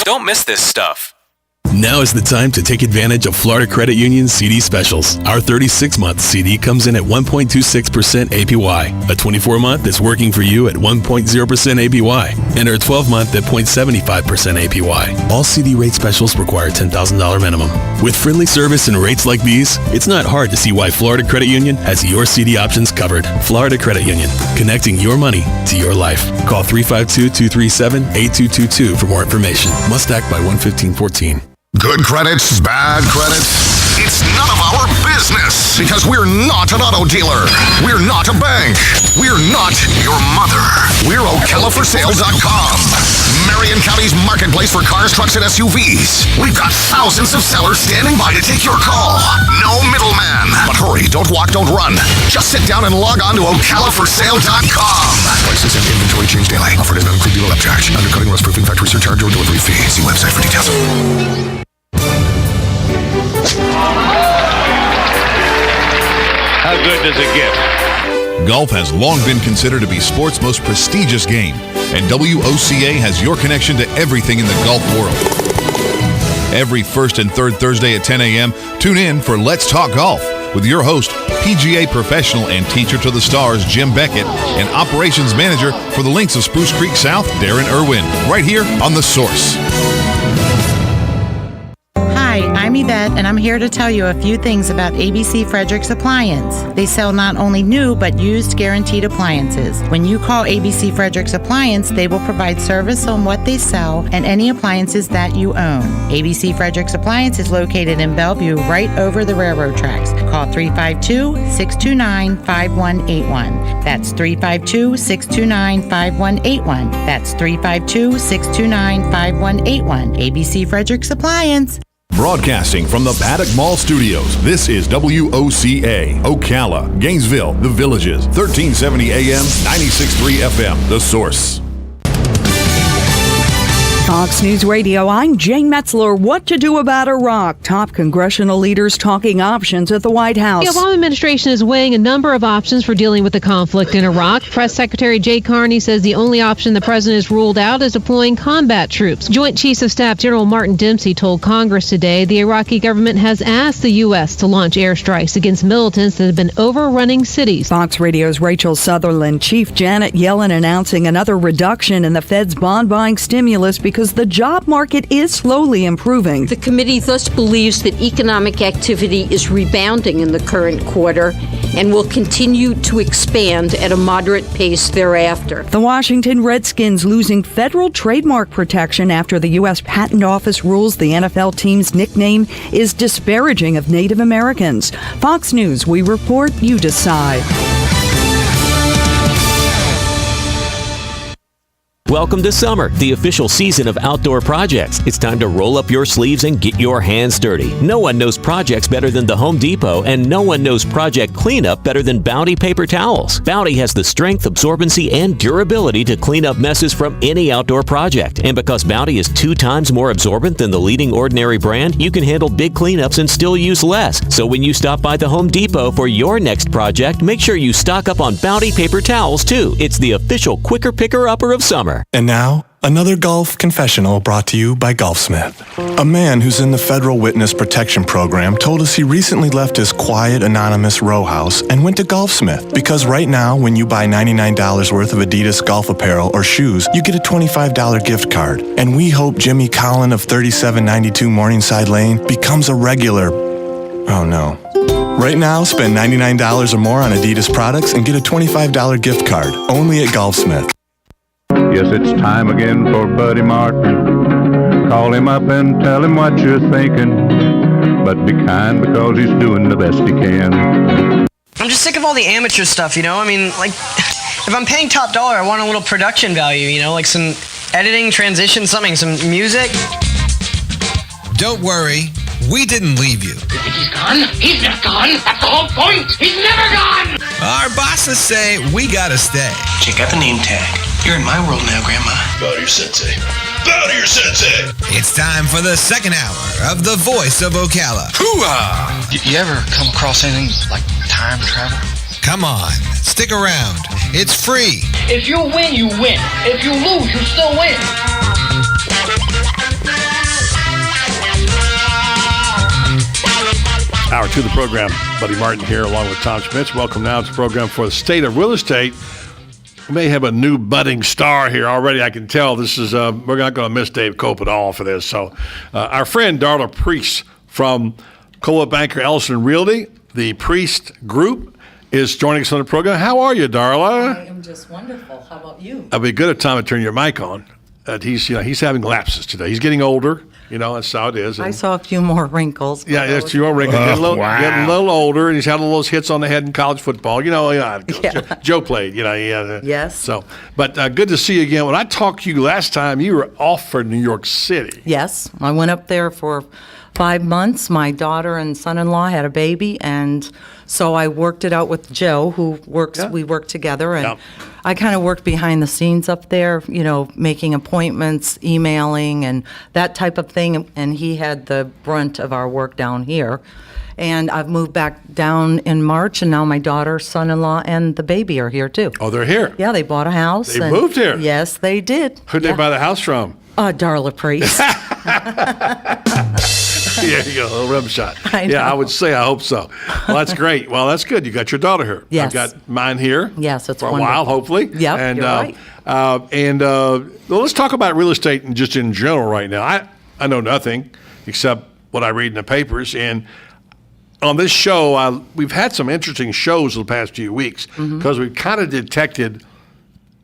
Don't miss this stuff. Now is the time to take advantage of Florida Credit Union's CD specials. Our 36-month CD comes in at 1.26% APY. A 24-month is working for you at 1.0% APY. And our 12-month at 0.75% APY. All CD rate specials require $10,000 minimum. With friendly service and rates like these, it's not hard to see why Florida Credit Union has your CD options covered. Florida Credit Union, connecting your money to your life. Call 352-237-8222 for more information. Must act by 1/15/14. Good credits, bad credits. It's none of our business because we're not an auto dealer. We're not a bank. We're not your mother. We're OcalaForSale.com. Marion County's marketplace for cars, trucks, and SUVs. We've got thousands of sellers standing by to take your call. No middleman. But hurry, don't walk, don't run. Just sit down and log on to OcalaForSale.com. Prices and inventory change daily. Offer does not include dealer upcharge. Undercutting, rust proofing, factory surcharge, or delivery fee. See website for details. How good does it get? Golf has long been considered to be sports' most prestigious game, and WOCA has your connection to everything in the golf world. Every first and third Thursday at 10 a.m., tune in for Let's Talk Golf with your host, PGA professional and teacher to the stars, Jim Beckett, and operations manager for the Links of Spruce Creek South, Darren Irwin, right here on The Source. Hi, I'm Yvette, and I'm here to tell you a few things about ABC Fredericks Appliance. They sell not only new, but used guaranteed appliances. When you call ABC Fredericks Appliance, they will provide service on what they sell and any appliances that you own. ABC Fredericks Appliance is located in Bellevue, right over the railroad tracks. Call 352-629-5181. That's 352-629-5181. That's 352-629-5181. ABC Fredericks Appliance. Broadcasting from the Paddock Mall Studios, this is WOCA, Ocala, Gainesville, The Villages, 1370 AM, 96.3 FM, The Source. Fox News Radio, I'm Jane Metzler. What to do about Iraq? Top congressional leaders talking options at the White House. The Obama administration is weighing a number of options for dealing with the conflict in Iraq. Press Secretary Jay Carney says the only option the president has ruled out is deploying combat troops. Joint Chiefs of Staff General Martin Dempsey told Congress today the Iraqi government has asked the U.S. to launch airstrikes against militants that have been overrunning cities. Fox Radio's Rachel Sutherland. Chief Janet Yellen announcing another reduction in the Fed's bond buying stimulus because the job market is slowly improving. The committee thus believes that economic activity is rebounding in the current quarter and will continue to expand at a moderate pace thereafter. The Washington Redskins losing federal trademark protection after the U.S. Patent Office rules the NFL team's nickname is disparaging of Native Americans. Fox News, we report, you decide. Welcome to summer, the official season of outdoor projects. It's time to roll up your sleeves and get your hands dirty. No one knows projects better than the Home Depot, and no one knows project cleanup better than Bounty paper towels. Bounty has the strength, absorbency, and durability to clean up messes from any outdoor project. And because Bounty is 2 times more absorbent than the leading ordinary brand, you can handle big cleanups and still use less. So when you stop by the Home Depot for your next project, make sure you stock up on Bounty paper towels too. It's the official quicker picker-upper of summer. And now, another golf confessional brought to you by Golfsmith. A man who's in the Federal Witness Protection Program told us he recently left his quiet, anonymous row house and went to Golfsmith because right now, when you buy $99 worth of Adidas golf apparel or shoes, you get a $25 gift card. And we hope Jimmy Collin of 3792 Morningside Lane becomes a regular... Oh no. Right now, spend $99 or more on Adidas products and get a $25 gift card, only at Golfsmith. Yes, it's time again for Buddy Martin. Call him up and tell him what you're thinking. But be kind because he's doing the best he can. I'm just sick of all the amateur stuff, you know? I mean, like, if I'm paying top dollar, I want a little production value, you know? Like some editing, transition, something, some music. Don't worry. We didn't leave you. He's gone? He's not gone. That's the whole point. He's never gone. Our bosses say we gotta stay. Check out the name tag. You're in my world now, Grandma. Bow to your sensei. Bow to your sensei. It's time for the second hour of The Voice of Ocala. Hoo-ah! You ever come across anything like time travel? Come on, stick around. It's free. If you win, you win. If you lose, you still win. Hour 2 of the program. Buddy Martin here along with Tom Schmitz. Welcome now to the program for the state of real estate. We may have a new budding star here already. I can tell this is, we're not going to miss Dave Cope at all for this. So our friend Darla Priest from Coldwell Banker Ellison Realty, the Priest Group, is joining us on the program. How are you, Darla? I am just wonderful. How about you? I'll be good at time to turn your mic on. He's having lapses today. He's getting older. That's how it is. I saw a few more wrinkles. Yeah, that's your wrinkles. Getting a little older, and he's had all those hits on the head in college football. Joe played. Yes. So, but good to see you again. When I talked to you last time, you were off for New York City. Yes, I went up there for 5 months. My daughter and son-in-law had a baby, and so I worked it out with Joe, who works. Yeah. We work together, and I kind of worked behind the scenes up there, making appointments, emailing, and that type of thing. And he had the brunt of our work down here. And I've moved back down in March, and now my daughter, son-in-law, and the baby are here too. Oh, they're here? Yeah, they bought a house. They moved here? Yes, they did. Who'd they buy the house from? Darla Priest. Yeah, you go, a little rim shot. I know. Yeah, I would say I hope so. Well, that's great. Well, that's good. You got your daughter here. Yes. I've got mine here. Yes, it's for a wonderful. while, hopefully. Yep, and, you're right. Well, let's talk about real estate and just in general right now. I know nothing except what I read in the papers. And on this show, we've had some interesting shows the past few weeks because we've kind of detected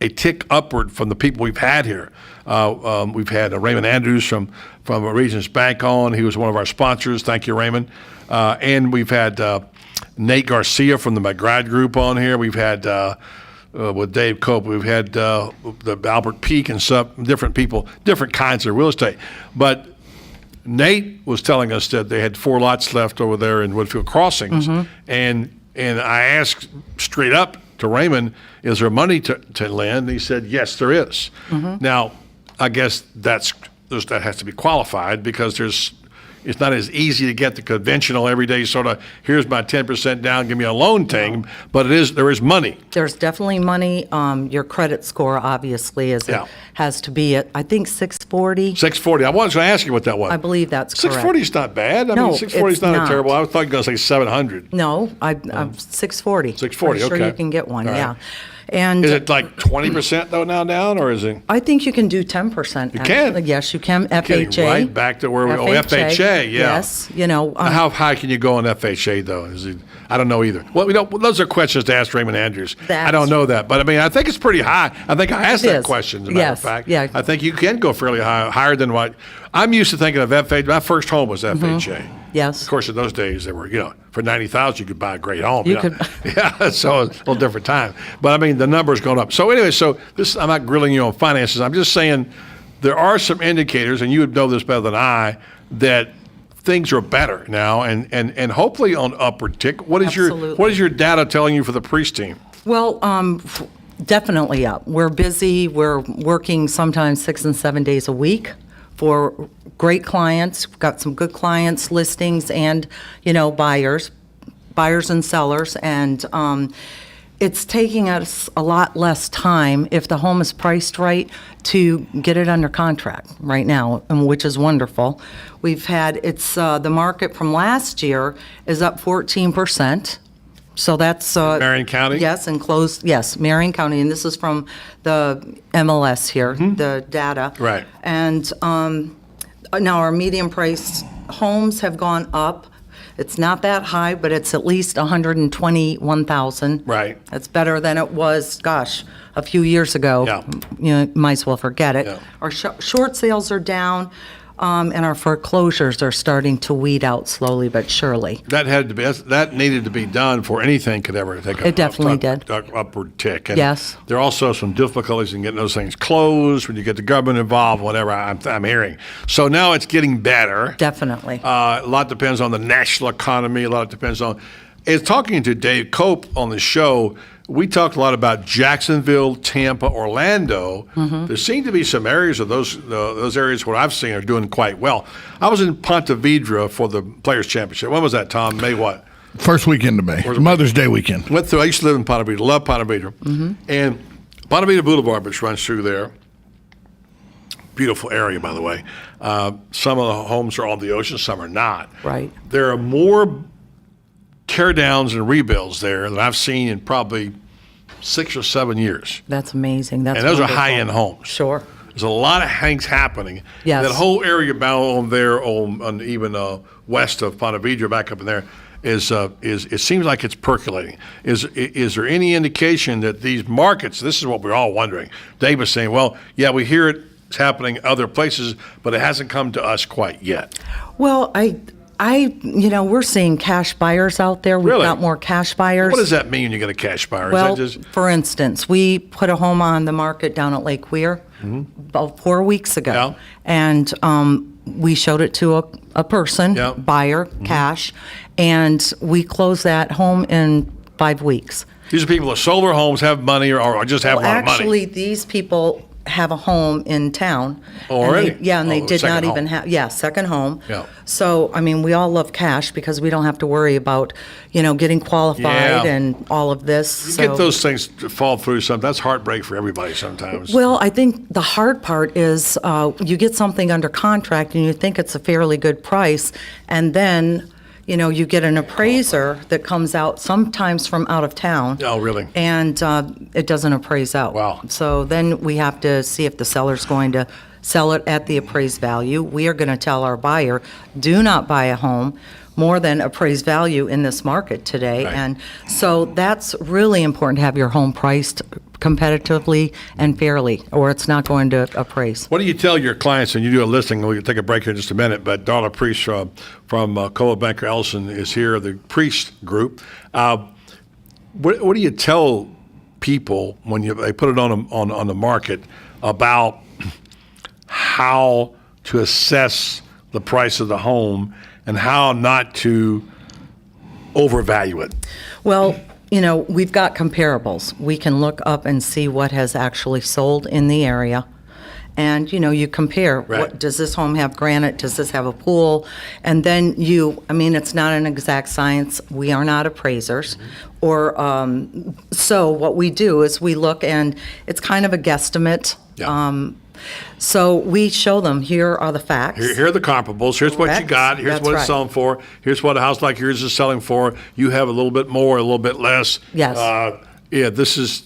a tick upward from the people we've had here. We've had Raymond Andrews from Regions Bank on. He was one of our sponsors. Thank you, Raymond. And we've had Nate Garcia from the McGrath Group on here. We've had with Dave Cope. We've had the Albert Peak and some different people, different kinds of real estate. But Nate was telling us that they had 4 lots left over there in Woodfield Crossings, and I asked straight up to Raymond, is there money to lend? He said, yes, there is. Now, I guess that has to be qualified because it's not as easy to get the conventional everyday sort of, here's my 10% down, give me a loan thing, but there is money. There's definitely money. Your credit score, obviously, it has to be at, I think, 640. 640. I was going to ask you what that was. I believe that's correct. 640 is not bad. I mean, 640 is not a terrible. I thought you were going to say 700. No, I'm 640. 640, Pretty okay. sure you can get one, All right. yeah. And is it like 20% though now down, or is it? I think you can do 10%. You can? Yes, you can. Getting FHA. right back to where we FHA, yeah. Yes, how high can you go on FHA though? I don't know either. Well, those are questions to ask Raymond Andrews. I don't know that, but I mean, I think it's pretty high. I think I asked that question, as a matter of fact. Yeah. I think you can go fairly high, higher than what I'm used to thinking of FHA. My first home was FHA. Yes. Of course, in those days, they were, for $90,000, you could buy a great home. You could. Yeah, so it's a little different time. But I mean, the number's going up. So anyway, I'm not grilling you on finances. I'm just saying there are some indicators, and you would know this better than I, that things are better now, and hopefully on upward tick. What is your data telling you for the Priest team? Well, definitely up. We're busy. We're working sometimes 6 and 7 days a week for great clients. We've got some good clients, listings, and buyers and sellers, and it's taking us a lot less time if the home is priced right to get it under contract right now, which is wonderful. We've had the market from last year is up 14%. So that's Marion County? Yes, Marion County, and this is from the MLS here, the data. Right. And now our median price homes have gone up. It's not that high, but it's at least $121,000. Right. That's better than it was, a few years ago. Yeah. Might as well forget it. Yeah. Our short sales are down. And our foreclosures are starting to weed out slowly but surely. That needed to be done before anything could ever take upward tick. And yes. There are also some difficulties in getting those things closed when you get the government involved, whatever I'm hearing. So now it's getting better. Definitely. A lot depends on the national economy. A lot depends on. It's talking to Dave Cope on the show. We talked a lot about Jacksonville, Tampa, Orlando. There seem to be some areas of those areas where I've seen are doing quite well. I was in Ponte Vedra for the Players Championship. When was that, Tom? May what? First weekend of May. Mother's Day weekend. Went through. I used to live in Ponte Vedra. Love Ponte Vedra. And Ponte Vedra Boulevard, which runs through there. Beautiful area, by the way. Some of the homes are on the ocean. Some are not. Right. There are more tear downs and rebuilds there that I've seen in probably 6 or 7 years. That's amazing. That's and those wonderful. are high-end homes. Sure. There's a lot of things happening. Yes. That whole area bound on there, on even west of Ponte Vedra, back up in there, is it seems like it's percolating. Is there any indication that these markets? This is what we're all wondering. Dave was saying, well, yeah, we hear it's happening other places, but it hasn't come to us quite yet. Well, we're seeing cash buyers out there. We've Really? got more cash buyers. What does that mean? You get a cash buyer? Well, Is that just for instance, we put a home on the market down at Lake Weir about 4 weeks ago, Yeah. and we showed it to a person, Yeah. buyer, cash, and we closed that home in 5 weeks. these are people that sold their homes, have money, or just have a lot of money? Actually, these people have a home in town. Oh, and already? they- yeah, and they Oh, did second not even home. have, second home. Yeah. So, I mean, we all love cash because we don't have to worry about, getting qualified Yeah. and all of this. You so. get those things to fall through. That's heartbreak for everybody sometimes. Well, I think the hard part is you get something under contract and you think it's a fairly good price, and then, you get an appraiser that comes out sometimes from out of town. Oh, really? And it doesn't appraise out. Wow. So then we have to see if the seller's going to sell it at the appraised value. We are going to tell our buyer, do not buy a home more than appraised value in this market today. Right. And so that's really important to have your home priced competitively and fairly, or it's not going to appraise. What do you tell your clients when you do a listing? We'll take a break here in just a minute, but Darla Priest from Coldwell Banker Ellison is here, the Priest Group. What do you tell people when they put it on the market about how to assess the price of the home and how not to overvalue it? Well, we've got comparables. We can look up and see what has actually sold in the area. And, you compare, Right. does this home have granite? Does this have a pool? And then it's not an exact science. We are not appraisers. So what we do is we look, and it's kind of a guesstimate. Yeah. So we show them, here are the facts. Here are the comparables. Here's what you Correct. got. Here's That's what it's right. selling for. Here's what a house like yours is selling for. You have a little bit more, a little bit less. Yes. This is,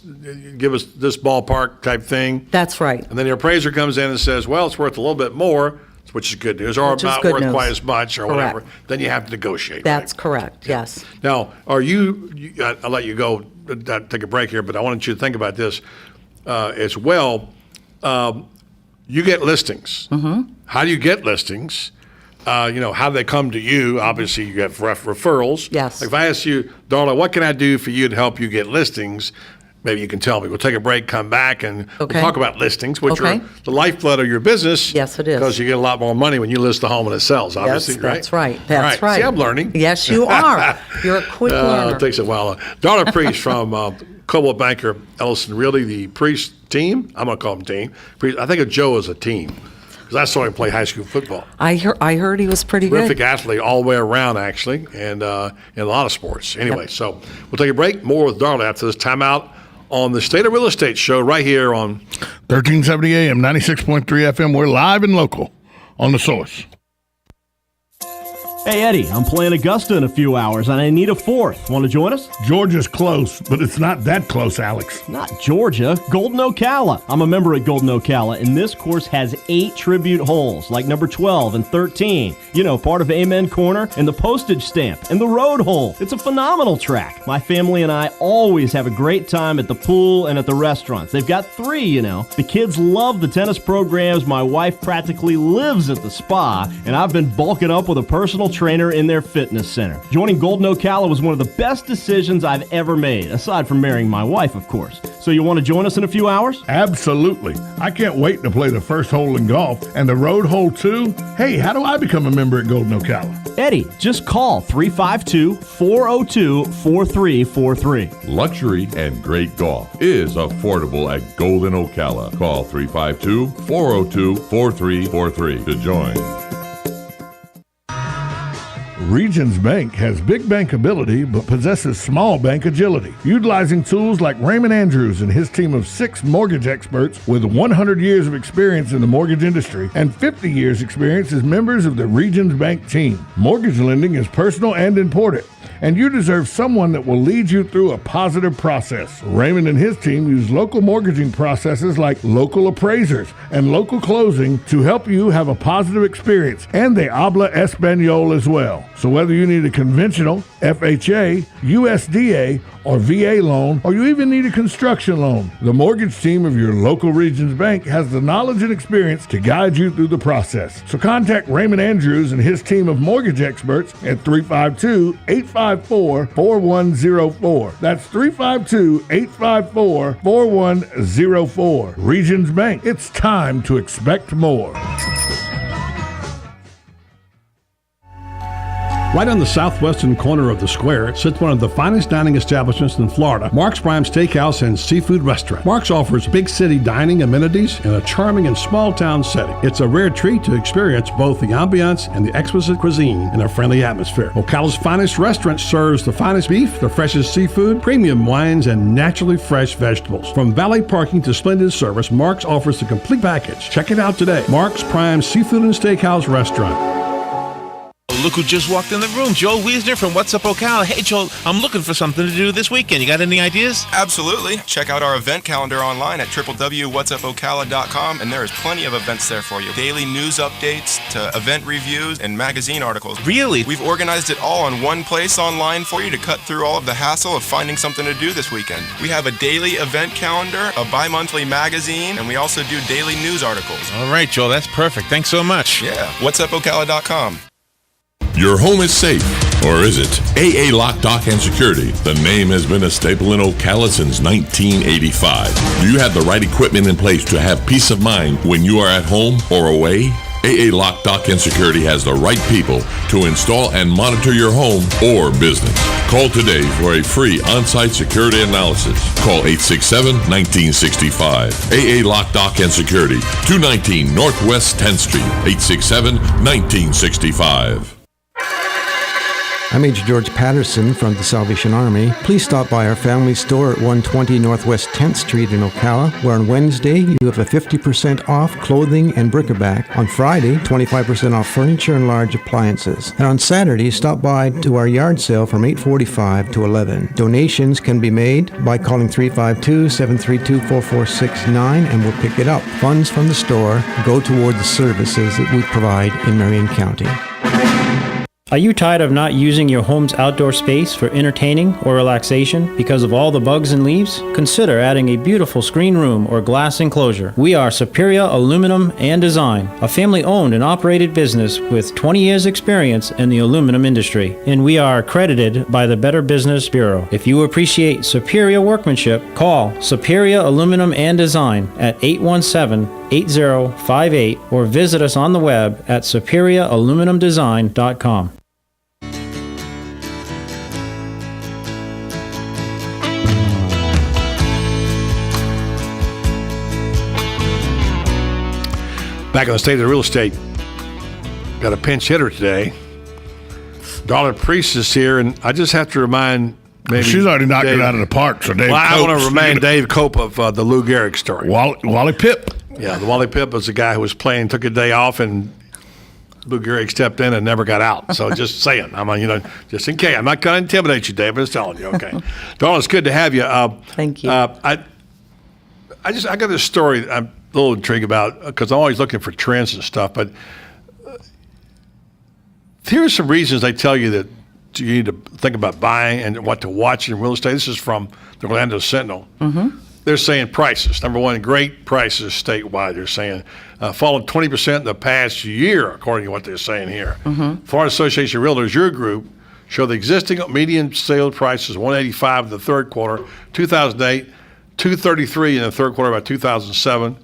give us this ballpark type thing. That's right. And then the appraiser comes in and says, well, it's worth a little bit more, which is good news, or Which is not good worth news. quite as much, or Correct. whatever. Then you have to negotiate. That's right? correct, yes. Now, are I'll let you go, take a break here, but I wanted you to think about this as well. You get listings. Mm-hmm. How do you get listings? How do they come to you? Obviously, you have referrals. Yes. Like if I ask you, Darla, what can I do for you to help you get listings? Maybe you can tell me. We'll take a break, come back, and we'll Okay. talk about listings, which Okay. are the lifeblood of your business. Yes, it is. Because you get a lot more money when you list the home and it sells, obviously, Yes, right? that's right. All That's right. See, I'm learning. Yes, you are. You're a quick learner. It takes a while. Darla Priest from Coldwell Banker Ellison, really the Priest team. I'm going to call them team. Priest, I think of Joe as a team because I saw him play high school football. I heard he was pretty Terrific good. athlete all the way around, actually, and in a lot of sports. Anyway, so we'll take a break. More with Darla after this timeout on the State of Real Estate Show right here on 1370 AM, 96.3 FM. We're live and local on The Source. Hey, Eddie, I'm playing Augusta in a few hours, and I need a fourth. Want to join us? Georgia's close, but it's not that close, Alex. Not Georgia, Golden Ocala. I'm a member at Golden Ocala, and this course has 8 tribute holes, like number 12 and 13. Part of Amen Corner, and the postage stamp, and the road hole. It's a phenomenal track. My family and I always have a great time at the pool and at the restaurants. They've got 3, The kids love the tennis programs. My wife practically lives at the spa, and I've been bulking up with a personal trainer in their fitness center. Joining Golden Ocala was one of the best decisions I've ever made, aside from marrying my wife, of course. So you want to join us in a few hours? Absolutely. I can't wait to play the first hole in golf and the road hole too. Hey, how do I become a member at Golden Ocala? Eddie, just call 352-402-4343. Luxury and great golf is affordable at Golden Ocala. Call 352-402-4343 to join. Regions Bank has big bank ability but possesses small bank agility. Utilizing tools like Raymond Andrews and his team of 6 mortgage experts with 100 years of experience in the mortgage industry and 50 years experience as members of the Regions Bank team. Mortgage lending is personal and important. and you deserve someone that will lead you through a positive process. Raymond and his team use local mortgaging processes like local appraisers and local closing to help you have a positive experience, and they habla Espanol as well. So whether you need a conventional, FHA, USDA, or VA loan, or you even need a construction loan, the mortgage team of your local Regions Bank has the knowledge and experience to guide you through the process. So contact Raymond Andrews and his team of mortgage experts at 352-854-4104. That's 352-854-4104. Regions Bank, it's time to expect more. Right on the southwestern corner of the square sits one of the finest dining establishments in Florida, Mark's Prime Steakhouse and Seafood Restaurant. Mark's offers big city dining amenities in a charming and small town setting. It's a rare treat to experience both the ambiance and the exquisite cuisine in a friendly atmosphere. Ocala's finest restaurant serves the finest beef, the freshest seafood, premium wines, and naturally fresh vegetables. From valet parking to splendid service, Mark's offers the complete package. Check it out today. Mark's Prime Seafood and Steakhouse Restaurant. Look who just walked in the room. Joel Wiesner from What's Up Ocala. Hey, Joel, I'm looking for something to do this weekend. You got any ideas? Absolutely. Check out our event calendar online at www.whatsupocala.com, and there is plenty of events there for you. Daily news updates to event reviews and magazine articles. Really? We've organized it all in one place online for you to cut through all of the hassle of finding something to do this weekend. We have a daily event calendar, a bi-monthly magazine, and we also do daily news articles. All right, Joel, that's perfect. Thanks so much. Yeah. Whatsupocala.com. Your home is safe, or is it? AA Lock, Dock, and Security. The name has been a staple in Ocala since 1985. Do you have the right equipment in place to have peace of mind when you are at home or away? AA Lock, Dock, and Security has the right people to install and monitor your home or business. Call today for a free on-site security analysis. Call 867-1965. AA Lock, Dock, and Security, 219 Northwest 10th Street, 867-1965. I'm Major George Patterson from the Salvation Army. Please stop by our family store at 120 Northwest 10th Street in Ocala, where on Wednesday you have a 50% off clothing and bric-a-brac. On Friday, 25% off furniture and large appliances. And on Saturday, stop by to our yard sale from 8:45 to 11. Donations can be made by calling 352-732-4469 and we'll pick it up. Funds from the store go toward the services that we provide in Marion County. Are you tired of not using your home's outdoor space for entertaining or relaxation because of all the bugs and leaves? Consider adding a beautiful screen room or glass enclosure. We are Superior Aluminum and Design, a family-owned and operated business with 20 years experience in the aluminum industry, and we are accredited by the Better Business Bureau. If you appreciate superior workmanship, call Superior Aluminum and Design at 817-8058 or visit us on the web at superiораluminumdesign.com. Back in the state of real estate, got a pinch hitter today. Darla Priest is here, and I just have to remind maybe she's already knocked Dave, it out of the park. So Dave, I want to remind Dave Cope of the Lou Gehrig story. Wally Pipp. Yeah, the Wally Pipp was the guy who was playing, took a day off, and Lou Gehrig stepped in and never got out. So just saying, just in case. I'm not going to intimidate you, Dave, but just telling you. Okay, Darla, it's good to have you. Thank you. I got this story I'm a little intrigued about because I'm always looking for trends and stuff. But here are some reasons they tell you that you need to think about buying and what to watch in real estate. This is from the Orlando Sentinel. Mm-hmm. They're saying prices. Number one, great prices statewide. They're saying fallen 20% in the past year, according to what they're saying here. Mm-hmm. Florida Association of Realtors, your group, show the existing median sale prices 185 in the third quarter, 2008, 233 in the third quarter by 2007.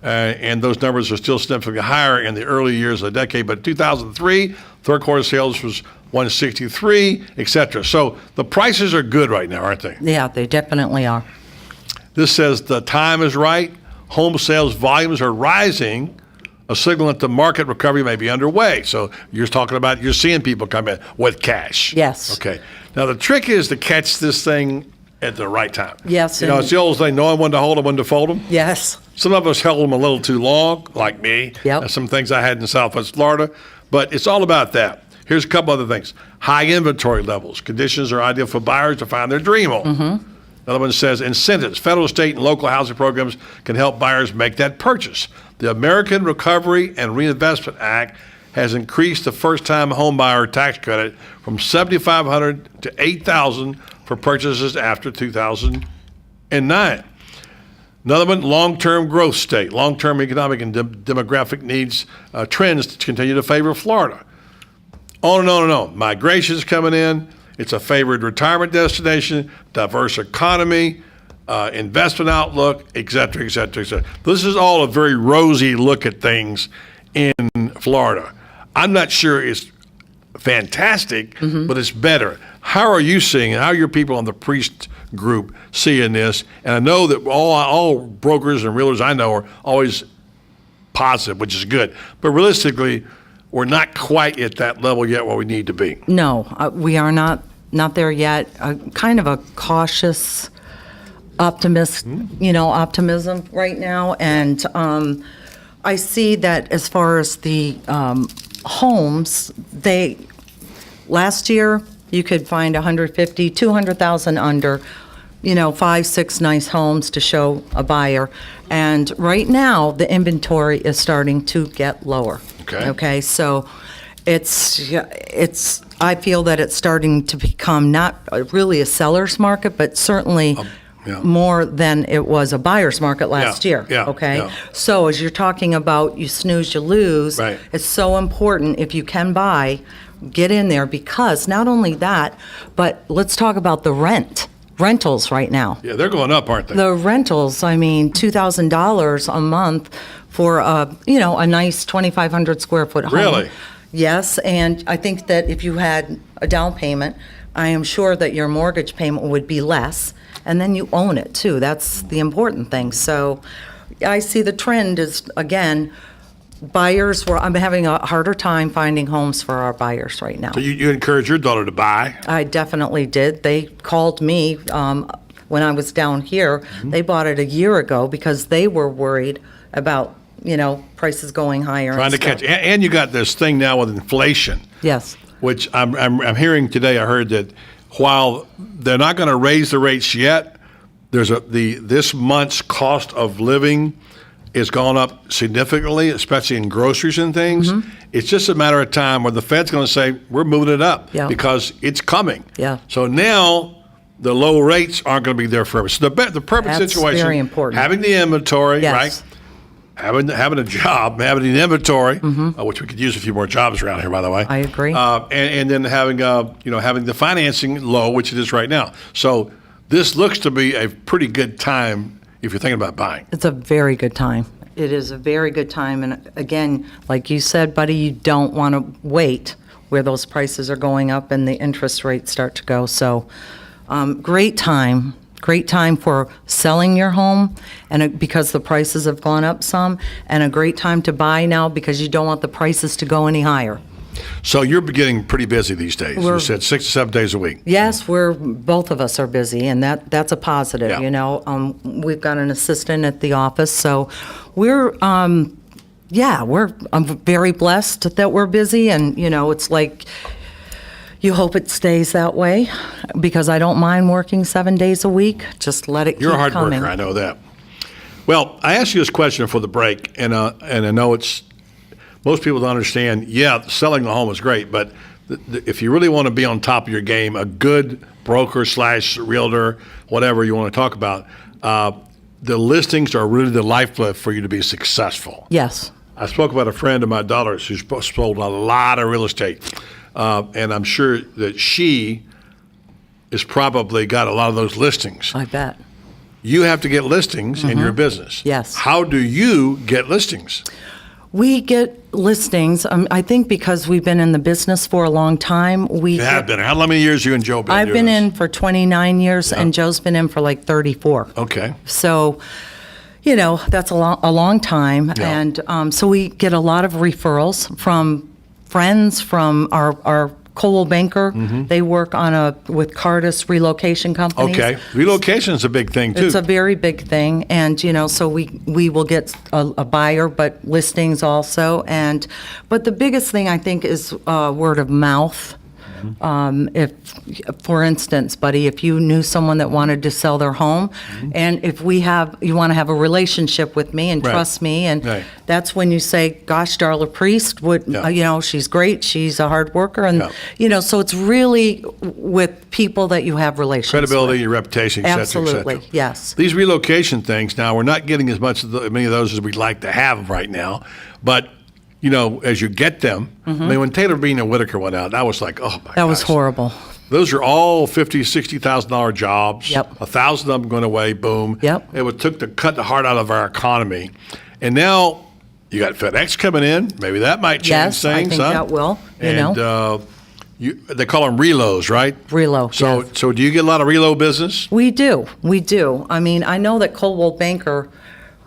And those numbers are still significantly higher in the early years of the decade. But 2003, third quarter sales was 163, et cetera. So the prices are good right now, aren't they? Yeah, they definitely are. This says the time is right. Home sales volumes are rising, a signal that the market recovery may be underway. So you're seeing people come in with cash. Yes. Okay. Now the trick is to catch this thing at the right time. Yes. It's the old thing, knowing when to hold them, when to fold them. Yes. Some of us held them a little too long, like me. Yep. That's some things I had in Southwest Florida. But it's all about that. Here's a couple other things. High inventory levels. Conditions are ideal for buyers to find their dream home. Another one says incentives. Federal, state, and local housing programs can help buyers make that purchase. The American Recovery and Reinvestment Act has increased the first-time home buyer tax credit from $7,500 to $8,000 for purchases after 2009. Another one, long-term growth state. Long-term economic and demographic needs trends continue to favor Florida. On and on and on. Migration's coming in. It's a favored retirement destination, diverse economy, investment outlook, et cetera, et cetera, et cetera. This is all a very rosy look at things in Florida. I'm not sure it's fantastic, but it's better. How are you seeing it? How are your people on the Priest group seeing this? And I know that all brokers and realtors I know are always positive, which is good. But realistically, we're not quite at that level yet where we need to be. No, we are not there yet. Kind of a cautious optimism right now. And I see that as far as the homes, last year you could find 150, 200,000 under, 5-6 nice homes to show a buyer. And right now the inventory is starting to get lower. Okay, so I feel that it's starting to become not really a seller's market, but certainly more than it was a buyer's market last year. So as you're talking about you snooze, you lose, it's so important if you can buy, get in there, because not only that, but let's talk about the rentals right now. Yeah, they're going up, aren't they? The rentals, $2,000 a month for a nice 2,500 square foot home. Really? Yes, and I think that if you had a down payment, I am sure that your mortgage payment would be less, and then you own it too. That's the important thing. So I see the trend is, again, I'm having a harder time finding homes for our buyers right now. So you encourage your daughter to buy? I definitely did. They called me when I was down here. They bought it a year ago because they were worried about prices going higher. Trying to catch, and you got this thing now with inflation. Yes. Which I'm hearing today. I heard that while they're not going to raise the rates yet, there's this month's cost of living has gone up significantly, especially in groceries and things. It's just a matter of time where the Fed's going to say we're moving it up because it's coming. So now the low rates aren't going to be there forever. So the perfect situation, very important. Having the inventory, right? Having a job, having an inventory, which we could use a few more jobs around here, by the way. I agree. And then having having the financing low, which it is right now. So this looks to be a pretty good time if you're thinking about buying. It's a very good time. It is a very good time. And again, like you said, buddy, you don't want to wait where those prices are going up and the interest rates start to go. So great time for selling your home, and because the prices have gone up some, and a great time to buy now because you don't want the prices to go any higher. So you're getting pretty busy these days. You said 6 to 7 days a week. Yes, both of us are busy, and that's a positive. We've got an assistant at the office, so I'm very blessed that we're busy, and it's like you hope it stays that way, because I don't mind working 7 days a week. Just let it keep coming. You're a hard worker, I know that. Well, I asked you this question for the break, and I know it's most people don't understand. Yeah, selling the home is great, but if you really want to be on top of your game, a good broker / realtor, whatever you want to talk about, the listings are really the lifeblood for you to be successful. Yes. I spoke about a friend of my daughter's who's sold a lot of real estate, and I'm sure that she has probably got a lot of those listings. I bet. You have to get listings in your business. Yes. How do you get listings? We get listings, I think because we've been in the business for a long time. You have been. How many years you and Joe been I've been in for 29 years, and Joe's been in for like 34. Okay. So, that's a long time. Yeah. And so we get a lot of referrals from friends, from our Coldwell Banker. They work with Cardis relocation companies. Okay. Relocation is a big thing, too. It's a very big thing, and so we will get a buyer, but listings also. But the biggest thing I think is word of mouth. If, for instance, buddy, if you knew someone that wanted to sell their home, and if you want to have a relationship with me and trust me, and that's when you say, "Gosh, Darla Priest she's great, she's a hard worker," and so it's really with people that you have relations credibility, with. your reputation, et cetera, Absolutely, et cetera. yes. These relocation things now, we're not getting as many of those as we'd like to have right now, but. As you get them, I mean, when Taylor Bean and Whitaker went out, that was like, oh my god, that was horrible. Those are all $50,000, $60,000 jobs. Yep. 1,000 of them going away. Boom. Yep. It took to cut the heart out of our economy, and now you got FedEx coming in. Maybe that might change things. I think that will. They call them reloads, right? Reload. So do you get a lot of reload business? We do. I mean, I know that Coldwell Banker,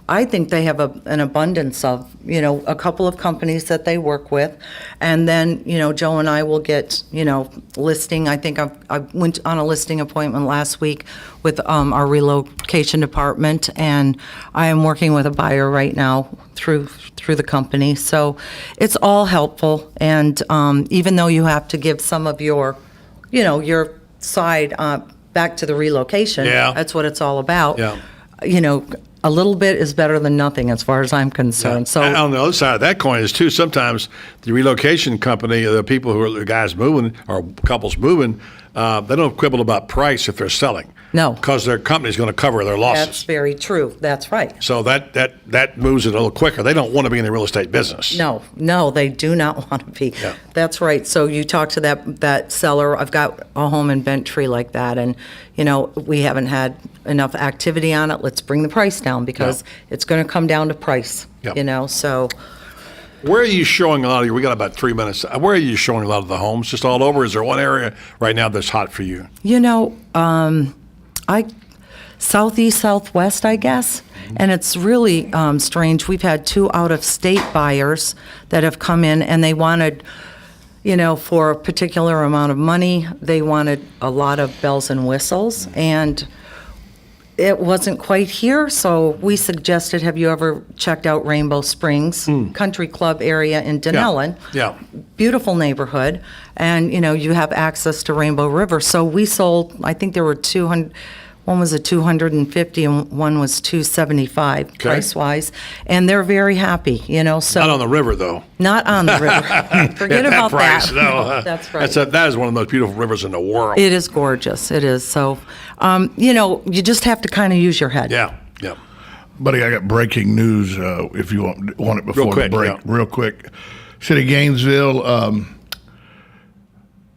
I think they have an abundance of, a couple of companies that they work with. And then, Joe and I will get, listing. I think I went on a listing appointment last week with our relocation department, and I am working with a buyer right now through the company. So it's all helpful. And even though you have to give some of your, your side back to the relocation, that's what it's all about. Yeah. A little bit is better than nothing as far as I'm concerned. So on the other side of that coin is too, sometimes the relocation company, the people who are the guys moving or couples moving, they don't quibble about price if they're selling. No. Because their company's going to cover their losses. That's very true. That's right. So that moves it a little quicker. They don't want to be in the real estate business. No, they do not want to be. Yeah. That's right. So you talk to that seller. I've got a home in Bentry like that, and we haven't had enough activity on it. Let's bring the price down because it's going to come down to price. So. Where are you showing a lot of we got about 3 minutes. Where are you showing a lot of the homes? Just all over? Is there one area right now that's hot for you? Southeast, southwest, I guess. And it's really strange. We've had 2 out-of-state buyers that have come in, and they wanted, for a particular amount of money, they wanted a lot of bells and whistles, and it wasn't quite here, so we suggested, have you ever checked out Rainbow Springs Country Club area in Denellen? Yeah. Beautiful neighborhood, and you have access to Rainbow River. So we sold, I think there were 200, one was a 250 and one was 275 price-wise, and they're very happy, So not on the river, though. Not on the river. Forget about price, that. No. That's right. That is one of the most beautiful rivers in the world. It is gorgeous. It is. So, you just have to kind of use your head. Yeah. Buddy, I got breaking news. If you want it before the break, real quick. City of Gainesville.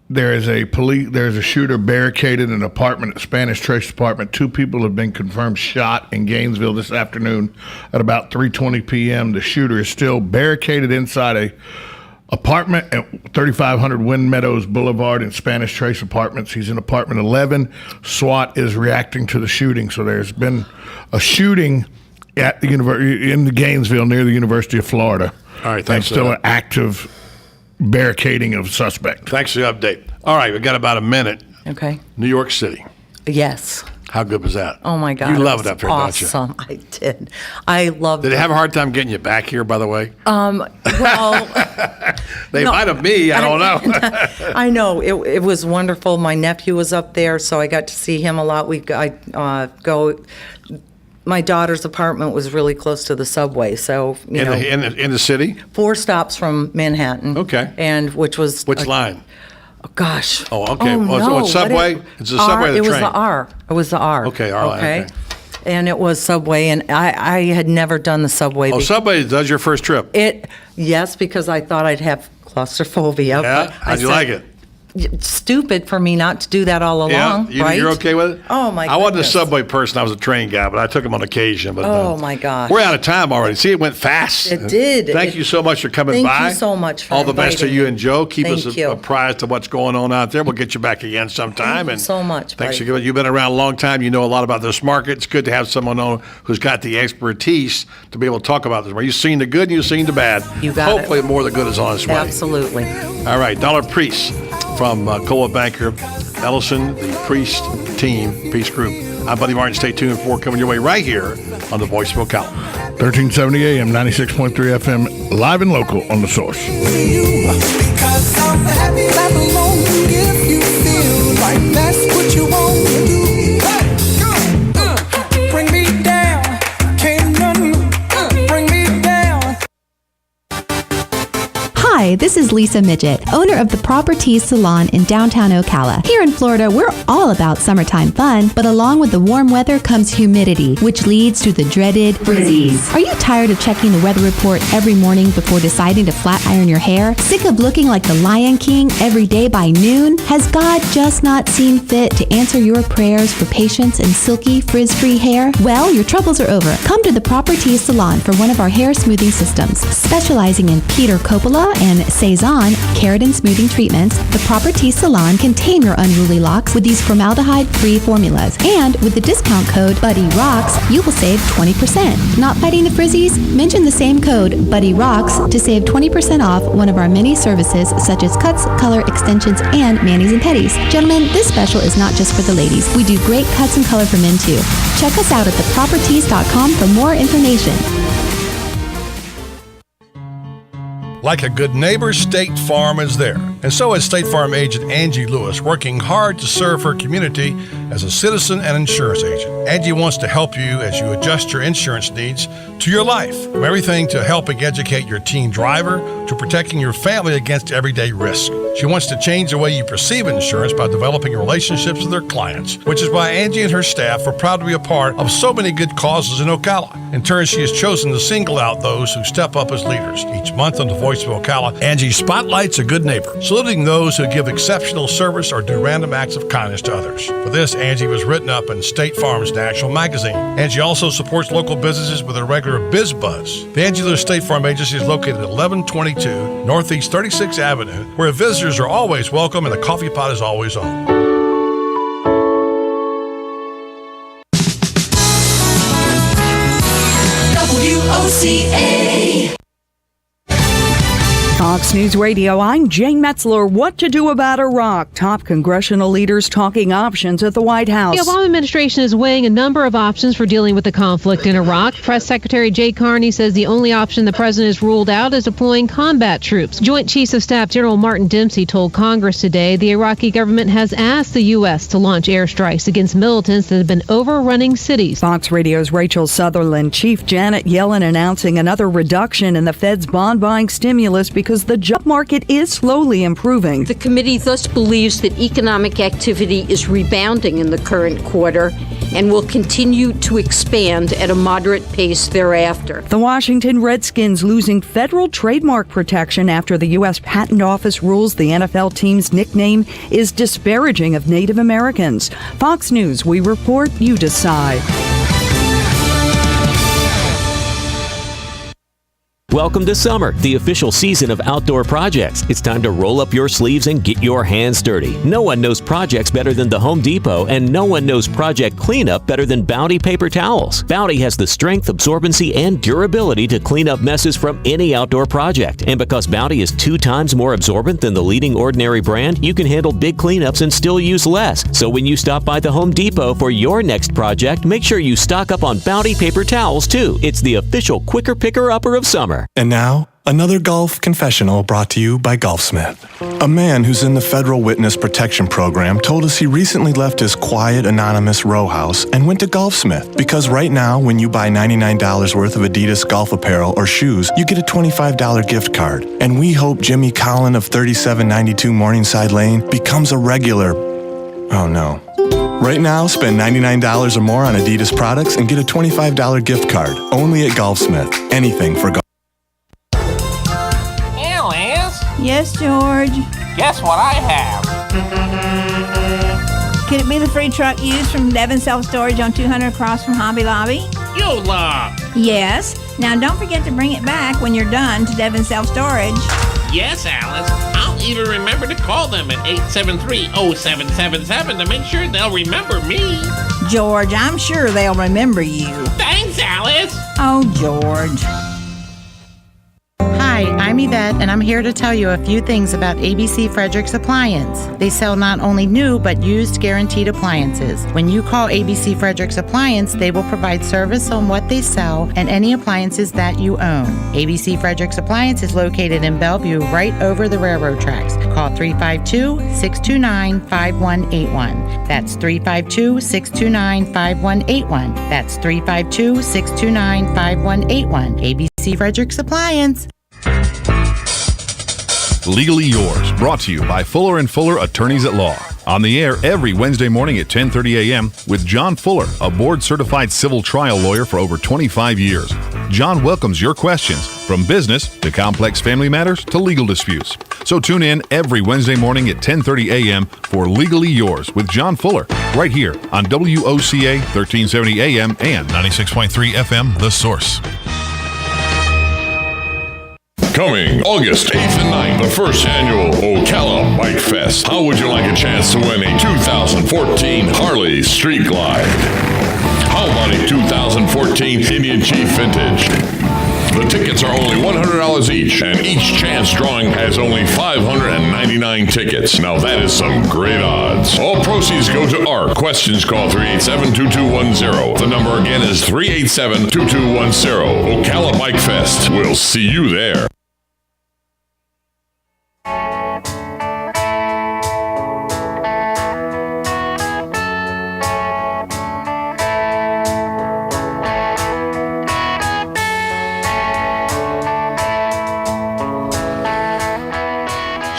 There's a shooter barricaded an apartment at Spanish Trace Apartment. 2 people have been confirmed shot in Gainesville this afternoon at about 3:20 p.m. The shooter is still barricaded inside a apartment at 3500 Wind Meadows Boulevard in Spanish Trace Apartments. He's in apartment 11. SWAT is reacting to the shooting. So there's been a shooting at the in Gainesville near the University of Florida. All right, thanks. And still an active barricading of suspect. Thanks for the update. All right, we got about a minute. Okay. New York City. Yes. How good was that? Oh my God. You love it up there, awesome. don't you? I did. I loved it. Did they have a hard time getting you back here, by the way? Well, they might have me. I don't know. I know. It was wonderful. My nephew was up there, so I got to see him a lot. My daughter's apartment was really close to the subway, so in the city. 4 stops from Manhattan. Okay. And which line? Oh, gosh. Oh, okay. No. What subway? It's the subway or the train? It was the R. It was the R. Okay, R line. Okay. And it was subway, and I had never done the subway. Oh, subway, that was your first trip? Yes, because I thought I'd have claustrophobia. Yeah? How'd you like it? Stupid for me not to do that all along, right? You're okay with it? Oh, my goodness. I wasn't a subway person. I was a train guy, but I took them on occasion. But, oh, my gosh. We're out of time already. See, it went fast. It did. Thank you so much for coming by. Thank you so much for all the best to you and Joe. Keep us Thank you. apprised of what's going on out there. We'll get you back again sometime. Thank you so much, Thanks buddy. for giving. You've been around a long time. You know a lot about this market. It's good to have someone on who's got the expertise to be able to talk about this. You've seen the good and you've seen the bad. You got Hopefully more of the good is on its way. Absolutely. All right, Dollar Priest. from Coa Banker, Ellison, the Priest team, Peace Group. I'm Buddy Martin. Stay tuned for coming your way right here on the Voice of Ocala. 1370 AM, 96.3 FM, live and local on The Source. Because I'm happy that alone if you feel like that's what you want to do. Bring me down, can't none bring me down. Hi, this is Lisa Midget, owner of the Properties Salon in downtown Ocala. Here in Florida, we're all about summertime fun, but along with the warm weather comes humidity, which leads to the dreaded frizzies. Are you tired of checking the weather report every morning before deciding to flat iron your hair? Sick of looking like the Lion King every day by noon? Has God just not seen fit to answer your prayers for patience and silky, frizz-free hair? Well, your troubles are over. Come to the Properties Salon for one of our hair smoothing systems. Specializing in Peter Coppola and Cezanne keratin smoothing treatments, the Properties Salon can tame your unruly locks with these formaldehyde-free formulas. And with the discount code BuddyRocks, you will save 20%. Not fighting the frizzies? Mention the same code BuddyRocks to save 20% off one of our many services such as cuts, color extensions, and manis and petties. Gentlemen, this special is not just for the ladies. We do great cuts and color for men too. Check us out at theproperties.com for more information. Like a good neighbor, State Farm is there. And so is State Farm agent Angie Lewis, working hard to serve her community as a citizen and insurance agent. Angie wants to help you as you adjust your insurance needs to your life. From everything to helping educate your teen driver to protecting your family against everyday risk. She wants to change the way you perceive insurance by developing relationships with her clients, which is why Angie and her staff are proud to be a part of so many good causes in Ocala. In turn, she has chosen to single out those who step up as leaders. Each month on the Voice of Ocala, Angie spotlights a good neighbor, saluting those who give exceptional service or do random acts of kindness to others. For this, Angie was written up in State Farm's national magazine. Angie also supports local businesses with a regular Biz Buzz. The Angie Lewis State Farm Agency is located at 1122 Northeast 36th Avenue, where visitors are always welcome and the coffee pot is always on. WOCA. Fox News Radio, I'm Jane Metzler. What to do about Iraq? Top congressional leaders talking options at the White House. The Obama administration is weighing a number of options for dealing with the conflict in Iraq. Press Secretary Jay Carney says the only option the president has ruled out is deploying combat troops. Joint Chiefs of Staff General Martin Dempsey told Congress today the Iraqi government has asked the U.S. to launch airstrikes against militants that have been overrunning cities. Fox Radio's Rachel Sutherland. Chief Janet Yellen announcing another reduction in the Fed's bond buying stimulus because the job market is slowly improving. The committee thus believes that economic activity is rebounding in the current quarter and will continue to expand at a moderate pace thereafter. The Washington Redskins losing federal trademark protection after the U.S. Patent Office rules the NFL team's nickname is disparaging of Native Americans. Fox News, we report, you decide. Welcome to summer, the official season of outdoor projects. It's time to roll up your sleeves and get your hands dirty. No one knows projects better than the Home Depot, and no one knows project cleanup better than Bounty paper towels. Bounty has the strength, absorbency, and durability to clean up messes from any outdoor project. And because Bounty is 2 times more absorbent than the leading Ordinary brand, you can handle big cleanups and still use less. So when you stop by the Home Depot for your next project, make sure you stock up on Bounty paper towels too. It's the official quicker picker-upper of summer. And now, another golf confessional brought to you by Golfsmith. A man who's in the Federal Witness Protection Program told us he recently left his quiet, anonymous row house and went to Golfsmith because right now, when you buy $99 worth of Adidas golf apparel or shoes, you get a $25 gift card. And we hope Jimmy Collin of 3792 Morningside Lane becomes a regular... Oh no. Right now, spend $99 or more on Adidas products and get a $25 gift card. Only at Golfsmith. Anything for golf. Yes, George. Guess what I have? Could it be the free truck used from Devon Self Storage on 200 across from Hobby Lobby? You lie. Yes. Now don't forget to bring it back when you're done to Devon Self Storage. Yes, Alice. I'll even remember to call them at 873-0777 to make sure they'll remember me. George, I'm sure they'll remember you. Thanks, Alice. Oh, George. Hi, I'm I'm Yvette, and I'm here to tell you a few things about ABC Fredericks Appliance. They sell not only new, but used guaranteed appliances. When you call ABC Fredericks Appliance, they will provide service on what they sell and any appliances that you own. ABC Fredericks Appliance is located in Bellevue, right over the railroad tracks. Call 352-629-5181. That's 352-629-5181. That's 352-629-5181. ABC Fredericks Appliance. Legally Yours, brought to you by Fuller & Fuller Attorneys at Law. On the air every Wednesday morning at 10:30 a.m. with John Fuller, a board-certified civil trial lawyer for over 25 years. John welcomes your questions, from business to complex family matters to legal disputes. So tune in every Wednesday morning at 10:30 a.m. for Legally Yours with John Fuller, right here on WOCA 1370 a.m. and 96.3 FM, The Source. Coming August 8th and 9th, the first annual Ocala Bike Fest. How would you like a chance to win a 2014 Harley Street Glide? How about a 2014 Indian Chief Vintage? The tickets are only $100 each, and each chance drawing has only 599 tickets. Now that is some great odds. All proceeds go to ARC. Questions, call 387-2210. The number again is 387-2210. Ocala Bike Fest. We'll see you there.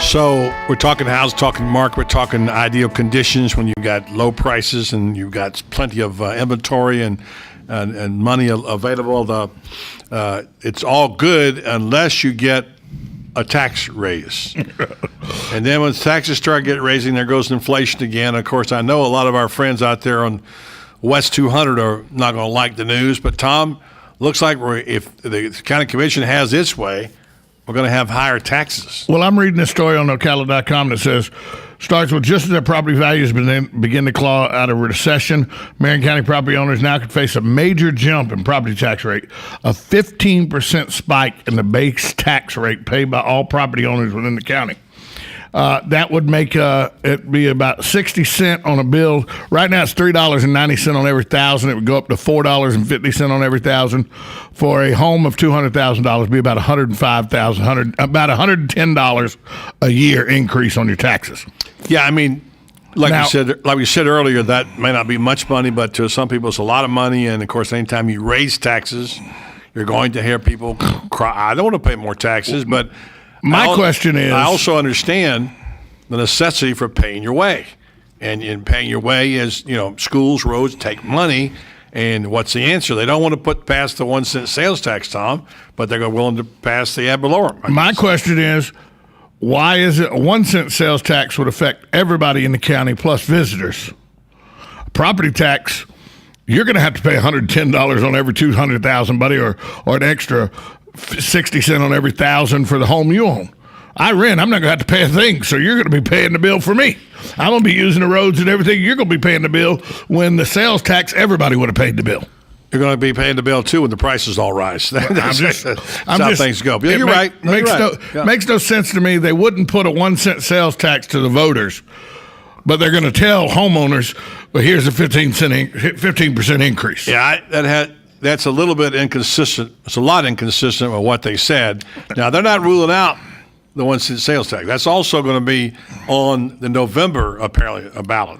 So we're talking house, talking market, we're talking ideal conditions when you've got low prices and you've got plenty of inventory and money available. It's all good unless you get a tax raise. And then when taxes start getting raising, there goes inflation again. Of course, I know a lot of our friends out there on West 200 are not going to like the news, but Tom, looks like if the county commission has its way, we're going to have higher taxes. Well, I'm reading a story on Ocala.com that says, starts with just as their property values begin to claw out of recession, Marion County property owners now could face a major jump in property tax rate, a 15% spike in the base tax rate paid by all property owners within the county. That would make it be about 60 cents on a bill. Right now it's $3.90 on every $1,000. It would go up to $4.50 on every $1,000. For a home of $200,000, it'd be about $105,000, about $110 a year increase on your taxes. Yeah, I mean, like we said earlier, that may not be much money, but to some people it's a lot of money. And of course, anytime you raise taxes, you're going to hear people cry, I don't want to pay more taxes, but my question is, I also understand the necessity for paying your way. And in paying your way is, schools, roads take money. And what's the answer? They don't want to put past the 1 cent sales tax, Tom, but they're willing to pass the ad valorem. My question is, why is it a 1 cent sales tax would affect everybody in the county plus visitors? Property tax, you're going to have to pay $110 on every $200,000, buddy, or an extra 60 cents on every $1,000 for the home you own. I rent. I'm not going to have to pay a thing, so you're going to be paying the bill for me. I'm going to be using the roads and everything. You're going to be paying the bill when the sales tax, everybody would have paid the bill. You're going to be paying the bill, too, when the prices all rise. That's how things go. But you're right. Makes no sense to me. They wouldn't put a 1 cent sales tax to the voters, but they're going to tell homeowners, well, here's a 15% increase. Yeah, that's a little bit inconsistent. It's a lot inconsistent with what they said. Now, they're not ruling out the 1 cent sales tax. That's also going to be on the November, apparently, ballot,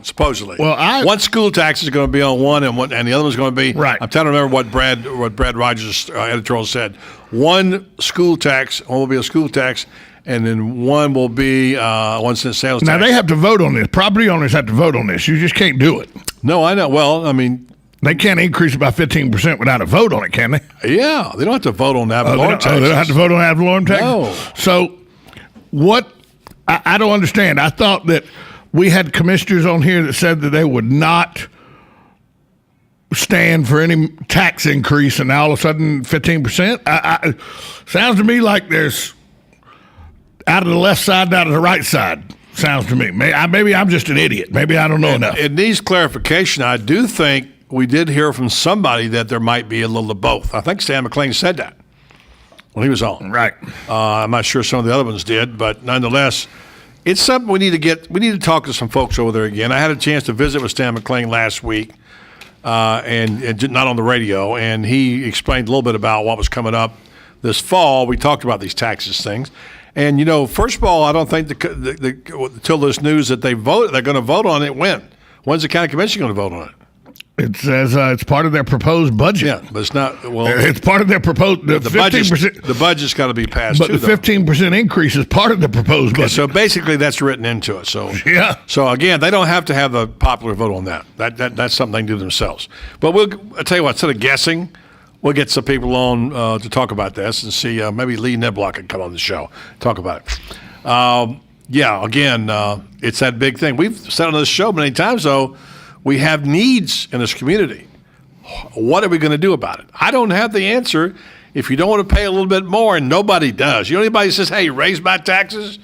supposedly. Well, one school tax is going to be on one, and the other one's going to be. Right. I'm trying to remember what Brad Rogers' editorial said. One school tax, one will be a school tax, and then one will be 1 cent sales tax. Now, they have to vote on this. Property owners have to vote on this. You just can't do it. No, I know. Well, I mean, they can't increase it by 15% without a vote on it, can they? Yeah, they don't have to vote on ad valorem taxes. They don't have to vote on ad valorem taxes? No. So what I don't understand. I thought that we had commissioners on here that said that they would not stand for any tax increase, and now all of a sudden 15%? Sounds to me like there's out of the left side, out of the right side. Sounds to me. Maybe I'm just an idiot. Maybe I don't know enough. It needs clarification. I do think we did hear from somebody that there might be a little of both. I think Stan McLean said that. when he was on. Right. I'm not sure some of the other ones did, but nonetheless, it's something we need to talk to some folks over there again. I had a chance to visit with Stan McLean last week, and not on the radio, and he explained a little bit about what was coming up this fall. We talked about these taxes things. And, first of all, I don't think until this news that they're going to vote on it, when's the county commission going to vote on it? It says it's part of their proposed budget. Yeah, but it's not. Well, it's part of their proposed. The 15%. The budget's got to be passed. But the 15% increase is part of the proposed budget. So basically, that's written into it. So yeah. So again, they don't have to have a popular vote on that. That's something they can do themselves. But I'll tell you what. Instead of guessing, we'll get some people on to talk about this and see. Maybe Lee Niblock can come on the show, talk about it. Again, it's that big thing. We've said on this show many times, though. We have needs in this community. What are we going to do about it? I don't have the answer. If you don't want to pay a little bit more, and nobody does. Anybody says, hey, raise my taxes?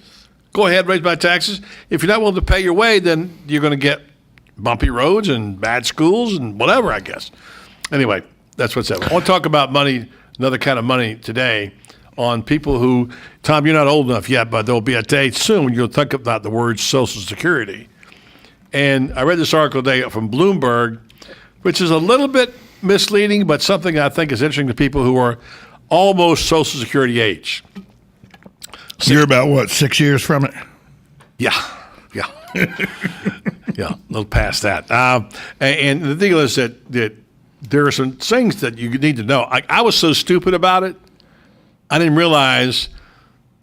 Go ahead, raise my taxes. If you're not willing to pay your way, then you're going to get bumpy roads and bad schools and whatever, I guess. Anyway, that's what's up. I want to talk about money, another kind of money today, on people who, Tom, you're not old enough yet, but there'll be a day soon when you'll think about the word Social Security. And I read this article today from Bloomberg, which is a little bit misleading, but something I think is interesting to people who are almost Social Security age. You're about, 6 years from it? Yeah. Yeah, a little past that. And the thing is that there are some things that you need to know. I was so stupid about it, I didn't realize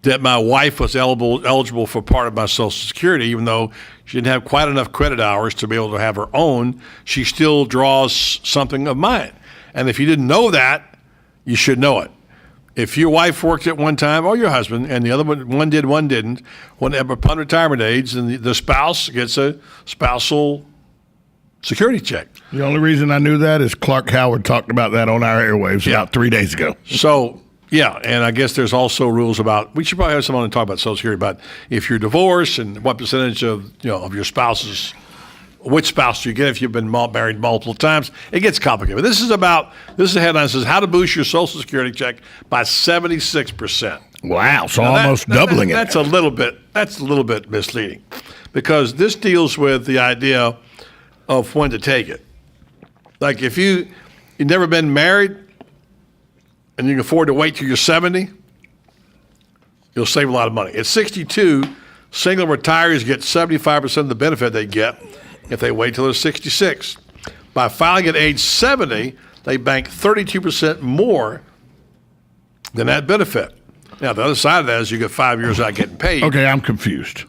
that my wife was eligible for part of my Social Security, even though she didn't have quite enough credit hours to be able to have her own. She still draws something of mine. And if you didn't know that, you should know it. If your wife worked at one time, or your husband, and the other one did, one didn't, upon retirement age, then the spouse gets a spousal security check. The only reason I knew that is Clark Howard talked about that on our airwaves about 3 days ago. So, yeah, and I guess there's also rules about, we should probably have someone to talk about Social Security, about if you're divorced and what percentage of your spouses, which spouse do you get if you've been married multiple times. It gets complicated. But this is the headline says, how to boost your Social Security check by 76%. Wow, so almost doubling it. That's a little bit misleading, because this deals with the idea of when to take it. Like if you've never been married, and you can afford to wait till you're 70, you'll save a lot of money. At 62, single retirees get 75% of the benefit they get if they wait till they're 66. By filing at age 70, they bank 32% more than that benefit. Now, the other side of that is you get 5 years without getting paid. Okay, I'm confused.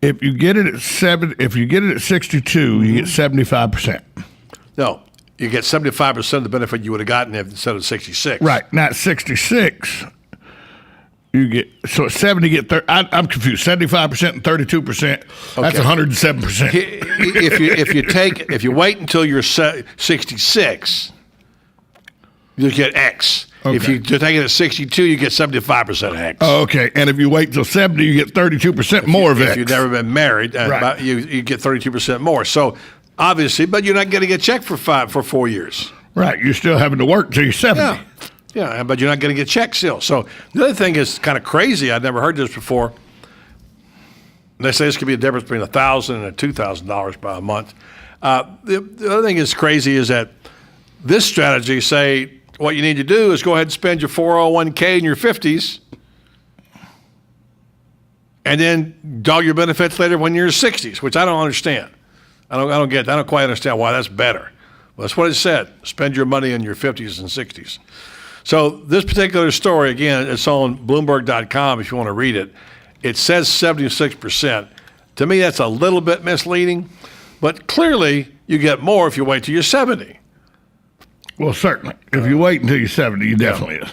If you get it at 62, you get 75%. No. You get 75% of the benefit you would have gotten instead of 66. Right. Not 66. You get, so at 70, you get 30. I'm confused. 75% and 32%. That's 107%. If you wait until you're 66, you get X. Okay. If you take it at 62, you get 75% X. Oh, okay. And if you wait till 70, you get 32% more of X. If you've never been married, right. you get 32% more. So obviously, but you're not getting a check for 4 years. Right. You're still having to work till you're 70. Yeah, but you're not getting a check still. So the other thing is kind of crazy. I'd never heard this before. They say this could be a difference between $1,000 and $2,000 by a month. The other thing that's crazy is that this strategy, say, what you need to do is go ahead and spend your 401k in your 50s, and then dog your benefits later when you're 60s, which I don't understand. I don't quite understand why that's better. Well, that's what it said. Spend your money in your 50s and 60s. So this particular story, again, it's on Bloomberg.com if you want to read it. It says 76%. To me, that's a little bit misleading, but clearly you get more if you wait till you're 70. Well, certainly. If you wait until you're 70, you definitely is.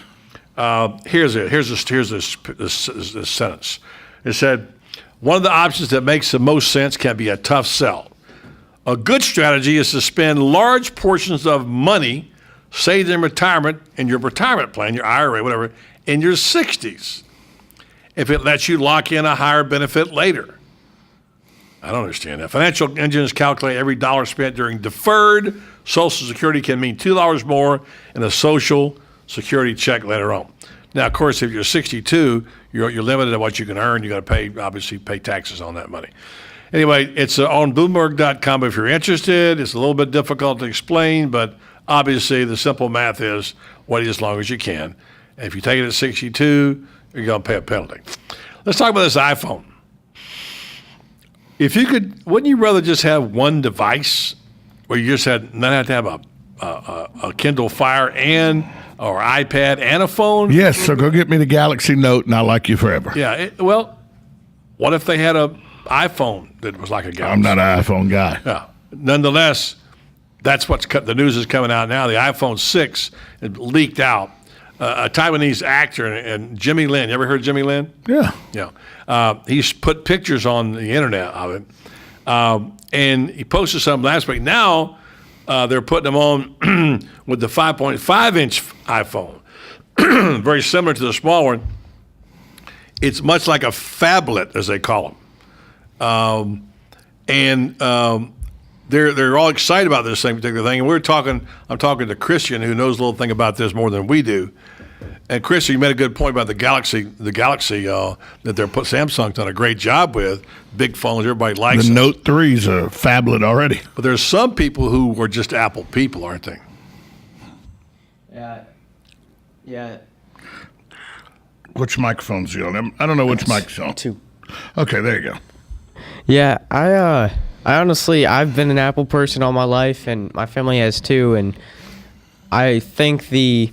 Here's this sentence. It said, one of the options that makes the most sense can be a tough sell. A good strategy is to spend large portions of money saved in retirement, in your retirement plan, your IRA, whatever, in your 60s, if it lets you lock in a higher benefit later. I don't understand that. Financial engines calculate every dollar spent during deferred Social Security can mean $2 more in a Social Security check later on. Now, of course, if you're 62, you're limited to what you can earn. You got to pay taxes on that money. Anyway, it's on Bloomberg.com if you're interested. It's a little bit difficult to explain, but obviously the simple math is wait as long as you can. And if you take it at 62, you're going to pay a penalty. Let's talk about this iPhone. If you could, wouldn't you rather just have one device where you just not have to have a Kindle Fire or iPad and a phone? Yes, so go get me the Galaxy Note and I'll like you forever. Yeah, well, what if they had an iPhone that was like a Galaxy? I'm not an iPhone guy. Yeah. Nonetheless, that's the news is coming out now. The iPhone 6 leaked out. A Taiwanese actor and Jimmy Lin. You ever heard of Jimmy Lin? Yeah. Yeah. He's put pictures on the internet of it. And he posted something last week. Now they're putting them on with the 5.5-inch iPhone. Very similar to the small one. It's much like a phablet, as they call them. They're all excited about this same particular thing. And I'm talking to Christian, who knows a little thing about this more than we do. And Christian, you made a good point about the Galaxy that Samsung's done a great job with. Big phones, everybody likes them. The Note 3's a phablet already. But there's some people who were just Apple people, aren't they? Yeah. Which microphone's you on? I don't know which mic's on. 2. Okay, there you go. Yeah, I honestly, I've been an Apple person all my life, and my family has too, and I think the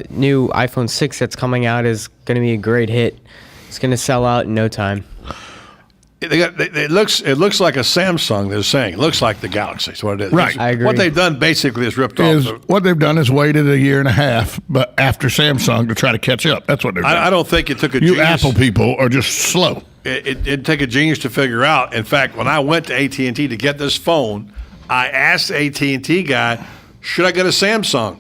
new iPhone 6 that's coming out is going to be a great hit. It's going to sell out in no time. It looks like a Samsung. They're saying it looks like the Galaxy. That's what it is. Right. I agree. What they've done basically is ripped off. What they've done is waited a year and a half, but after Samsung to try to catch up. That's what they're doing. I don't think it took a You genius. Apple people are just slow. It'd take a genius to figure out. In fact, when I went to AT&T to get this phone, I asked the AT&T guy, should I get a Samsung?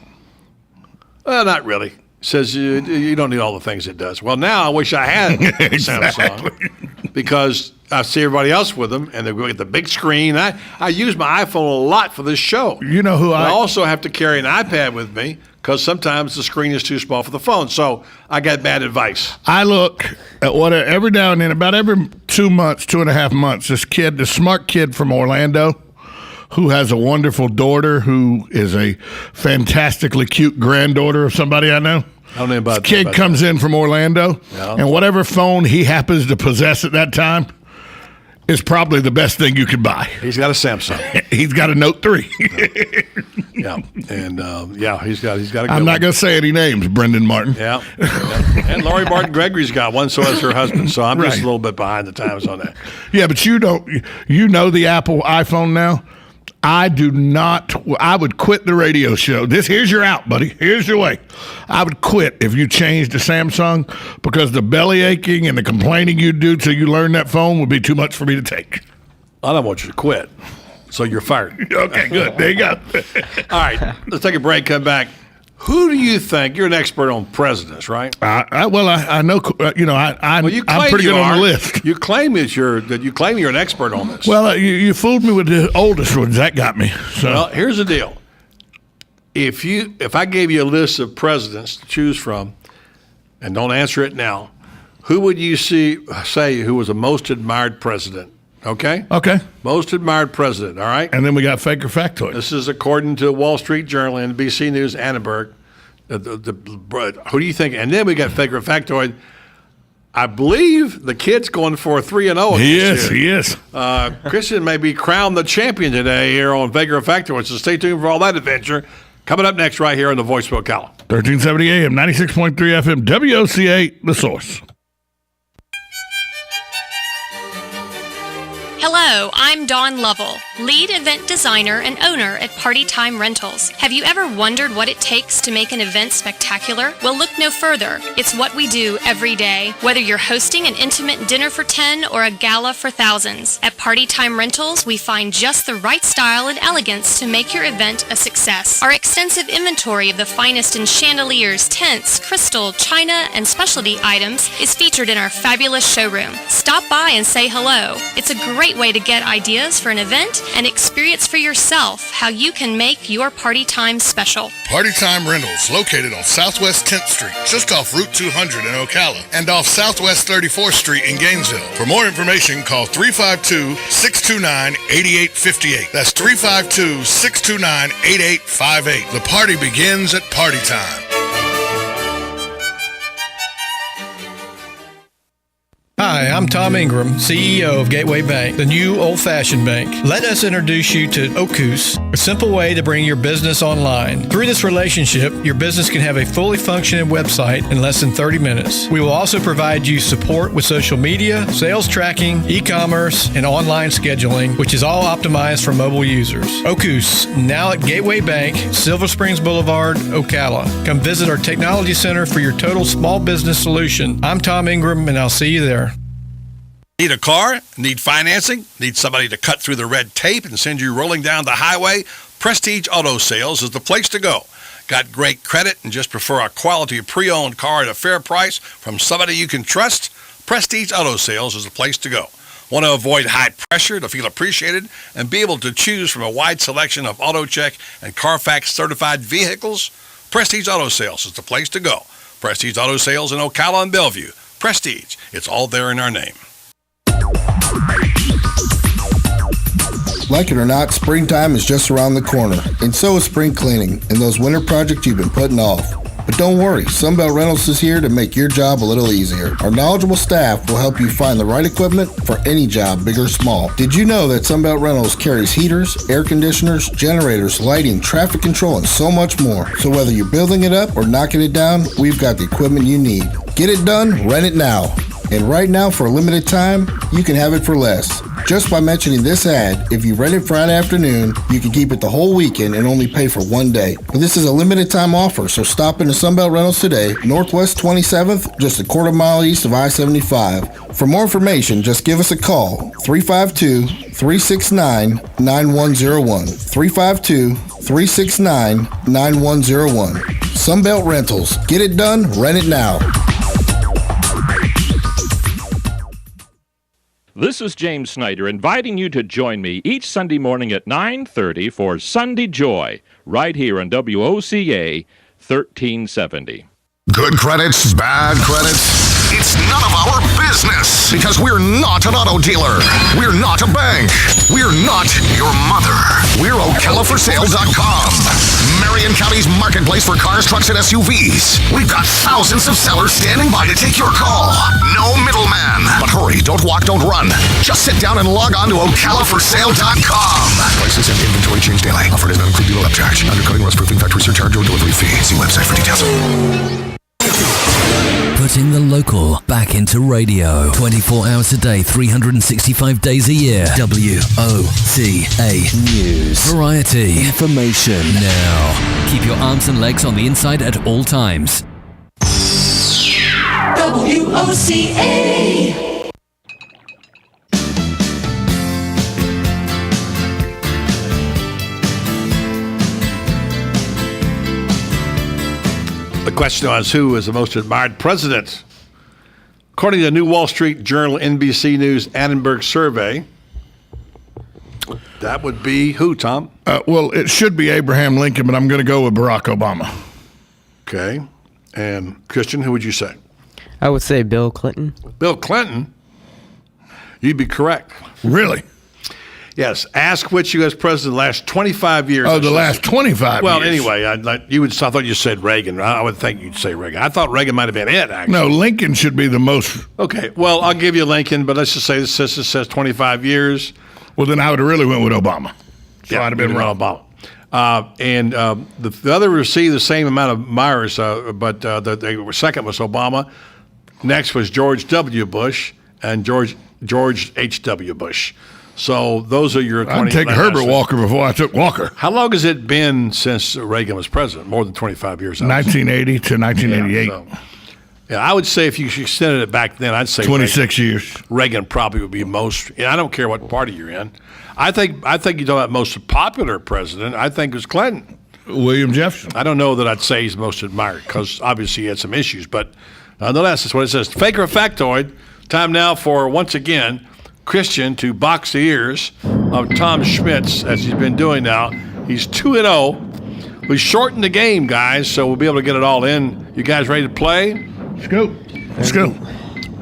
Not really. Says you don't need all the things it does. Well, now I wish I had a Samsung because I see everybody else with them, and they get the big screen. I use my iPhone a lot for this show. You know who I also have to carry an iPad with me because sometimes the screen is too small for the phone. So I got bad advice. I look at what every now and then, about every 2 months, 2.5 months, this smart kid from Orlando who has a wonderful daughter who is a fantastically cute granddaughter of somebody I know. I don't know about this kid comes in from Orlando, and whatever phone he happens to possess at that time is probably the best thing you could buy. He's got a Samsung. He's got a Note 3. Yeah, and he's got a good I'm not one. going to say any names, Brendan Martin. Yeah. And Lori Martin Gregory's got one, so has her husband. So I'm just a little bit behind the times on that. Yeah, but you know the Apple iPhone now? I do not. I would quit the radio show. Here's your out, buddy. Here's your way. I would quit if you changed to Samsung because the belly aching and the complaining you do till you learn that phone would be too much for me to take. I don't want you to quit. So you're fired. Okay, good. There you go. All right, let's take a break. Come back. Who do you think? You're an expert on presidents, right? I know. I'm pretty good on the list. You claim you're an expert on this. Well, you fooled me with the oldest ones. That got me. So. Well, here's the deal. If I gave you a list of presidents to choose from, and don't answer it now, who would you say who was the most admired president? Okay? Okay. Most admired president, all right? And then we got fake or factoid. This is according to Wall Street Journal and NBC News, Annenberg. Who do you think? And then we got fake or factoid. I believe the kid's going for a 3-0. He is. Christian may be crowned the champion today here on Fake or Factoid, so stay tuned for all that adventure. Coming up next right here on the Voice of Ocala. 1370 AM, 96.3 FM, WOCA, The Source. Hello, I'm Dawn Lovell, lead event designer and owner at Party Time Rentals. Have you ever wondered what it takes to make an event spectacular? Well, look no further. It's what we do every day, whether you're hosting an intimate dinner for 10 or a gala for thousands. At Party Time Rentals, we find just the right style and elegance to make your event a success. Our extensive inventory of the finest in chandeliers, tents, crystal, china, and specialty items is featured in our fabulous showroom. Stop by and say hello. It's a great great way to get ideas for an event and experience for yourself how you can make your party time special. Party Time Rentals, located on Southwest 10th Street, just off Route 200 in Ocala, and off Southwest 34th Street in Gainesville. For more information, call 352-629-8858. That's 352-629-8858. The party begins at Party Time. Hi, I'm Tom Ingram, CEO of Gateway Bank, the new old-fashioned bank. Let us introduce you to Ocus, a simple way to bring your business online. Through this relationship, your business can have a fully functioning website in less than 30 minutes. We will also provide you support with social media, sales tracking, e-commerce, and online scheduling, which is all optimized for mobile users. Ocus, now at Gateway Bank, Silver Springs Boulevard, Ocala. Come visit our technology center for your total small business solution. I'm Tom Ingram, and I'll see you there. Need a car? Need financing? Need somebody to cut through the red tape and send you rolling down the highway? Prestige Auto Sales is the place to go. Got great credit and just prefer a quality pre-owned car at a fair price from somebody you can trust? Prestige Auto Sales is the place to go. Want to avoid high pressure to feel appreciated and be able to choose from a wide selection of AutoCheck and Carfax certified vehicles? Prestige Auto Sales is the place to go. Prestige Auto Sales in Ocala and Bellevue. Prestige. It's all there in our name. Like it or not, springtime is just around the corner, and so is spring cleaning and those winter projects you've been putting off. But don't worry, Sunbelt Rentals is here to make your job a little easier. Our knowledgeable staff will help you find the right equipment for any job, big or small. Did you know that Sunbelt Rentals carries heaters, air conditioners, generators, lighting, traffic control, and so much more? So whether you're building it up or knocking it down, we've got the equipment you need. Get it done, rent it now. And right now, for a limited time, you can have it for less. Just by mentioning this ad, if you rent it Friday afternoon, you can keep it the whole weekend and only pay for one day. But this is a limited time offer, so stop into Sunbelt Rentals today, Northwest 27th, just a quarter mile east of I-75. For more information, just give us a call, 352-369-9101. 352-369-9101. Sunbelt Rentals. Get it done, rent it now. This is James Snyder inviting you to join me each Sunday morning at 9:30 for Sunday Joy, right here on WOCA 1370. Good credits, bad credits. It's none of our business because we're not an auto dealer. We're not a bank. We're not your mother. We're OcalaForSale.com. Marion County's marketplace for cars, trucks, and SUVs. We've got thousands of sellers standing by to take your call. No middleman. But hurry, don't walk, don't run. Just sit down and log on to OcalaForSale.com. Prices and inventory change daily. Offer does not include dealer upcharge. Undercutting, rust-proofing, factory surcharge, or delivery fee. See website for details. Putting the local back into radio. 24 hours a day, 365 days a year. WOCA News. Variety. Information. Now. Keep your arms and legs on the inside at all times. WOCA. The question was, who is the most admired president? According to the New Wall Street Journal, NBC News, Annenberg survey, that would be who, Tom? Well, it should be Abraham Lincoln, but I'm going to go with Barack Obama. Okay. And Christian, who would you say? I would say Bill Clinton. Bill Clinton? You'd be correct. Really? Yes. Ask which U.S. president the last 25 years. Oh, the last 25 well, years. Anyway, I thought you said Reagan. I would think you'd say Reagan. I thought Reagan might have been it, actually. No, Lincoln should be the most. Okay. Well, I'll give you Lincoln, but let's just say this says 25 years. Well, then I would have really went with Obama. So Yeah, I'd have been wrong. Obama. The other received the same amount of admirers, but the second was Obama. Next was George W. Bush and George H.W. Bush. So those are your 20. I'd take Herbert Walker before I took Walker. How long has it been since Reagan was president? More than 25 years. 1980 to 1988. Yeah, I would say if you extended it back then, I'd say 26 years. Reagan probably would be most. And I don't care what party you're in. I think you're talking about most popular president. I think it was Clinton. William Jefferson. I don't know that I'd say he's most admired because obviously he had some issues, but nonetheless, that's what it says. Fake or factoid. Time now for, once again, Christian to box the ears of Tom Schmitz, as he's been doing now. He's 2-0. We shortened the game, guys, so we'll be able to get it all in. You guys ready to play? Let's go. Let's go.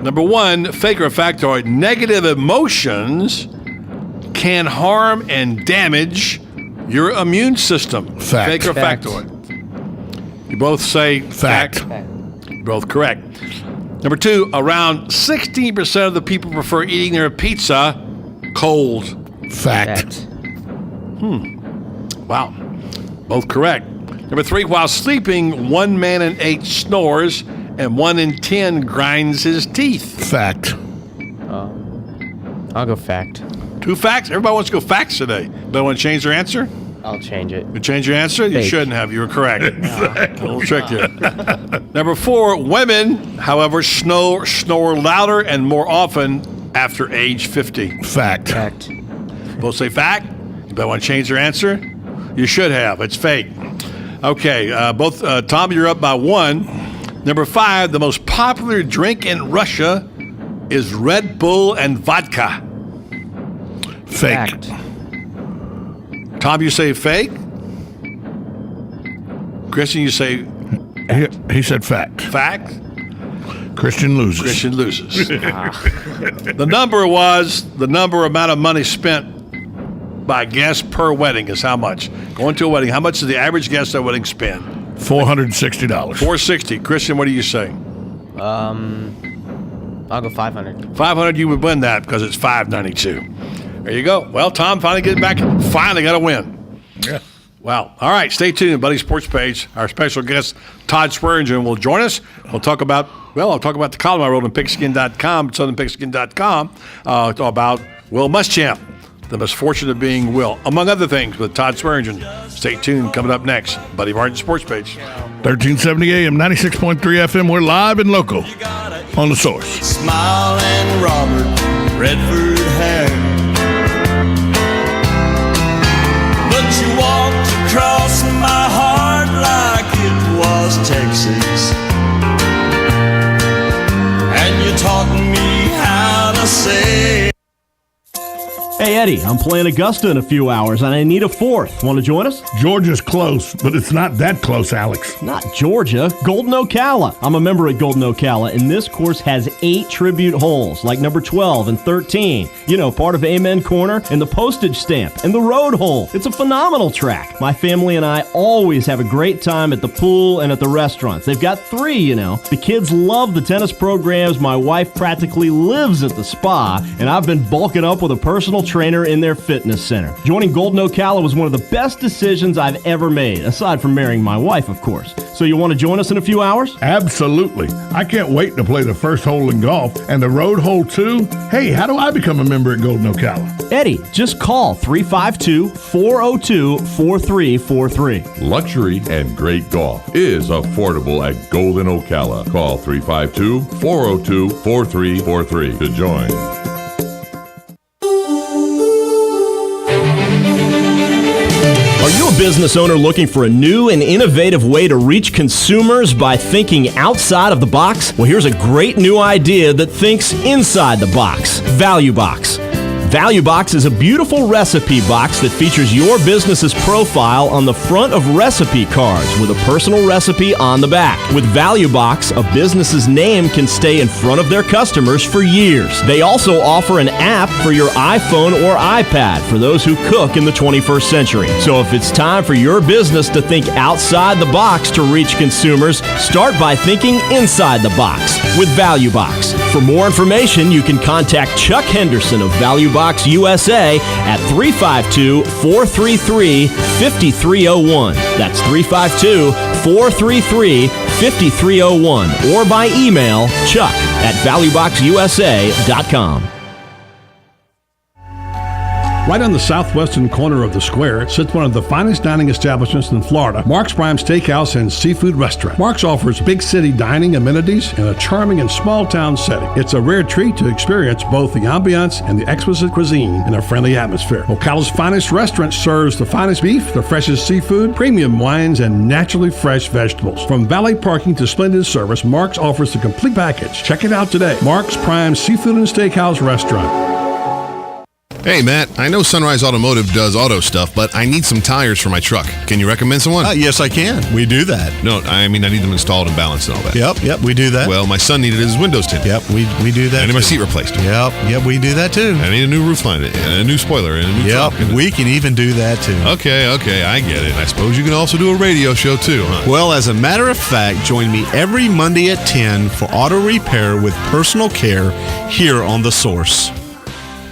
Number one, fake or factoid. Negative emotions can harm and damage your immune system. Fact. Fake or Fact. factoid? You both say fact. You're both correct. Number two, around 16% of the people prefer eating their pizza cold. Fact. Wow. Both correct. Number three, while sleeping, 1 man in 8 snores and 1 in 10 grinds his teeth. Fact. I'll go fact. 2 facts? Everybody wants to go facts today. Don't want to change their answer? I'll change it. You change your answer? You Fake. shouldn't have. You were correct. A little trick here. Number 4, women, however, snore louder and more often after age 50. Fact. Fact. Both say fact? You better want to change their answer? You should have. It's fake. Okay, Tom, you're up by 1. Number 5, the most popular drink in Russia is Red Bull and vodka. Fake. Fact. Tom, you say fake? Christian, you say He said fact. fact? Christian loses. Christian loses. The amount of money spent by guest per wedding is how much? Going to a wedding, how much does the average guest at a wedding spend? $460. $460. Christian, what do you say? I'll go 500. 500, you would win that because it's $592. There you go. Well, Tom finally getting back. Finally got a win. Yeah. Wow. All right. Stay tuned, Buddy Sports Page. Our special guest, Todd Swearingen, will join us. I'll talk about the column I wrote on pigskin.com, southernpigskin.com, about Will Muschamp, the misfortune of being Will, among other things, with Todd Swearingen. Stay tuned. Coming up next, Buddy Martin Sports Page. 1370 AM, 96.3 FM. We're live and local on The Source. Smile and Robert Redford hair. But you walked across my heart like it was Texas. And you taught me how to say. Hey, Eddie, I'm playing Augusta in a few hours, and I need a 4th. Want to join us? Georgia's close, but it's not that close, Alex. Not Georgia, Golden Ocala. I'm a member at Golden Ocala, and this course has 8 tribute holes, like number 12 and 13. You know, part of Amen Corner, and the postage stamp, and the road hole. It's a phenomenal track. My family and I always have a great time at the pool and at the restaurants. They've got 3, you know. The kids love the tennis programs. My wife practically lives at the spa, and I've been bulking up with a personal trainer in their fitness center. Joining Golden Ocala was one of the best decisions I've ever made, aside from marrying my wife, of course. So you want to join us in a few hours? Absolutely. I can't wait to play the first hole in golf and the road hole too. Hey, how do I become a member at Golden Ocala? Eddie, just call 352-402-4343. Luxury and great golf is affordable at Golden Ocala. Call 352-402-4343 to join. Are you a business owner looking for a new and innovative way to reach consumers by thinking outside of the box? Well, here's a great new idea that thinks inside the box. Value Box. Value Box is a beautiful recipe box that features your business's profile on the front of recipe cards with a personal recipe on the back. With Value Box, a business's name can stay in front of their customers for years. They also offer an app for your iPhone or iPad for those who cook in the 21st century. So if it's time for your business to think outside the box to reach consumers, start by thinking inside the box with Value Box. For more information, you can contact Chuck Henderson of Value Box USA at 352-433-5301. That's 352-433-5301. Or by email, chuck@valueboxusa.com. Right on the southwestern corner of the square sits one of the finest dining establishments in Florida, Mark's Prime Steakhouse and Seafood Restaurant. Mark's offers big city dining amenities in a charming and small town setting. It's a rare treat to experience both the ambiance and the exquisite cuisine in a friendly atmosphere. Ocala's finest restaurant serves the finest beef, the freshest seafood, premium wines, and naturally fresh vegetables. From valet parking to splendid service, Mark's offers the complete package. Check it out today. Mark's Prime Seafood and Steakhouse Restaurant. Hey, Matt, I know Sunrise Automotive does auto stuff, but I need some tires for my truck. Can you recommend someone? Yes, I can. We do that. No, I mean, I need them installed and balanced and all that. Yep, we do that. Well, my son needed his windows tinted. Yep, we do that. I need my seat replaced. Yep, we do that too. I need a new roof line and a new spoiler and a new Yep, trunk. we can even do that too. Okay, I get it. I suppose you can also do a radio show too, huh? Well, as a matter of fact, join me every Monday at 10 for auto repair with personal care here on The Source.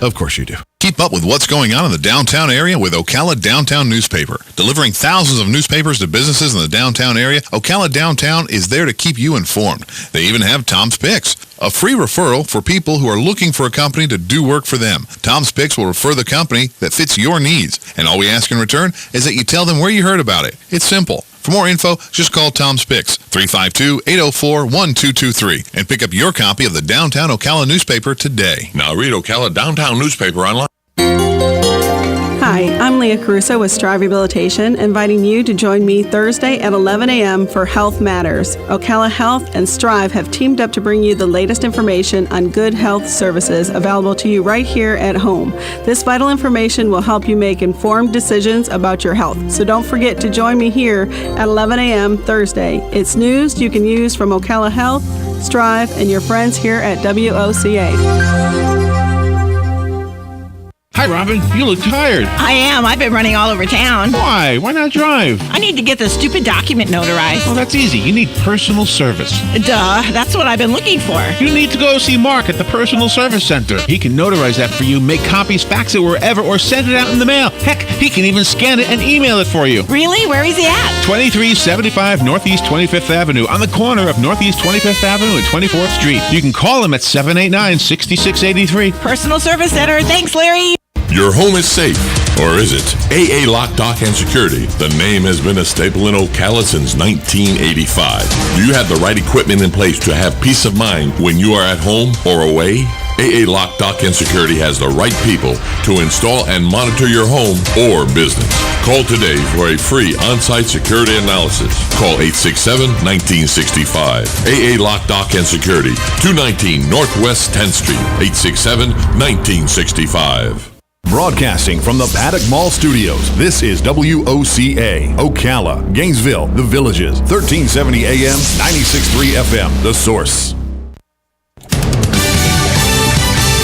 Of course you do. Keep up with what's going on in the downtown area with Ocala Downtown Newspaper. Delivering thousands of newspapers to businesses in the downtown area, Ocala Downtown is there to keep you informed. They even have Tom's Picks, a free referral for people who are looking for a company to do work for them. Tom's Picks will refer the company that fits your needs, and all we ask in return is that you tell them where you heard about it. It's simple. For more info, just call Tom's Picks, 352-804-1223, and pick up your copy of the Downtown Ocala newspaper today. Now read Ocala Downtown Newspaper online. Hi, I'm Leah Caruso with Strive Rehabilitation, inviting you to join me Thursday at 11 a.m. for Health Matters. Ocala Health and Strive have teamed up to bring you the latest information on good health services available to you right here at home. This vital information will help you make informed decisions about your health. So don't forget to join me here at 11 a.m. Thursday. It's news you can use from Ocala Health, Strive, and your friends here at WOCA. Hi, Robin. You look tired. I am. I've been running all over town. Why? Why not drive? I need to get this stupid document notarized. Well, that's easy. You need personal service. Duh. That's what I've been looking for. You need to go see Mark at the Personal Service Center. He can notarize that for you, make copies, fax it wherever, or send it out in the mail. Heck, he can even scan it and email it for you. Really? Where is he at? 2375 Northeast 25th Avenue, on the corner of Northeast 25th Avenue and 24th Street. You can call him at 789-6683. Personal Service Center. Thanks, Larry. Your home is safe, or is it? AA Lock, Dock, and Security. The name has been a staple in Ocala since 1985. Do you have the right equipment in place to have peace of mind when you are at home or away? AA Lock, Dock, and Security has the right people to install and monitor your home or business. Call today for a free on-site security analysis. Call 867-1965. AA Lock, Dock, and Security, 219 Northwest 10th Street, 867-1965. Broadcasting from the Paddock Mall Studios, this is WOCA, Ocala, Gainesville, The Villages, 1370 AM, 96.3 FM, The Source.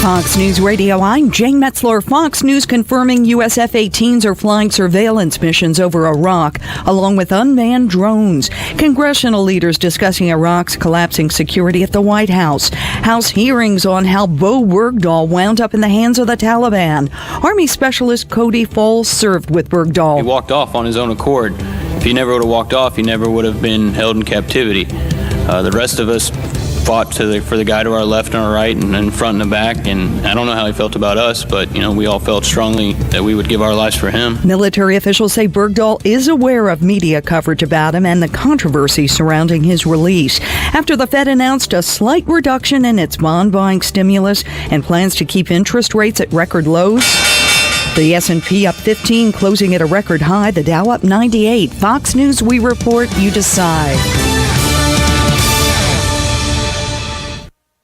Fox News Radio, I'm Jane Metzler. Fox News confirming U.S. F-18s are flying surveillance missions over Iraq, along with unmanned drones. Congressional leaders discussing Iraq's collapsing security at the White House. House hearings on how Bo Bergdahl wound up in the hands of the Taliban. Army Specialist Cody Falls served with Bergdahl. He walked off on his own accord. If he never would have walked off, he never would have been held in captivity. The rest of us fought for the guy to our left and our right and in front and the back, and I don't know how he felt about us, but we all felt strongly that we would give our lives for him. Military officials say Bergdahl is aware of media coverage about him and the controversy surrounding his release after the Fed announced a slight reduction in its bond buying stimulus and plans to keep interest rates at record lows. The S&P up 15, closing at a record high. The Dow up 98. Fox News, we report, you decide.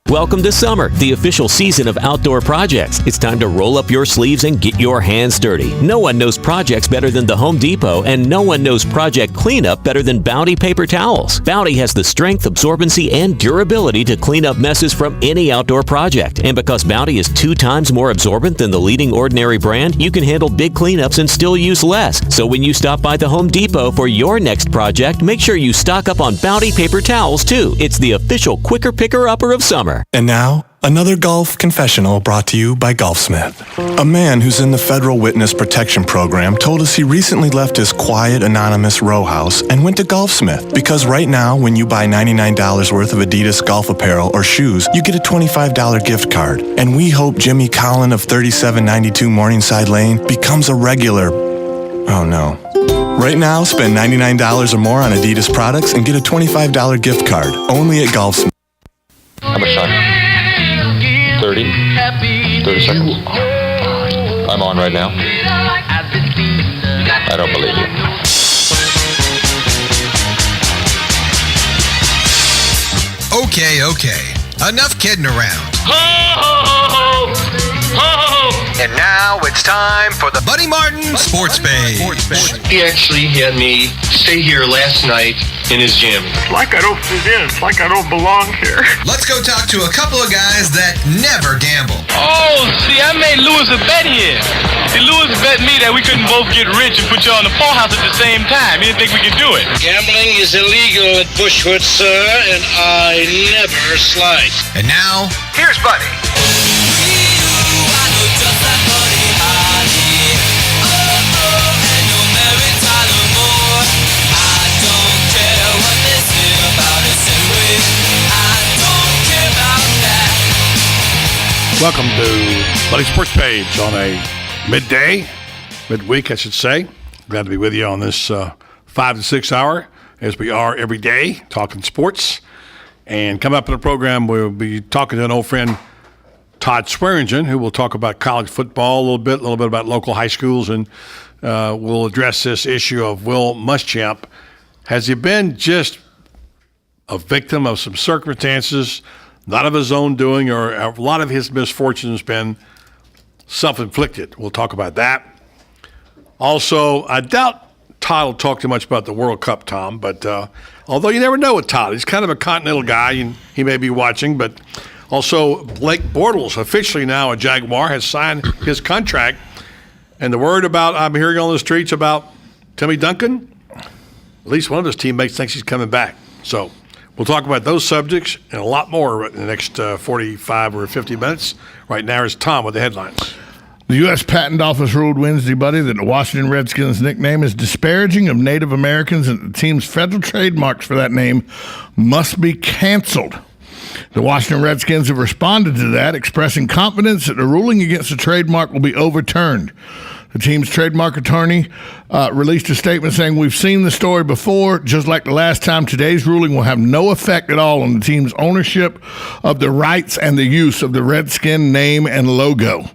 Welcome to summer, the official season of outdoor projects. It's time to roll up your sleeves and get your hands dirty. No one knows projects better than the Home Depot, and no one knows project cleanup better than Bounty paper towels. Bounty has the strength, absorbency, and durability to clean up messes from any outdoor project. And because Bounty is 2 times more absorbent than the leading ordinary brand, you can handle big cleanups and still use less. So when you stop by the Home Depot for your next project, make sure you stock up on Bounty paper towels too. It's the official quicker picker-upper of summer. And now, another golf confessional brought to you by Golfsmith. A man who's in the Federal Witness Protection Program told us he recently left his quiet, anonymous row house and went to Golfsmith because right now, when you buy $99 worth of Adidas golf apparel or shoes, you get a $25 gift card. And we hope Jimmy Collin of 3792 Morningside Lane becomes a regular... Oh no. Right now, spend $99 or more on Adidas products and get a $25 gift card, only at Golfsmith. How much time? 30 seconds. I'm on right now. I don't believe you. Okay. Enough kidding around. Ho, ho, ho, ho, ho, ho. And now it's time for the Buddy Martin Sports Page. He actually had me stay here last night in his gym. It's like I don't fit in. It's like I don't belong here. Let's go talk to a couple of guys that never gamble. Oh, see, I made Lewis a bet here. See, Lewis bet me that we couldn't both get rich and put you on the poorhouse at the same time. He didn't think we could do it. Gambling is illegal at Bushwood, sir, and I never slide. And now, here's Buddy. Welcome to Buddy Sports Page on a midweek, I should say. Glad to be with you on this 5 to 6 hour, as we are every day, talking sports. And coming up in the program, we'll be talking to an old friend, Todd Swearingen, who will talk about college football a little bit about local high schools, and we'll address this issue of Will Muschamp. Has he been just a victim of some circumstances, not of his own doing, or a lot of his misfortunes been self-inflicted? We'll talk about that. Also, I doubt Todd will talk too much about the World Cup, Tom, but although you never know with Todd. He's kind of a continental guy, and he may be watching. But also, Blake Bortles, officially now a Jaguar, has signed his contract. And the word about I'm hearing on the streets about Timmy Duncan, at least one of his teammates thinks he's coming back. So we'll talk about those subjects and a lot more in the next 45 or 50 minutes. Right now is Tom with the headlines. The U.S. Patent Office ruled Wednesday, Buddy, that the Washington Redskins nickname is disparaging of Native Americans, and the team's federal trademarks for that name must be canceled. The Washington Redskins have responded to that, expressing confidence that the ruling against the trademark will be overturned. The team's trademark attorney released a statement saying, "We've seen the story before. Just like the last time, today's ruling will have no effect at all on the team's ownership of the rights and the use of the Redskin name and logo."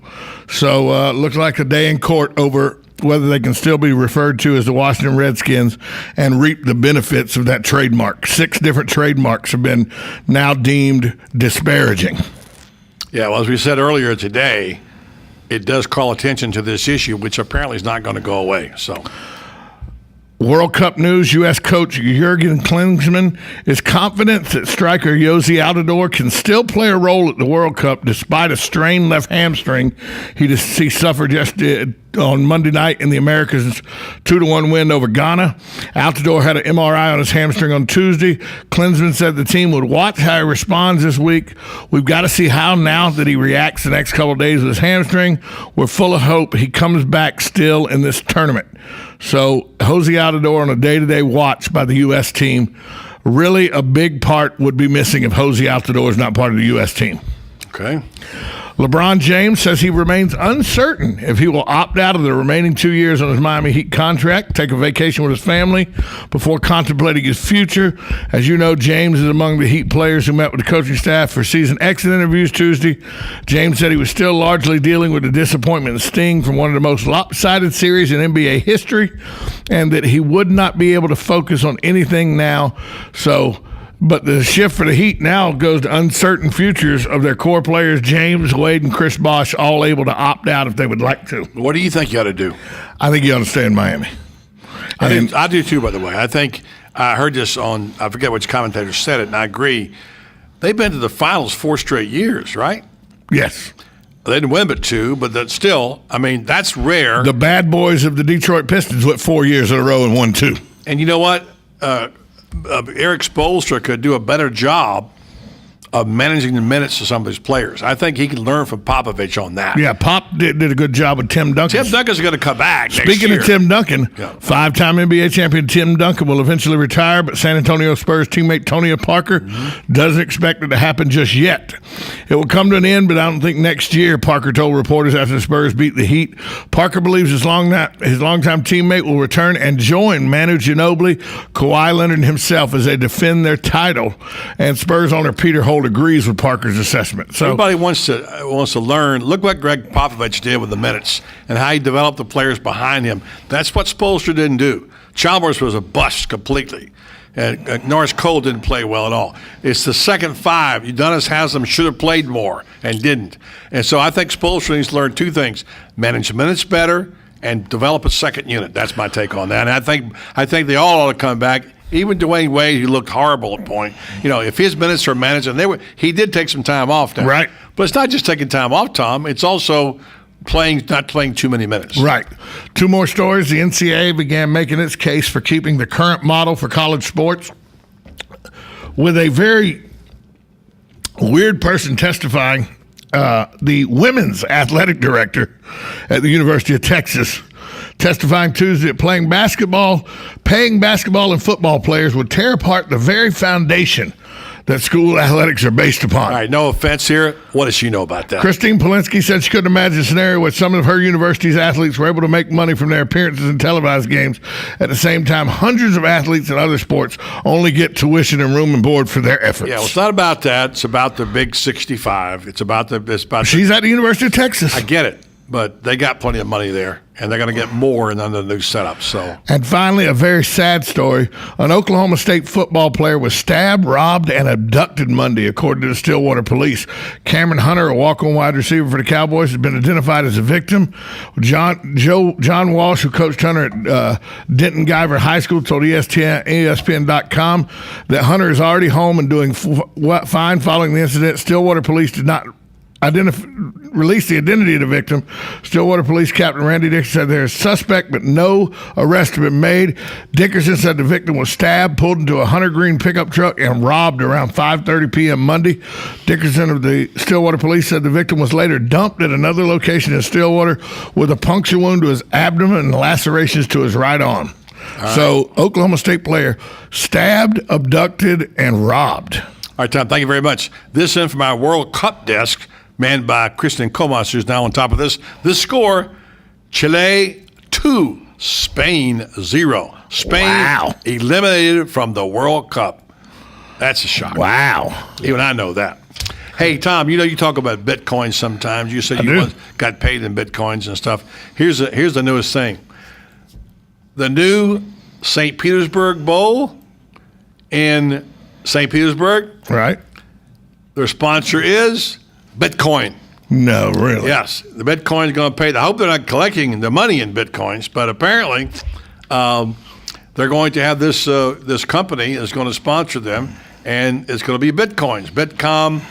So looks like a day in court over whether they can still be referred to as the Washington Redskins and reap the benefits of that trademark. 6 different trademarks have been now deemed disparaging. Yeah, well, as we said earlier today, it does call attention to this issue, which apparently is not going to go away. So, World Cup news, U.S. coach Jurgen Klinsmann is confident that striker Jozy Altidore can still play a role at the World Cup despite a strained left hamstring he suffered just on Monday night in the Americas' 2-1 win over Ghana. Altidore had an MRI on his hamstring on Tuesday. Klinsmann said the team would watch how he responds this week. We've got to see how now that he reacts the next couple of days with his hamstring. We're full of hope he comes back still in this tournament. So Jozy Altidore on a day-to-day watch by the U.S. team. Really a big part would be missing if Jozy Altidore is not part of the U.S. team. Okay. LeBron James says he remains uncertain if he will opt out of the remaining 2 years on his Miami Heat contract, take a vacation with his family before contemplating his future. As you know, James is among the Heat players who met with the coaching staff for season exit interviews Tuesday. James said he was still largely dealing with the disappointment and sting from one of the most lopsided series in NBA history, and that he would not be able to focus on anything now. But the shift for the Heat now goes to uncertain futures of their core players, James, Wade, and Chris Bosh, all able to opt out if they would like to. What do you think you ought to do? I think you ought to stay in Miami. I do too, by the way. I think I heard this on, I forget which commentator said it, and I agree. They've been to the finals 4 straight years, right? Yes. They didn't win but 2, but that's still, I mean, that's rare. The bad boys of the Detroit Pistons went 4 years in a row and won 2. And you know what? Eric Spoelstra could do a better job of managing the minutes of some of his players. I think he can learn from Popovich on that. Yeah, Pop did a good job with Tim Duncan. Tim Duncan's going to come back next Speaking year. of Tim Duncan, 5-time NBA champion Tim Duncan will eventually retire, but San Antonio Spurs teammate Tony Parker doesn't expect it to happen just yet. It will come to an end, but I don't think next year, Parker told reporters after the Spurs beat the Heat. Parker believes his longtime teammate will return and join Manu Ginobili, Kawhi Leonard, and himself as they defend their title. And Spurs owner Peter Holt agrees with Parker's assessment. So everybody wants to learn. Look what Greg Popovich did with the minutes and how he developed the players behind him. That's what Spoelstra didn't do. Chalmers was a bust completely. And Norris Cole didn't play well at all. It's the second five. Udonis Haslam should have played more and didn't. And so I think Spoelstra needs to learn two things: manage minutes better and develop a second unit. That's my take on that. And I think they all ought to come back. Even Dwayne Wade, who looked horrible at point, if his minutes are managed, and he did take some time off now. Right. But it's not just taking time off, Tom. It's also not playing too many minutes. Right. Two more stories. The NCAA began making its case for keeping the current model for college sports, with a very weird person testifying, the women's athletic director at the University of Texas, testifying Tuesday that paying basketball and football players would tear apart the very foundation that school athletics are based upon. All right, no offense here. What does she know about that? Christine Polinsky said she couldn't imagine a scenario where some of her university's athletes were able to make money from their appearances in televised games. At the same time, hundreds of athletes in other sports only get tuition and room and board for their efforts. Yeah, well, it's not about that. It's about the Big 65. She's at the University of Texas. I get it, but they got plenty of money there, and they're going to get more in the new setup. So. And finally, a very sad story. An Oklahoma State football player was stabbed, robbed, and abducted Monday, according to the Stillwater police. Cameron Hunter, a walk-on wide receiver for the Cowboys, has been identified as a victim. John Walsh, who coached Hunter at Denton Guyver High School, told ESPN.com that Hunter is already home and doing fine following the incident. Stillwater police did not released the identity of the victim. Stillwater Police Captain Randy Dickerson said there's a suspect, but no arrest have been made. Dickerson said the victim was stabbed, pulled into a Hunter Green pickup truck, and robbed around 5:30 p.m. Monday. Dickerson of the Stillwater Police said the victim was later dumped at another location in Stillwater with a puncture wound to his abdomen and lacerations to his right arm. Right. So, Oklahoma State player stabbed, abducted, and robbed. All right, Tom, thank you very much. This in from our World Cup desk, manned by Kristen Comas, who's now on top of this. This score, Chile 2, Spain 0. Spain eliminated from the World Cup. That's a shock. Wow. Even I know that. Hey, Tom, you talk about Bitcoin sometimes. You said you got paid in Bitcoins and stuff. Here's the newest thing. The new St. Petersburg Bowl in St. Petersburg. Right. Their sponsor is Bitcoin. No, really? Yes. The Bitcoin is going to pay. I hope they're not collecting the money in Bitcoins, but apparently they're going to have this company is going to sponsor them, and it's going to be Bitcoins. Bitcom.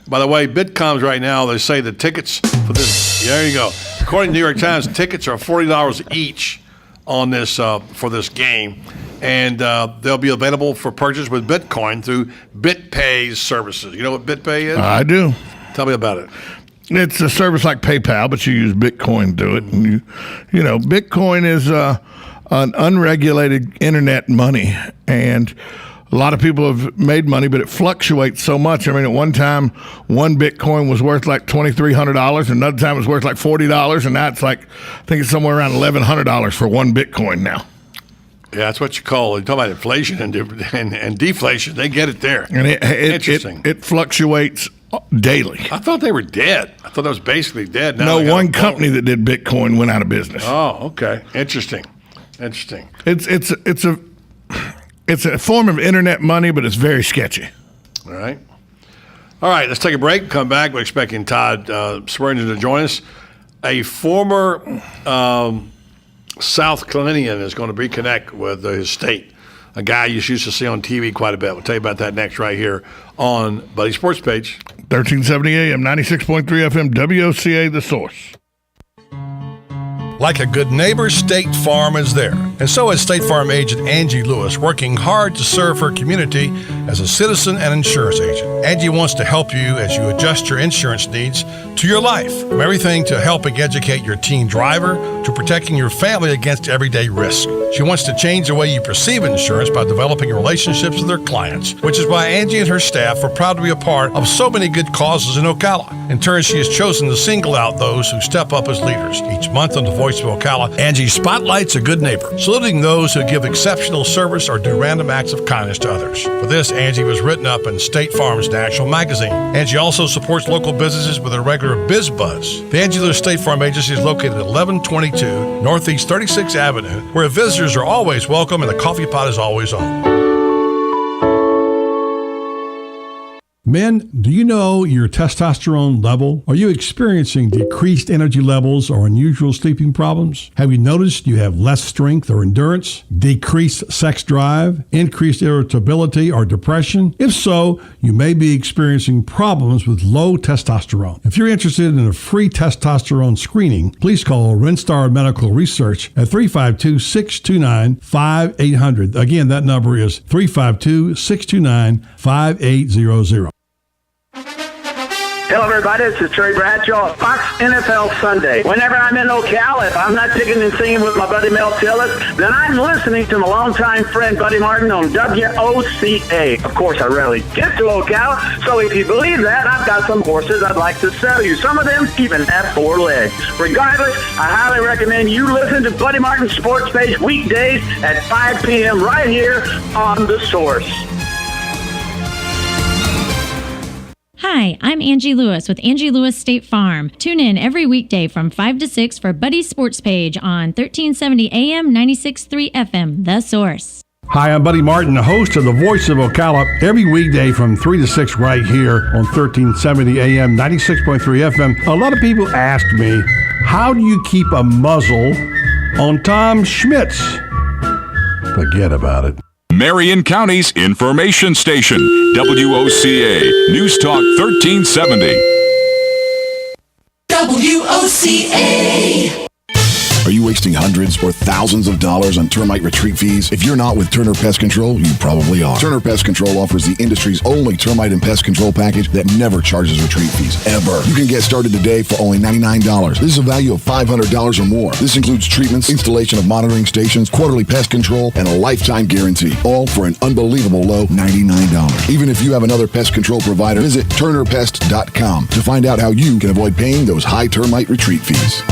By the way, Bitcoms right now, they say the tickets for this, there you go. According to the New York Times, tickets are $40 each on this for this game. And they'll be available for purchase with Bitcoin through BitPay's services. You know what BitPay is? I do. Tell me about it. It's a service like PayPal, but you use Bitcoin to do it. And Bitcoin is an unregulated internet money, and a lot of people have made money, but it fluctuates so much. I mean, at one time, one Bitcoin was worth like $2,300, another time it was worth like $40, and now it's like, I think it's somewhere around $1,100 for one Bitcoin now. Yeah, that's what you call it. You talk about inflation and deflation. They get it there. And Interesting. It fluctuates daily. I thought they were dead. I thought that was basically dead. Now no, one company that did Bitcoin went out of business. Oh, okay. Interesting. It's a form of internet money, but it's very sketchy. All right. Let's take a break. Come back. We're expecting Todd Swearingen to join us. A former South Carolinian is going to reconnect with his state. A guy you used to see on TV quite a bit. We'll tell you about that next right here on Buddy Sports Page. 1370 AM, 96.3 FM, WOCA, The Source. Like a good neighbor, State Farm is there. And so is State Farm agent Angie Lewis, working hard to serve her community as a citizen and insurance agent. Angie wants to help you as you adjust your insurance needs to your life. From everything to helping educate your teen driver to protecting your family against everyday risk. She wants to change the way you perceive insurance by developing relationships with her clients, which is why Angie and her staff are proud to be a part of so many good causes in Ocala. In turn, she has chosen to single out those who step up as leaders. Each month on the Voice of Ocala, Angie spotlights a good neighbor, saluting those who give exceptional service or do random acts of kindness to others. For this, Angie was written up in State Farm's National Magazine. Angie also supports local businesses with a regular Biz Buzz. The Angie Lewis State Farm Agency is located at 1122 Northeast 36th Avenue, where visitors are always welcome and the coffee pot is always on. Men, do you know your testosterone level? Are you experiencing decreased energy levels or unusual sleeping problems? Have you noticed you have less strength or endurance, decreased sex drive, increased irritability or depression? If so, you may be experiencing problems with low testosterone. If you're interested in a free testosterone screening, please call Rinstar Medical Research at 352-629-5800. Again, that number is 352-629-5800. Hello, everybody. This is Terry Bradshaw of Fox NFL Sunday. Whenever I'm in Ocala, if I'm not singing and singing with my buddy Mel Tillis, then I'm listening to my longtime friend Buddy Martin on WOCA. Of course, I rarely get to Ocala, so if you believe that, I've got some horses I'd like to sell you. Some of them even have 4 legs. Regardless, I highly recommend you listen to Buddy Martin's Sports Page weekdays at 5 p.m. right here on The Source. Hi, I'm Angie Lewis with Angie Lewis State Farm. Tune in every weekday from 5 to 6 for Buddy's Sports Page on 1370 AM, 96.3 FM, The Source. Hi, I'm Buddy Martin, the host of The Voice of Ocala, every weekday from 3 to 6 right here on 1370 AM, 96.3 FM. A lot of people ask me, how do you keep a muzzle on Tom Schmitz? Forget about it. Marion County's information station, WOCA, News Talk 1370. WOCA. Are you wasting hundreds or thousands of dollars on termite retreat fees? If you're not with Turner Pest Control, you probably are. Turner Pest Control offers the industry's only termite and pest control package that never charges retreat fees, ever. You can get started today for only $99. This is a value of $500 or more. This includes treatments, installation of monitoring stations, quarterly pest control, and a lifetime guarantee, all for an unbelievable low $99. Even if you have another pest control provider, visit turnerpest.com to find out how you can avoid paying those high termite retreat fees.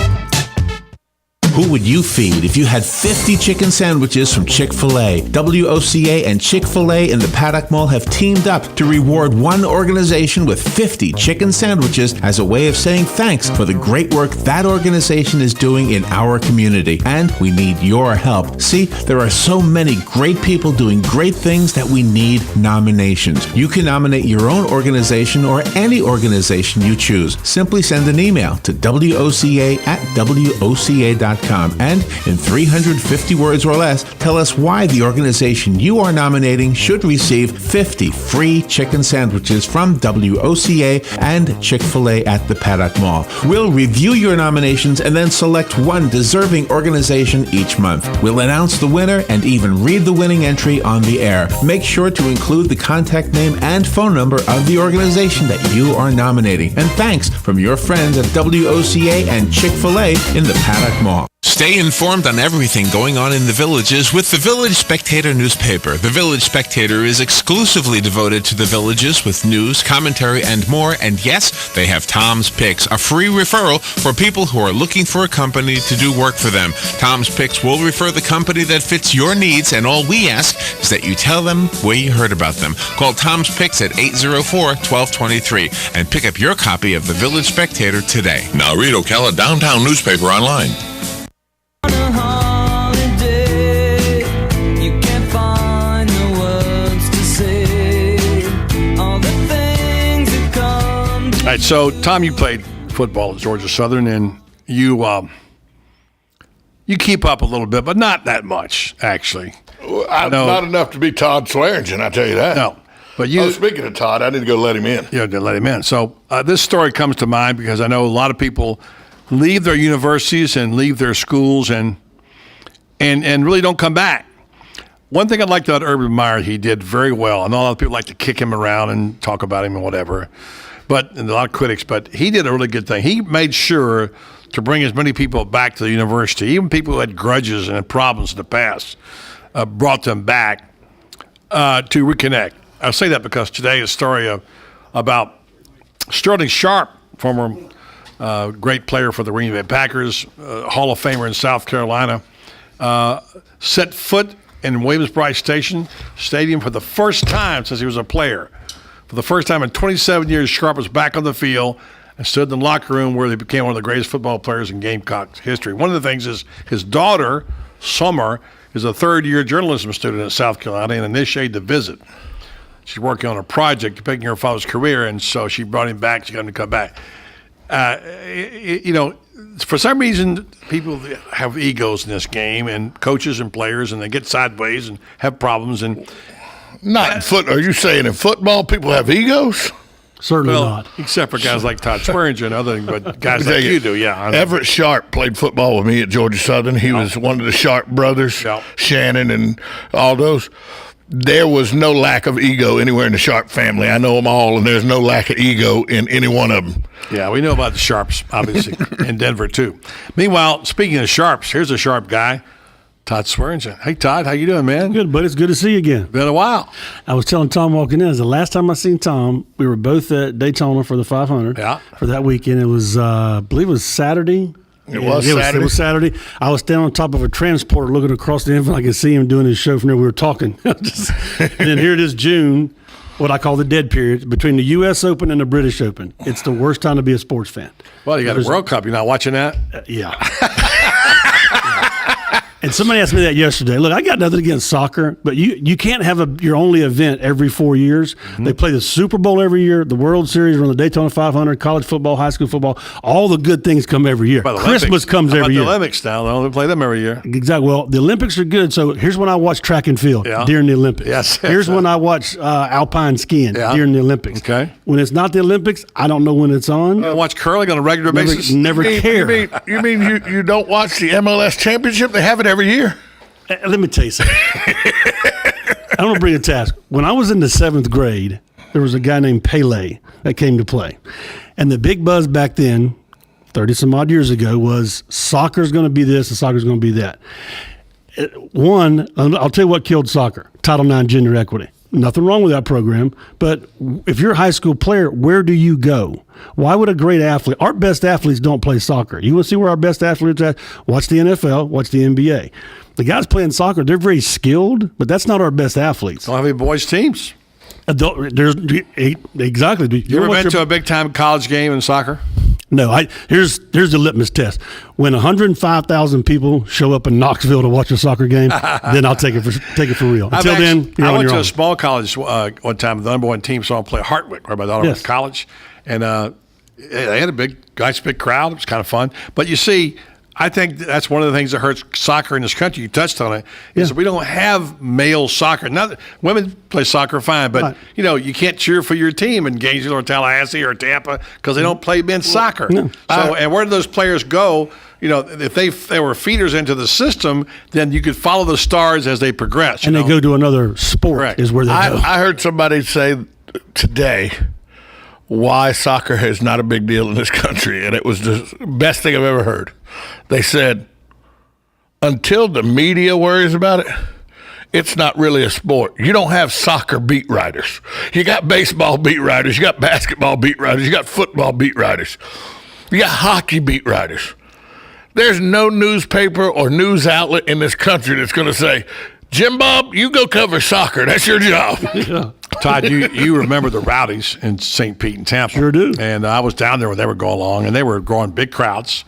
Who would you feed if you had 50 chicken sandwiches from Chick-fil-A? WOCA and Chick-fil-A in the Paddock Mall have teamed up to reward one organization with 50 chicken sandwiches as a way of saying thanks for the great work that organization is doing in our community. And we need your help. See, there are so many great people doing great things that we need nominations. You can nominate your own organization or any organization you choose. Simply send an email to WOCA@WOCA.com. And in 350 words or less, tell us why the organization you are nominating should receive 50 free chicken sandwiches from WOCA and Chick-fil-A at the Paddock Mall. We'll review your nominations and then select one deserving organization each month. We'll announce the winner and even read the winning entry on the air. Make sure to include the contact name and phone number of the organization that you are nominating. And thanks from your friends at WOCA and Chick-fil-A in the Paddock Mall. Stay informed on everything going on in the Villages with the Village Spectator newspaper. The Village Spectator is exclusively devoted to the Villages with news, commentary, and more. And yes, they have Tom's Picks, a free referral for people who are looking for a company to do work for them. Tom's Picks will refer the company that fits your needs, and all we ask is that you tell them where you heard about them. Call Tom's Picks at 804-1223 and pick up your copy of the Village Spectator today. Now read Ocala Downtown newspaper online. All right, so Tom, you played football at Georgia Southern, and you keep up a little bit, but not that much, actually. Not enough to be Todd Swearingen, I tell you that. No, but you. Oh, speaking of Todd, I need to go let him in. Yeah, to let him in. So this story comes to mind because I know a lot of people leave their universities and leave their schools and really don't come back. One thing I'd like to Urban Meyer, he did very well. I know a lot of people like to kick him around and talk about him and whatever, and a lot of critics, but he did a really good thing. He made sure to bring as many people back to the university, even people who had grudges and had problems in the past, brought them back to reconnect. I say that because today is a story about Sterling Sharp, former great player for the Green Bay Packers, Hall of Famer in South Carolina, set foot in Williams-Brice Stadium for the first time since he was a player. For the first time in 27 years, Sharp was back on the field and stood in the locker room where he became one of the greatest football players in Gamecock history. One of the things is his daughter, Summer, is a third-year journalism student at South Carolina and initiated the visit. She's working on a project depicting her father's career, and so she brought him back. She got him to come back. For some reason, people have egos in this game, and coaches and players, and they get sideways and have problems. And not in foot. Are you saying in football people have egos? Certainly not. Except for guys like Todd Swearinger and other, but guys like you do, yeah. Everett Sharp played football with me at Georgia Southern. He was one of the Sharp brothers, Shannon and all those. There was no lack of ego anywhere in the Sharp family. I know them all, and there's no lack of ego in any one of them. Yeah, we know about the Sharps, obviously, in Denver, too. Meanwhile, speaking of Sharps, here's a Sharp guy, Todd Swearinger. Hey, Todd, how you doing, man? Good, buddy. It's good to see you again. Been a while. I was telling Tom walking in, the last time I seen Tom, we were both at Daytona for the 500 for that weekend. It was, I believe it was Saturday. It was Saturday. I was standing on top of a transporter looking across the infield. I could see him doing his show from there. We were talking. And then here it is, June, what I call the dead period, between the U.S. Open and the British Open. It's the worst time to be a sports fan. Well, you got a World Cup. You're not watching that? Yeah. And somebody asked me that yesterday. Look, I got nothing against soccer, but you can't have your only event every 4 years. Mm-hmm. They play the Super Bowl every year, the World Series, run the Daytona 500, college football, high school football. All the good things come every year. Christmas comes every year. The Olympics now, they only play them every year. Exactly. Well, the Olympics are good. So here's when I watch track and field during the Olympics. Yes. Here's when I watch alpine skiing during the Olympics. Okay. When it's not the Olympics, I don't know when it's on. I watch curling on a regular basis. Never care. You mean you don't watch the MLS championship? They have it every year. Let me tell you something. I'm going to bring a task. When I was in the 7th grade, there was a guy named Pele that came to play. And the big buzz back then, 30-some odd years ago, was soccer's going to be this and soccer's going to be that. One, I'll tell you what killed soccer, Title IX gender equity. Nothing wrong with that program, but if you're a high school player, where do you go? Why would a great athlete – our best athletes don't play soccer. You want to see where our best athletes are at? Watch the NFL, watch the NBA. The guys playing soccer, they're very skilled, but that's not our best athletes. Don't have any boys' teams. Exactly. You ever been to a big-time college game in soccer? No. Here's the litmus test. When 105,000 people show up in Knoxville to watch a soccer game, then I'll take it for real. Until then, I went to a small college one time. The number one team saw them play Hartwick, where my daughter went to college, and they had a big crowd. It was kind of fun. But you see, I think that's one of the things that hurts soccer in this country. You touched on it. Is we don't have male soccer. Not women play soccer fine, but you can't cheer for your team in Gainesville or Tallahassee or Tampa because they don't play men's soccer. No. So, and where do those players go? If they were feeders into the system, then you could follow the stars as they progress. And they go to another sport. Correct. Is where they go. I heard somebody say today why soccer is not a big deal in this country, and it was the best thing I've ever heard. They said, until the media worries about it, it's not really a sport. You don't have soccer beat writers. You got baseball beat writers. You got basketball beat writers. You got football beat writers. You got hockey beat writers. There's no newspaper or news outlet in this country that's going to say, Jim Bob, you go cover soccer. That's your job. Yeah. Todd, you remember the Rowdies in St. Pete and Tampa. Sure do. And I was down there when they were going along, and they were growing big crowds.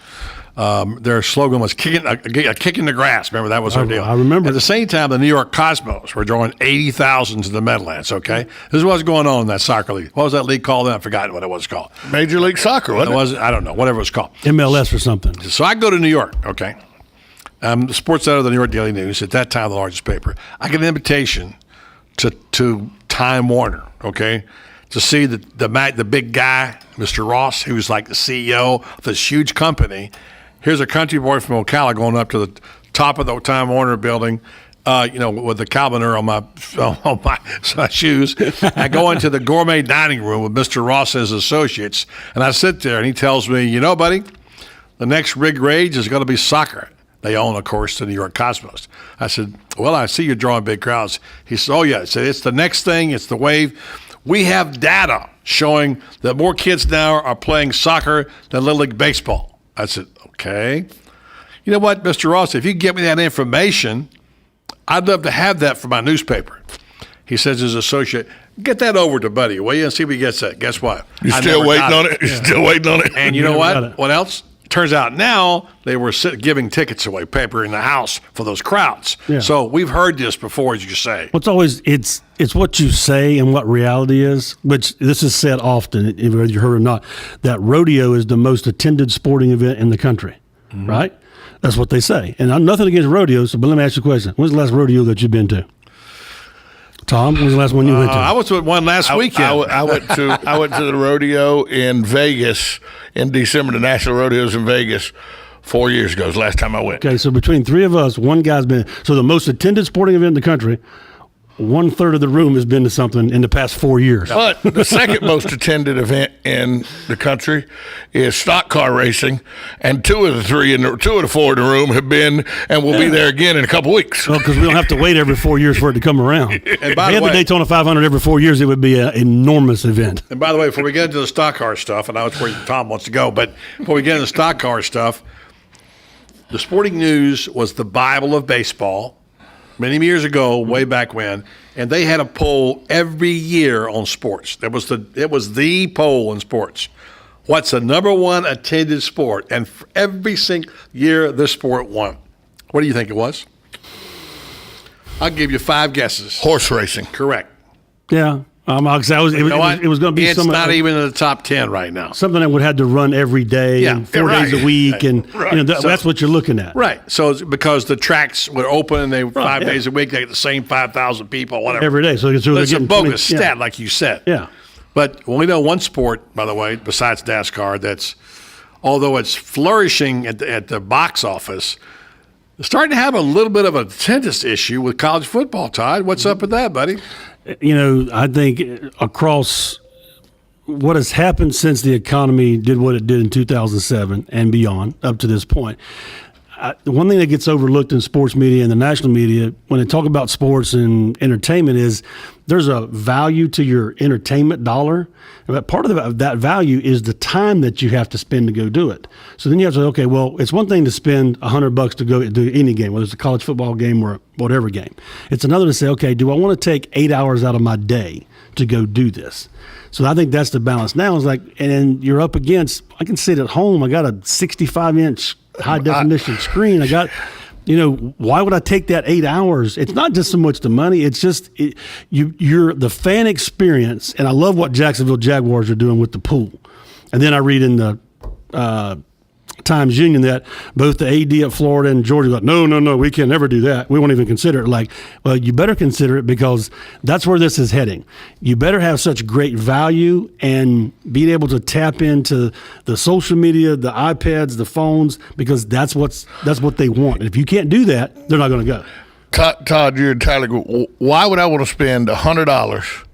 Their slogan was a kick in the grass. Remember, that was their deal. I remember. At the same time, the New York Cosmos were drawing 80,000 to the Meadowlands, okay? This is what's going on in that soccer league. What was that league called then? I forgot what it was called. Major League Soccer, wasn't it? I don't know, whatever it was called. MLS or something. So I go to New York, okay? I'm the sports editor of the New York Daily News, at that time the largest paper. I get an invitation to Time Warner, okay, to see the big guy, Mr. Ross, who's like the CEO of this huge company. Here's a country boy from Ocala going up to the top of the Time Warner building, with the Calviner on my shoes. I go into the gourmet dining room with Mr. Ross and his associates, and I sit there, and he tells me, buddy, the next rig rage is going to be soccer. They own, of course, the New York Cosmos. I said, well, I see you're drawing big crowds. He said, oh, yeah. I said, it's the next thing. It's the wave. We have data showing that more kids now are playing soccer than Little League Baseball. I said, okay. You know what, Mr. Ross, if you get me that information, I'd love to have that for my newspaper. He says his associate, get that over to Buddy, will you, and see if he gets that. Guess what? You're still waiting on it? You're still waiting on it? And you know what? What else? turns out now they were giving tickets away, paper in the house for those crowds. Yeah. So we've heard this before, as you say. What's always it's what you say and what reality is, which this is said often, whether you heard or not, that rodeo is the most attended sporting event in the country, right? That's what they say. And I'm nothing against rodeos, but let me ask you a question. When's the last rodeo that you've been to? Tom, when was the last one you went to? I was with one last weekend. I went to the rodeo in Vegas in December. The National Rodeos in Vegas 4 years ago. It was the last time I went. Okay, so between three of us, one guy's been. So the most attended sporting event in the country, 1/3 of the room has been to something in the past 4 years. But the second most attended event in the country is stock car racing, and two of the four in the room have been and will be there again in a couple weeks. Well, because we don't have to wait every 4 years for it to come around. And by if we the had way, the Daytona 500 every 4 years, it would be an enormous event. And by the way, before we get into the stock car stuff, and I know it's where Tom wants to go, but before we get into the stock car stuff, the Sporting News was the Bible of baseball many years ago, way back when, and they had a poll every year on sports. It was the poll in sports. What's the number one attended sport? And for every single year, this sport won. What do you think it was? I'll give you 5 guesses. Horse racing. Correct. Yeah. It was going to be it's not even in the top 10 right now. Something that would have to run every day and 4 days a week, and that's what you're looking at. Right. So it's because the tracks were open and they 5 days a week, they get the same 5,000 people, whatever. Every day. So it's a bogus stat, like you said. Yeah. But we know one sport, by the way, besides NASCAR, that's, although it's flourishing at the box office, it's starting to have a little bit of a attendance issue with college football, Todd. What's up with that, buddy? I think across what has happened since the economy did what it did in 2007 and beyond up to this point, one thing that gets overlooked in sports media and the national media when they talk about sports and entertainment is there's a value to your entertainment dollar. But part of that value is the time that you have to spend to go do it. So then you have to say, okay, well, it's one thing to spend $100 to go do any game, whether it's a college football game or whatever game. It's another to say, okay, do I want to take 8 hours out of my day to go do this? So I think that's the balance now. It's like, and then you're up against, I can sit at home. I got a 65-inch high definition screen. I got, why would I take that 8 hours? It's not just so much the money. It's just you're the fan experience. And I love what Jacksonville Jaguars are doing with the pool. And then I read in the Times Union that both the AD at Florida and Georgia go, no, we can never do that. We won't even consider it. Like, well, you better consider it because that's where this is heading. You better have such great value and being able to tap into the social media, the iPads, the phones, because that's what they want. And if you can't do that, they're not going to go. Todd, you're entirely good. Why would I want to spend $100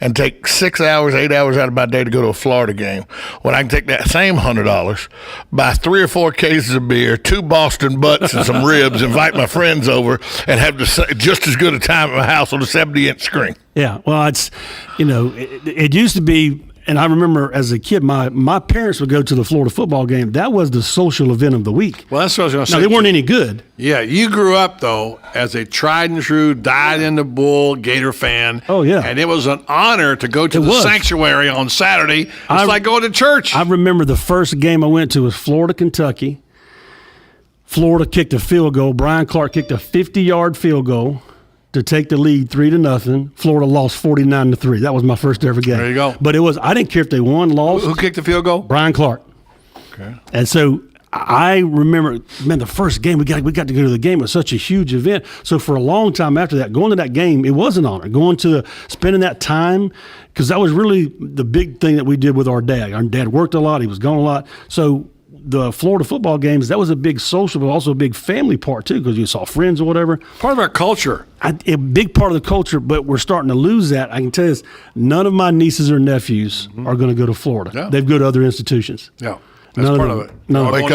and take 6 hours, 8 hours out of my day to go to a Florida game when I can take that same $100, buy 3 or 4 cases of beer, 2 Boston butts and some ribs, invite my friends over, and have just as good a time at my house on a 70-inch screen? Yeah, well, it's, it used to be, and I remember as a kid, my parents would go to the Florida football game. That was the social event of the week. Well, that's what I was going to say. Now, they weren't any good. Yeah, you grew up, though, as a tried and true, dyed-in-the-bull Gator fan. Oh, yeah. And it was an honor to go to the sanctuary on Saturday. It's like going to church. I remember the first game I went to was Florida, Kentucky. Florida kicked a field goal. Brian Clark kicked a 50-yard field goal to take the lead 3-0. Florida lost 49-3. That was my first ever game. There you go. But I didn't care if they won, lost. Who kicked the field goal? Brian Clark. Okay. And so I remember, the first game, we got to go to the game. It was such a huge event. So for a long time after that, going to that game, it was an honor. Spending that time, because that was really the big thing that we did with our dad. Our dad worked a lot. He was gone a lot. So the Florida football games, that was a big social, but also a big family part too, because you saw friends or whatever. Part of our culture. A big part of the culture, but we're starting to lose that. I can tell you this, none of my nieces or nephews are going to go to Florida. Yeah. They go to other institutions. Yeah, that's part of it. No, wake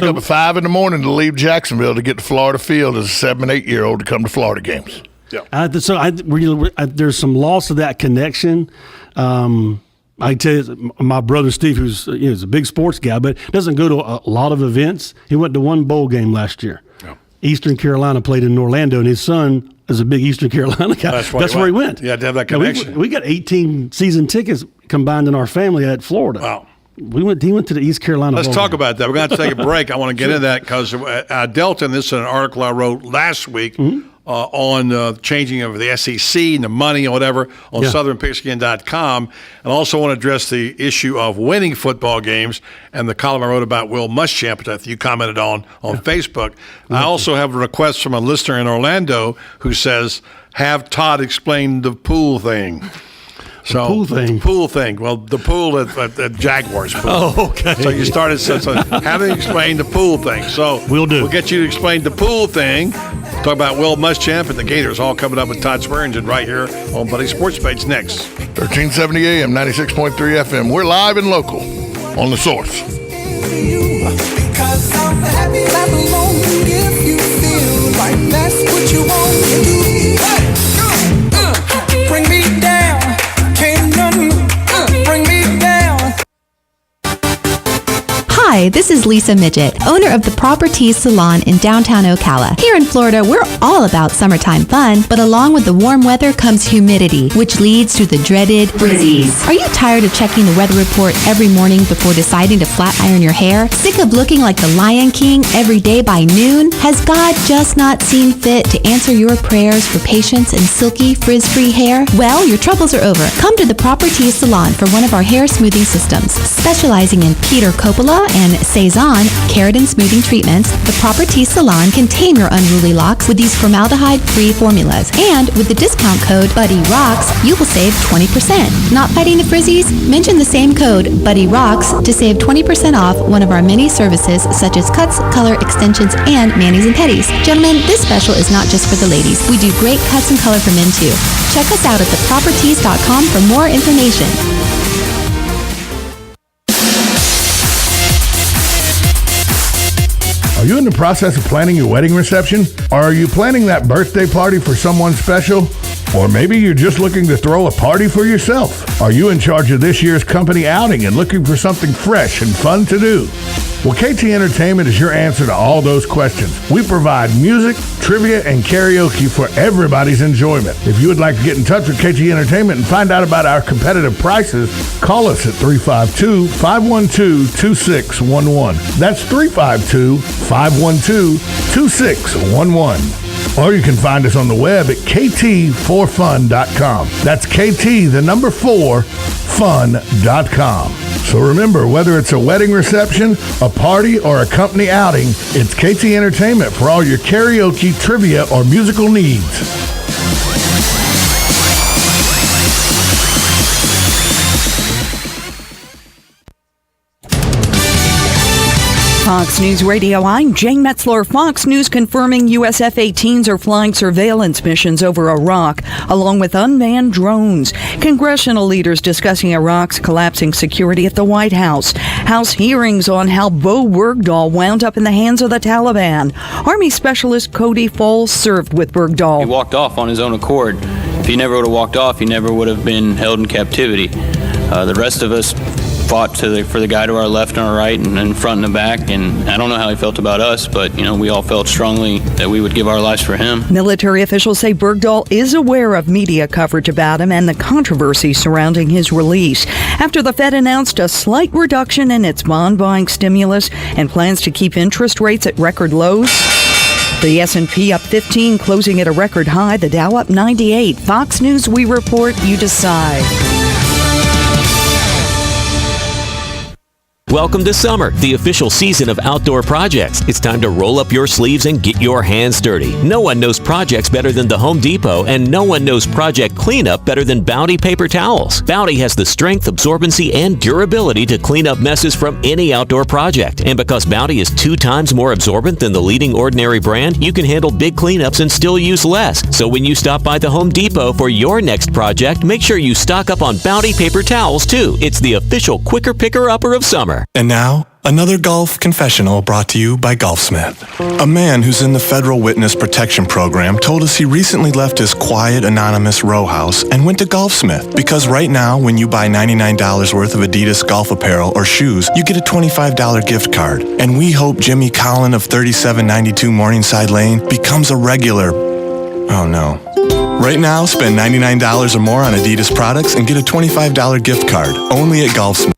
up at 5 in the morning to leave Jacksonville to get to Florida Field as a 7 and 8 year old to come to Florida games. Yeah. There's some loss of that connection. I tell you, my brother Steve, who's a big sports guy, but doesn't go to a lot of events. He went to one bowl game last year. Yeah. Eastern Carolina played in Orlando, and his son is a big Eastern Carolina guy. That's where he went. Yeah, to have that connection. We got 18 season tickets combined in our family at Florida. Wow. He went to the East Carolina. Let's Bowl talk game. about that. We're going to have to take a break. I want to get into that because I dealt in this in an article I wrote last week on changing of the SEC and the money and whatever on southernpigskin.com. And I also want to address the issue of winning football games and the column I wrote about Will Muschamp that you commented on Facebook. I also have a request from a listener in Orlando who says, have Todd explain the pool thing. So pool thing. Well, the pool at Jaguars pool. Oh, okay. So you started so having explained the pool thing. So we'll get you to explain the pool thing. Talk about Will Muschamp and the Gators, all coming up with Todd Swearingen right here on Buddy Sports Page next. 1370 AM, 96.3 FM. We're live and local on The Source. Because I'm happy, clap along if you feel like that's what you want to do. Bring me down. Bring me down. Hi, this is Lisa Midget, owner of the Properties Salon in downtown Ocala. Here in Florida, we're all about summertime fun, but along with the warm weather comes humidity, which leads to the dreaded frizzies. Are you tired of checking the weather report every morning before deciding to flat iron your hair? Sick of looking like the Lion King every day by noon? Has God just not seen fit to answer your prayers for patience and silky, frizz-free hair? Well, your troubles are over. Come to the Properties Salon for one of our hair smoothing systems. Specializing in Peter Coppola and Cezanne keratin smoothing treatments, the Properties Salon can tame your unruly locks with these formaldehyde-free formulas. And with the discount code BuddyRocks, you will save 20%. Not fighting the frizzies? Mention the same code BuddyRocks to save 20% off one of our many services such as cuts, color, extensions, and manis and petties. Gentlemen, this special is not just for the ladies. We do great cuts and color for men too. Check us out at theproperties.com for more information. Are you in the process of planning your wedding reception? Or are you planning that birthday party for someone special? Or maybe you're just looking to throw a party for yourself. Are you in charge of this year's company outing and looking for something fresh and fun to do? Well, KT Entertainment is your answer to all those questions. We provide music, trivia, and karaoke for everybody's enjoyment. If you would like to get in touch with KT Entertainment and find out about our competitive prices, call us at 352-512-2611. That's 352-512-2611. Or you can find us on the web at kt4fun.com. That's KT, the number 4, fun.com. So remember, whether it's a wedding reception, a party, or a company outing, it's KT Entertainment for all your karaoke, trivia, or musical needs. Fox News Radio, I'm Jane Metzler. Fox News confirming U.S. F-18s are flying surveillance missions over Iraq, along with unmanned drones. Congressional leaders discussing Iraq's collapsing security at the White House. House hearings on how Bo Bergdahl wound up in the hands of the Taliban. Army Specialist Cody Foles served with Bergdahl. He walked off on his own accord. If he never would have walked off, he never would have been held in captivity. The rest of us fought for the guy to our left and our right and in front and the back, and I don't know how he felt about us, but we all felt strongly that we would give our lives for him. Military officials say Bergdahl is aware of media coverage about him and the controversy surrounding his release after the Fed announced a slight reduction in its bond buying stimulus and plans to keep interest rates at record lows. The S&P up 15, closing at a record high. The Dow up 98. Fox News, we report, you decide. Welcome to summer, the official season of outdoor projects. It's time to roll up your sleeves and get your hands dirty. No one knows projects better than the Home Depot, and no one knows project cleanup better than Bounty paper towels. Bounty has the strength, absorbency, and durability to clean up messes from any outdoor project. And because Bounty is 2 times more absorbent than the leading ordinary brand, you can handle big cleanups and still use less. So when you stop by the Home Depot for your next project, make sure you stock up on Bounty paper towels too. It's the official quicker picker-upper of summer. And now, another golf confessional brought to you by Golfsmith. A man who's in the Federal Witness Protection Program told us he recently left his quiet, anonymous row house and went to Golfsmith because right now, when you buy $99 worth of Adidas golf apparel or shoes, you get a $25 gift card. And we hope Jimmy Collin of 3792 Morningside Lane becomes a regular... Oh no. Right now, spend $99 or more on Adidas products and get a $25 gift card only at Golfsmith.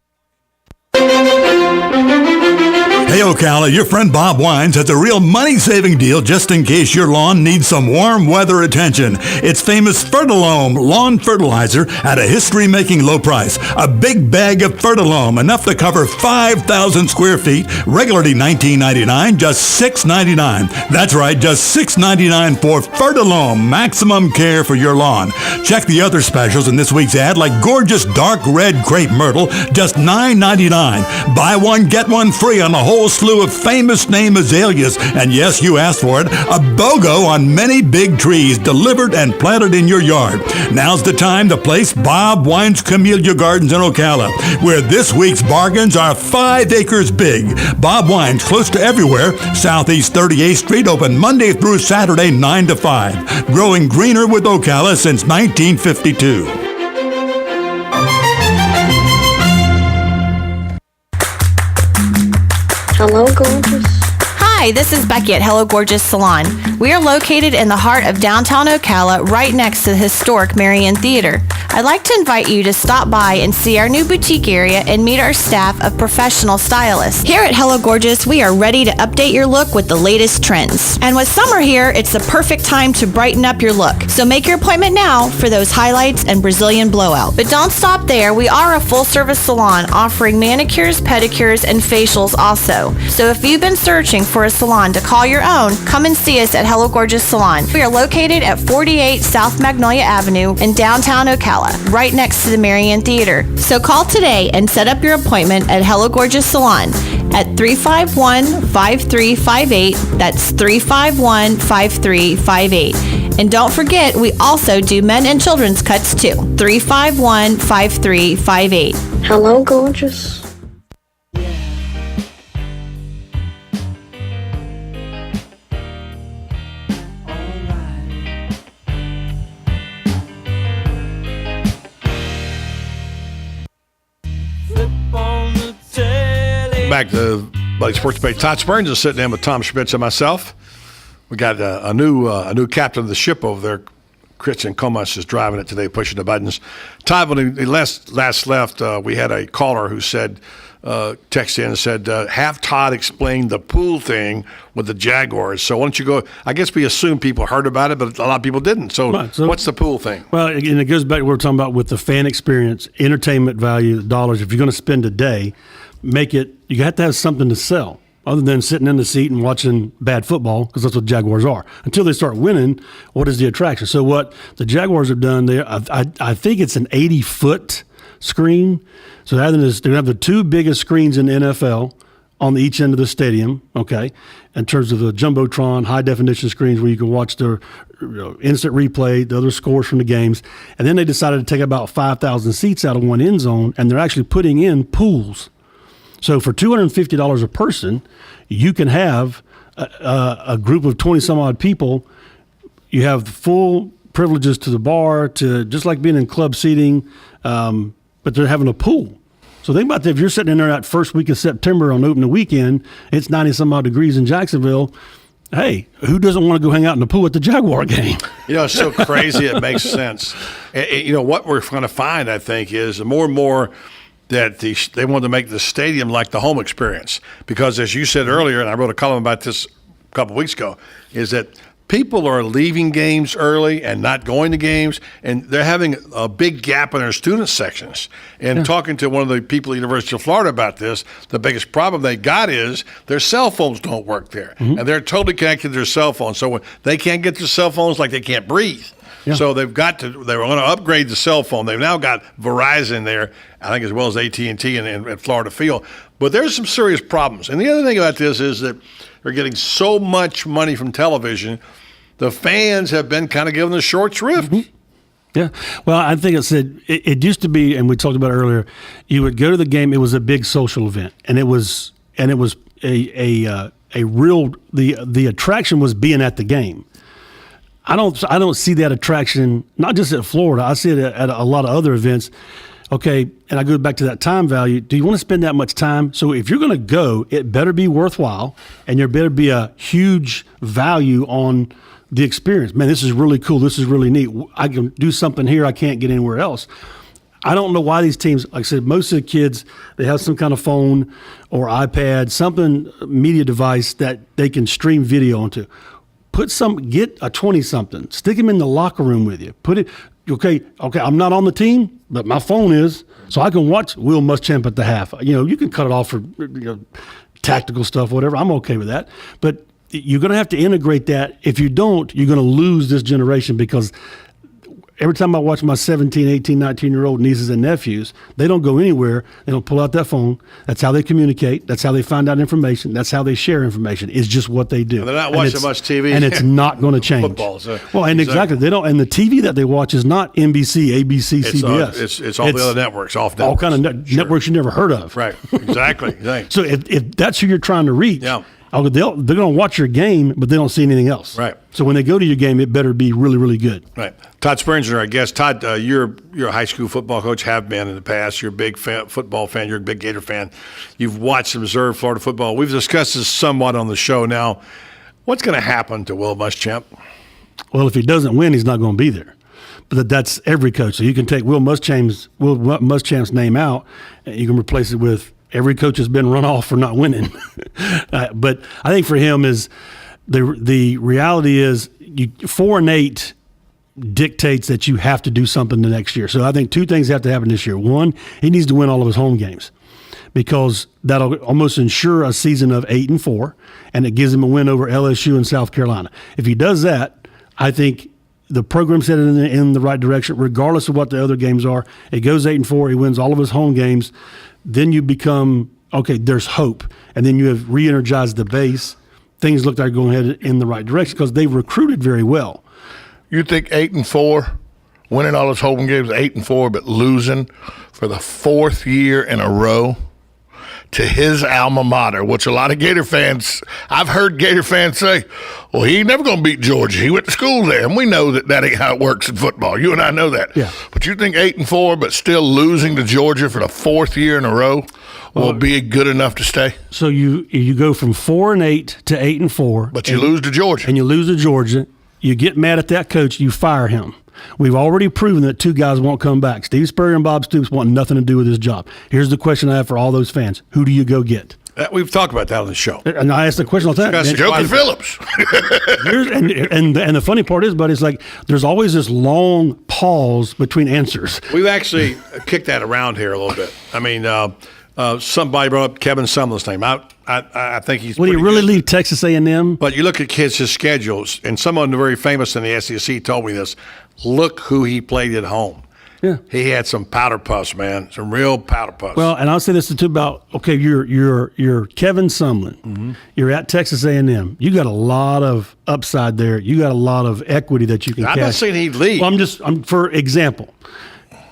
Hey Ocala, your friend Bob Wines has a real money-saving deal just in case your lawn needs some warm weather attention. It's famous Fertilome lawn fertilizer at a history-making low price. A big bag of Fertilome, enough to cover 5,000 square feet, regularly $19.99, just $6.99. That's right, just $6.99 for Fertilome, maximum care for your lawn. Check the other specials in this week's ad, like gorgeous dark red crepe myrtle, just $9.99. Buy one, get one free on a whole slew of famous name azaleas. And yes, you asked for it, a BOGO on many big trees delivered and planted in your yard. Now's the time to place Bob Wines Camellia Gardens in Ocala, where this week's bargains are 5 acres big. Bob Wines, close to everywhere, Southeast 38th Street, open Monday through Saturday, 9 to 5. Growing greener with Ocala since 1952. Hello, gorgeous. Hi, this is Becky at Hello Gorgeous Salon. We are located in the heart of downtown Ocala, right next to the historic Marion Theater. I'd like to invite you to stop by and see our new boutique area and meet our staff of professional stylists. Here at Hello Gorgeous, we are ready to update your look with the latest trends. And with summer here, it's the perfect time to brighten up your look. So make your appointment now for those highlights and Brazilian blowout. But don't stop there. We are a full-service salon offering manicures, pedicures, and facials also. So if you've been searching for a salon to call your own, come and see us at Hello Gorgeous Salon. We are located at 48 South Magnolia Avenue in downtown Ocala, right next to the Marion Theater. So call today and set up your appointment at Hello Gorgeous Salon at 351-5358. That's 351-5358. And don't forget, we also do men and children's cuts too. 351-5358. Hello, gorgeous. Back to Buddy Sports Page. Todd Spurns is sitting in with Tom Schmitz and myself. We got a new captain of the ship over there. Christian Comas is driving it today, pushing the buttons. Todd, when he last left, we had a caller who said, texted in and said, have Todd explain the pool thing with the Jaguars. So why don't you go? I guess we assume people heard about it, but a lot of people didn't. So, what's the pool thing? Well, and it goes back to what we're talking about with the fan experience, entertainment value, dollars. If you're going to spend a day, you have to have something to sell other than sitting in the seat and watching bad football, because that's what Jaguars are. Until they start winning, what is the attraction? So what the Jaguars have done there, I think it's an 80-foot screen. So they're going to have the two biggest screens in the NFL on each end of the stadium, okay, in terms of the Jumbotron, high-definition screens where you can watch the instant replay, the other scores from the games. And then they decided to take about 5,000 seats out of one end zone, and they're actually putting in pools. So for $250 a person, you can have a group of 20-some-odd people. You have the full privileges to the bar, to just like being in club seating, but they're having a pool. So think about that. If you're sitting in there that first week of September on opening weekend, it's 90-some-odd degrees in Jacksonville. Hey, who doesn't want to go hang out in the pool at the Jaguar game? It's so crazy it makes sense. What we're going to find, I think, is more and more that they want to make the stadium like the home experience. Because as you said earlier, and I wrote a column about this a couple of weeks ago, is that people are leaving games early and not going to games, and they're having a big gap in their student sections. And talking to one of the people at the University of Florida about this, the biggest problem they got is their cell phones don't work there. Mm-hmm. And they're totally connected to their cell phones. So when they can't get their cell phones, like they can't breathe. Yeah. So they were going to upgrade the cell phone. They've now got Verizon there, I think, as well as AT&T and Florida Field. But there's some serious problems. And the other thing about this is that they're getting so much money from television, the fans have been kind of given the short shrift. Mm-hmm. Yeah. Well, I think it used to be, and we talked about it earlier, you would go to the game, it was a big social event. And it was a real, the attraction was being at the game. I don't see that attraction, not just at Florida. I see it at a lot of other events. Okay, and I go back to that time value. Do you want to spend that much time? So if you're going to go, it better be worthwhile, and there better be a huge value on the experience. Man, this is really cool. This is really neat. I can do something here I can't get anywhere else. I don't know why these teams, like I said, most of the kids, they have some kind of phone or iPad, something, media device that they can stream video onto. Get a 20-something, stick him in the locker room with you. Okay, I'm not on the team, but my phone is, so I can watch Will Muschamp at the half. You can cut it off for tactical stuff, whatever. I'm okay with that. But you're going to have to integrate that. If you don't, you're going to lose this generation, because every time I watch my 17, 18, 19-year-old nieces and nephews, they don't go anywhere. They don't pull out that phone. That's how they communicate. That's how they find out information. That's how they share information. It's just what they do. And they're not watching much TV. And it's not going to change. Football. So exactly. They don't. And the TV that they watch is not NBC, ABC, CBS. It's all the other networks, off networks. All kind of networks you never heard of. Right. Exactly. So if that's who you're trying to reach, they're going to watch your game, but they don't see anything else. Right. So when they go to your game, it better be really, really good. Right. Todd Springer, I guess. Todd, you're a high school football coach, have been in the past. You're a big football fan. You're a big Gator fan. You've watched and observed Florida football. We've discussed this somewhat on the show now. What's going to happen to Will Muschamp? Well, if he doesn't win, he's not going to be there. But that's every coach. So you can take Will Muschamp's name out, and you can replace it with every coach has been run off for not winning. But I think for him is the reality is 4-8 dictates that you have to do something the next year. So I think two things have to happen this year. One, he needs to win all of his home games, because that'll almost ensure a season of 8-4, and it gives him a win over LSU and South Carolina. If he does that, I think the program's headed in the right direction, regardless of what the other games are. It goes 8-4. He wins all of his home games. Then you become, okay, there's hope. And then you have re-energized the base. Things look like going headed in the right direction because they've recruited very well. You think 8-4, winning all his home games 8-4, but losing for the fourth year in a row to his alma mater, which a lot of Gator fans, I've heard Gator fans say, well, he ain't never going to beat Georgia. He went to school there. And we know that ain't how it works in football. You and I know that. Yeah. But you think 8-4, but still losing to Georgia for the fourth year in a row will be good enough to stay? So you go from 4-8 to 8-4. But you lose to Georgia. And you lose to Georgia. You get mad at that coach, you fire him. We've already proven that two guys won't come back. Steve Spurrier and Bob Stoops want nothing to do with his job. Here's the question I have for all those fans. Who do you go get? We've talked about that on the show. And I asked the question all the time. Joker Phillips. and the funny part is, buddy, it's like there's always this long pause between answers. We've actually kicked that around here a little bit. I mean, somebody brought up Kevin Sumlin's name. I think he's Would he really good. leave Texas A&M? But you look at his schedules, and someone very famous in the SEC told me this. Look who he played at home. Yeah, he had some powder puffs, man. Some real powder puffs. Well, and I'll say this too about you're Kevin Sumlin. Mm-hmm. You're at Texas A&M. You got a lot of upside there. You got a lot of equity that you can. I'm not saying he'd leave. Well, I'm for example.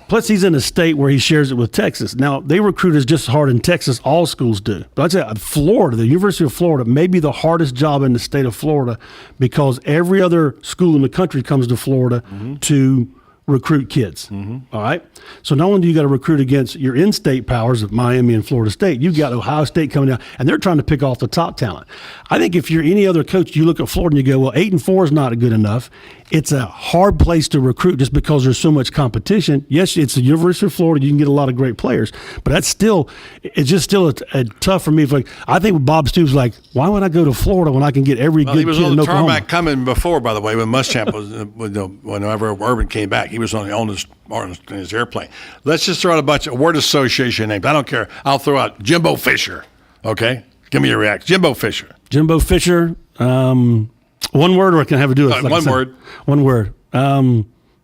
Plus, he's in a state where he shares it with Texas. Now, they recruit as just as hard in Texas. All schools do. But I'd say Florida, the University of Florida, may be the hardest job in the state of Florida because every other school in the country comes to Florida to recruit kids. All right? So not only do you got to recruit against your in-state powers of Miami and Florida State, you've got Ohio State coming down, and they're trying to pick off the top talent. I think if you're any other coach, you look at Florida and you go, well, 8-4 is not good enough. It's a hard place to recruit just because there's so much competition. Yes, it's the University of Florida. You can get a lot of great players, but it's just still a tough for me. I think Bob Stoops like, why would I go to Florida when I can get every good kid in Oklahoma? He was on the tarmac coming before, by the way, when Muschamp was, whenever Urban came back, he was on his airplane. Let's just throw out a bunch of word association names. I don't care. I'll throw out Jimbo Fisher. Okay? Give me your reaction. Jimbo Fisher. Jimbo Fisher. One word, or can I have to do it? One word. One word.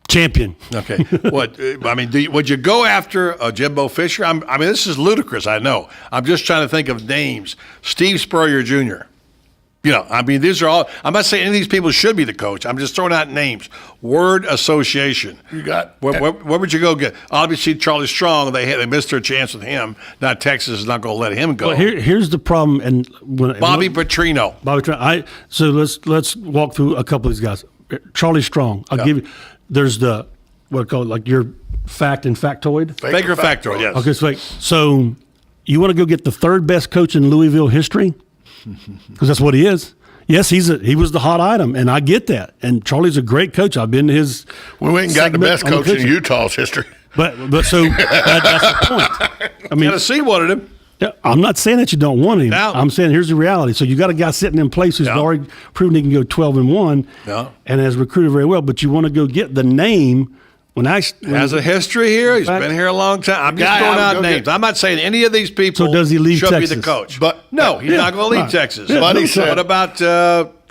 Champion. Okay. What? I mean, would you go after Jimbo Fisher? I mean, this is ludicrous. I know. I'm just trying to think of names. Steve Spurrier Jr. You know, I mean, these are all. I'm not saying any of these people should be the coach. I'm just throwing out names. Word association. You got. Where would you go get? Obviously, Charlie Strong. They missed their chance with him. Now Texas is not going to let him go. Well, here's the problem. And Bobby Petrino. So let's walk through a couple of these guys. Charlie Strong. I'll give you. There's the what I call it, like your fact and factoid. Faker factoid. Yes. Okay. So you want to go get the third best coach in Louisville history? Because that's what he is. Yes, he was the hot item, and I get that. And Charlie's a great coach. I've been to his. We went and got the best coach in Utah's history. But so that's the point. I mean, Tennessee wanted him. Yeah, I'm not saying that you don't want him. No. I'm saying here's the reality. So you got a guy sitting in place who's already proven he can go 12-1 and has recruited very well. But you want to go get the name when has a history here. He's been here a long time. I'm just throwing out names. I'm not saying any of these people. So does he leave should Texas? be the coach? But no, he's not going to leave Texas. Yeah, Buddy said, what about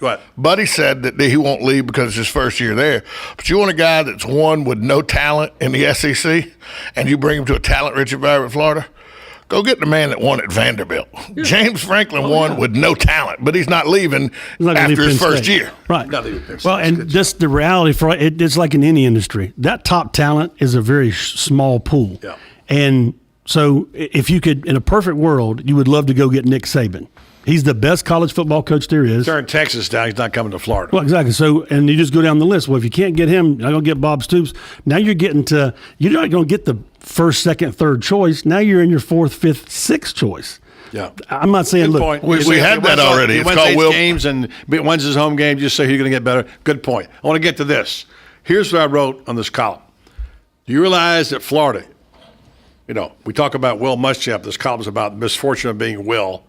what? Buddy said that he won't leave because it's his first year there. But you want a guy that's won with no talent in the SEC, and you bring him to a talent-rich environment, Florida. Go get the man that won at Vanderbilt. Yeah. James Franklin won with no talent, but he's not leaving after his first year. Right. Well, and just the reality for it's like in any industry. That top talent is a very small pool. Yeah. And so if you could, in a perfect world, you would love to go get Nick Saban. He's the best college football coach there is. Turn Texas down. He's not coming to Florida. Well, exactly. So, and you just go down the list. Well, if you can't get him, you're not going to get Bob Stoops. Now you're not going to get the first, second, third choice. Now you're in your fourth, fifth, sixth choice. Yeah. I'm not saying, Good look. point. We had that already. He It's wins called 8 games and wins his home game just so he's going to get better. Good point. I want to get to this. Here's what I wrote on this column. Do you realize that Florida, we talk about Will Muschamp. This column's about the misfortune of being Will.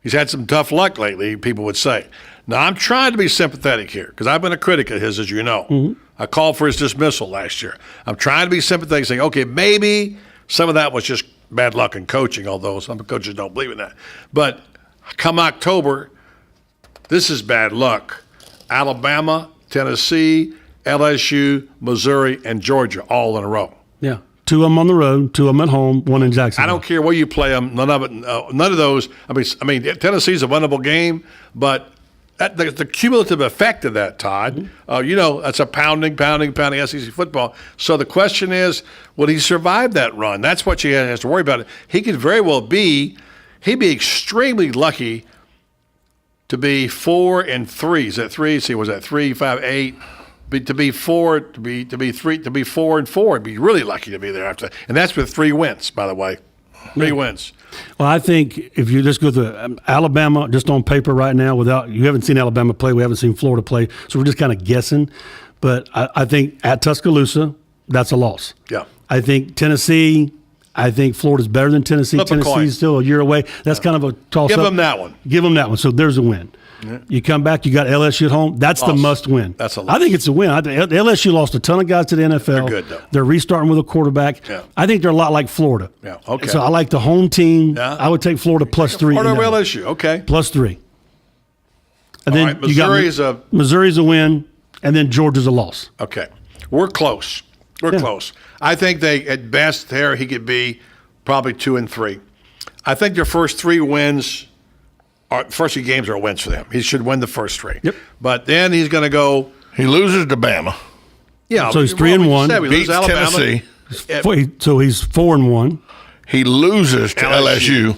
He's had some tough luck lately, people would say. Now, I'm trying to be sympathetic here because I've been a critic of his, as you know. Mm-hmm. I called for his dismissal last year. I'm trying to be sympathetic, saying, okay, maybe some of that was just bad luck in coaching, although some coaches don't believe in that. But come October, this is bad luck. Alabama, Tennessee, LSU, Missouri, and Georgia all in a row. Yeah. 2 of them on the road, 2 of them at home, 1 in Jacksonville. I don't care where you play them. None of those. I mean, Tennessee's a winnable game, but the cumulative effect of that, Todd, that's a pounding SEC football. So the question is, will he survive that run? That's what you has to worry about. He could very well be. He'd be extremely lucky to be 4-3. Is that 3? See, was that 3, 5, 8? To be 4, to be 3, to be 4-4. He'd be really lucky to be there after, and that's with 3 wins, by the way. 3 wins. Well, I think if you just go to Alabama, just on paper right now, you haven't seen Alabama play, we haven't seen Florida play, so we're just kind of guessing. But I think at Tuscaloosa, that's a loss. Yeah. I think Tennessee. I think Florida's better than Tennessee. Tennessee's still a year away. That's kind of a toss-up. Give them that one. Give them that one. So there's a win. Yeah. You come back, you got LSU at home. That's the must win. That's a loss. I think it's a win. LSU lost a ton of guys to the NFL. They're good, though. They're restarting with a quarterback. Yeah. I think they're a lot like Florida. Yeah, okay. So I like the home team. Yeah. I would take Florida plus 3. Florida or LSU, okay. Plus 3. And All then right, Missouri's a win, and then Georgia's a loss. Okay. We're close. We're close. I think at best there he could be probably 2-3. I think their first 3 wins first 3 games are wins for them. He should win the first 3. Yep. But then he's going to go. He loses to Bama. Yeah. So he's 3-1. Beats Tennessee. So he's 4-1. He loses to LSU.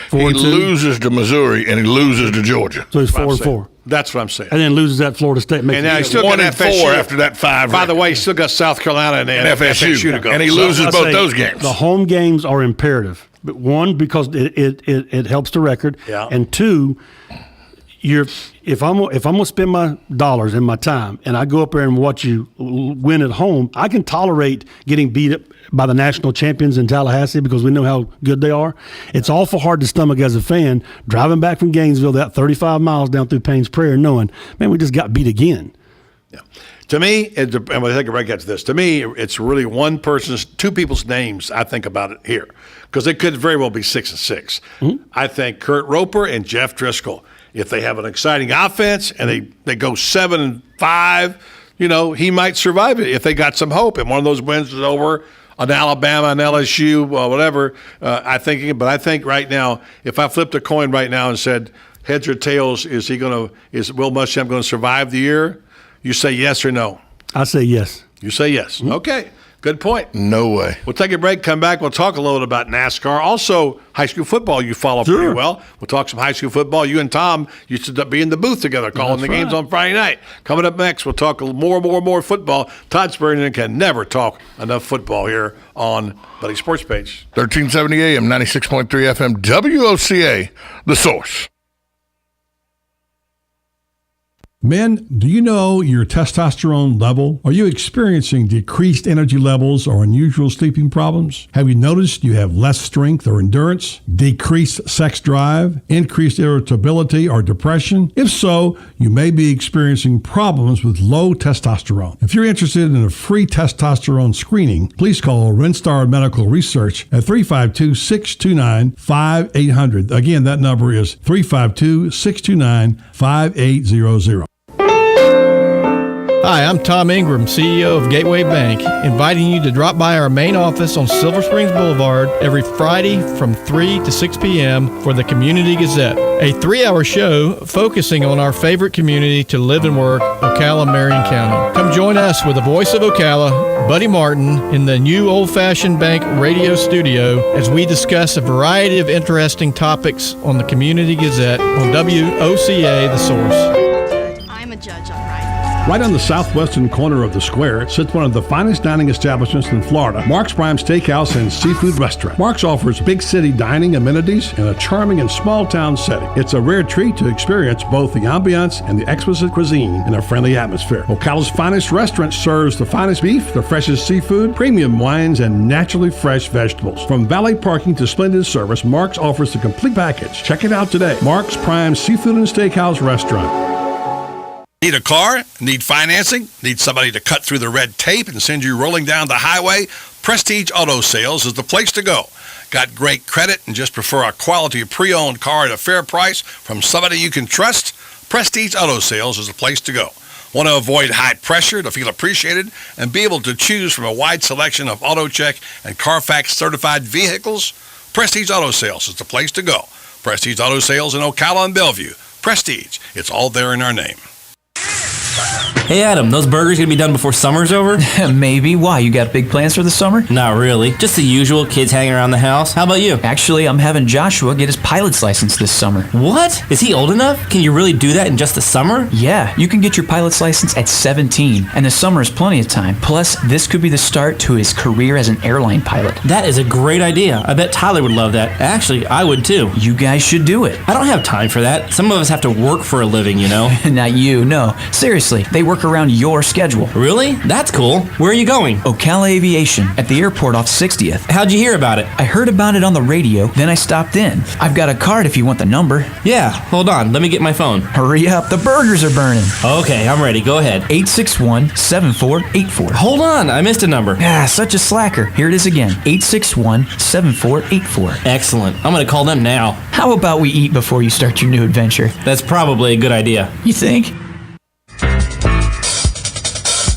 4-2. He loses to Missouri, and he loses to Georgia. So he's 4-4. That's what I'm saying. And then loses at Florida State. And now he's still got 1-4 after that 5. By the way, he's still got South Carolina and FSU to go. And he loses both those games. The home games are imperative. But 1, because it helps the record. Yeah. And 2, if I'm gonna spend my dollars and my time, and I go up there and watch you win at home, I can tolerate getting beat up by the national champions in Tallahassee because we know how good they are. It's awful hard to stomach as a fan driving back from Gainesville that 35 miles down through Payne's Prairie, knowing, man, we just got beat again. Yeah. To me, and we'll take a break after this. To me, it's really 2 people's names. I think about it here because it could very well be 6-6. Mm-hmm. I think Kurt Roper and Jeff Driscoll. If they have an exciting offense and they go 7-5, he might survive it if they got some hope. And one of those wins is over on Alabama and LSU, whatever. I think right now, if I flipped a coin right now and said heads or tails, is Will Muschamp going to survive the year? You say yes or no? I say yes. You say yes. Mm-hmm. Okay. Good point. No way. We'll take a break, come back. We'll talk a little bit about NASCAR. Also, high school football you follow pretty well. We'll talk some high school football. You and Tom used to be in the booth together calling the games on Friday night. Coming up next, we'll talk more football. Todd Spurgeon can never talk enough football here on Buddy Sports Page. 1370 AM, 96.3 FM, WOCA, The Source. Men, do you know your testosterone level? Are you experiencing decreased energy levels or unusual sleeping problems? Have you noticed you have less strength or endurance, decreased sex drive, increased irritability or depression? If so, you may be experiencing problems with low testosterone. If you're interested in a free testosterone screening, please call Rinstar Medical Research at 352-629-5800. Again, that number is 352-629-5800. Hi, I'm Tom Ingram, CEO of Gateway Bank, inviting you to drop by our main office on Silver Springs Boulevard every Friday from 3 to 6 p.m. for the Community Gazette, a 3-hour show focusing on our favorite community to live and work, Ocala, Marion County. Come join us with the voice of Ocala, Buddy Martin, in the new old-fashioned bank radio studio as we discuss a variety of interesting topics on the Community Gazette on WOCA The Source. I'm a judge on Friday. Right on the southwestern corner of the square sits one of the finest dining establishments in Florida, Mark's Prime Steakhouse and Seafood Restaurant. Mark's offers big city dining amenities in a charming and small town setting. It's a rare treat to experience both the ambiance and the exquisite cuisine in a friendly atmosphere. Ocala's finest restaurant serves the finest beef, the freshest seafood, premium wines, and naturally fresh vegetables. From valet parking to splendid service, Mark's offers the complete package. Check it out today. Mark's Prime Seafood and Steakhouse Restaurant. Need a car? Need financing? Need somebody to cut through the red tape and send you rolling down the highway? Prestige Auto Sales is the place to go. Got great credit and just prefer a quality pre-owned car at a fair price from somebody you can trust? Prestige Auto Sales is the place to go. Want to avoid high pressure to feel appreciated and be able to choose from a wide selection of AutoCheck and Carfax certified vehicles? Prestige Auto Sales is the place to go. Prestige Auto Sales in Ocala and Bellevue. Prestige, it's all there in our name. Hey Adam, those burgers gonna be done before summer's over? Maybe. Why? You got big plans for the summer? Not really. Just the usual, kids hanging around the house. How about you? Actually, I'm having Joshua get his pilot's license this summer. What? Is he old enough? Can you really do that in just the summer? Yeah, you can get your pilot's license at 17, and the summer is plenty of time. Plus, this could be the start to his career as an airline pilot. That is a great idea. I bet Tyler would love that. Actually, I would too. You guys should do it. I don't have time for that. Some of us have to work for a living, you know? Not you, no. Seriously, they work around your schedule. Really? That's cool. Where are you going? Ocala Aviation, at the airport off 60th. How'd you hear about it? I heard about it on the radio, then I stopped in. I've got a card if you want the number. Yeah, hold on. Let me get my phone. Hurry up, the burgers are burning. Okay, I'm ready. Go ahead. 861-7484. Hold on, I missed a number. Ah, such a slacker. Here it is again. 861-7484. Excellent. I'm gonna call them now. How about we eat before you start your new adventure? That's probably a good idea. You think?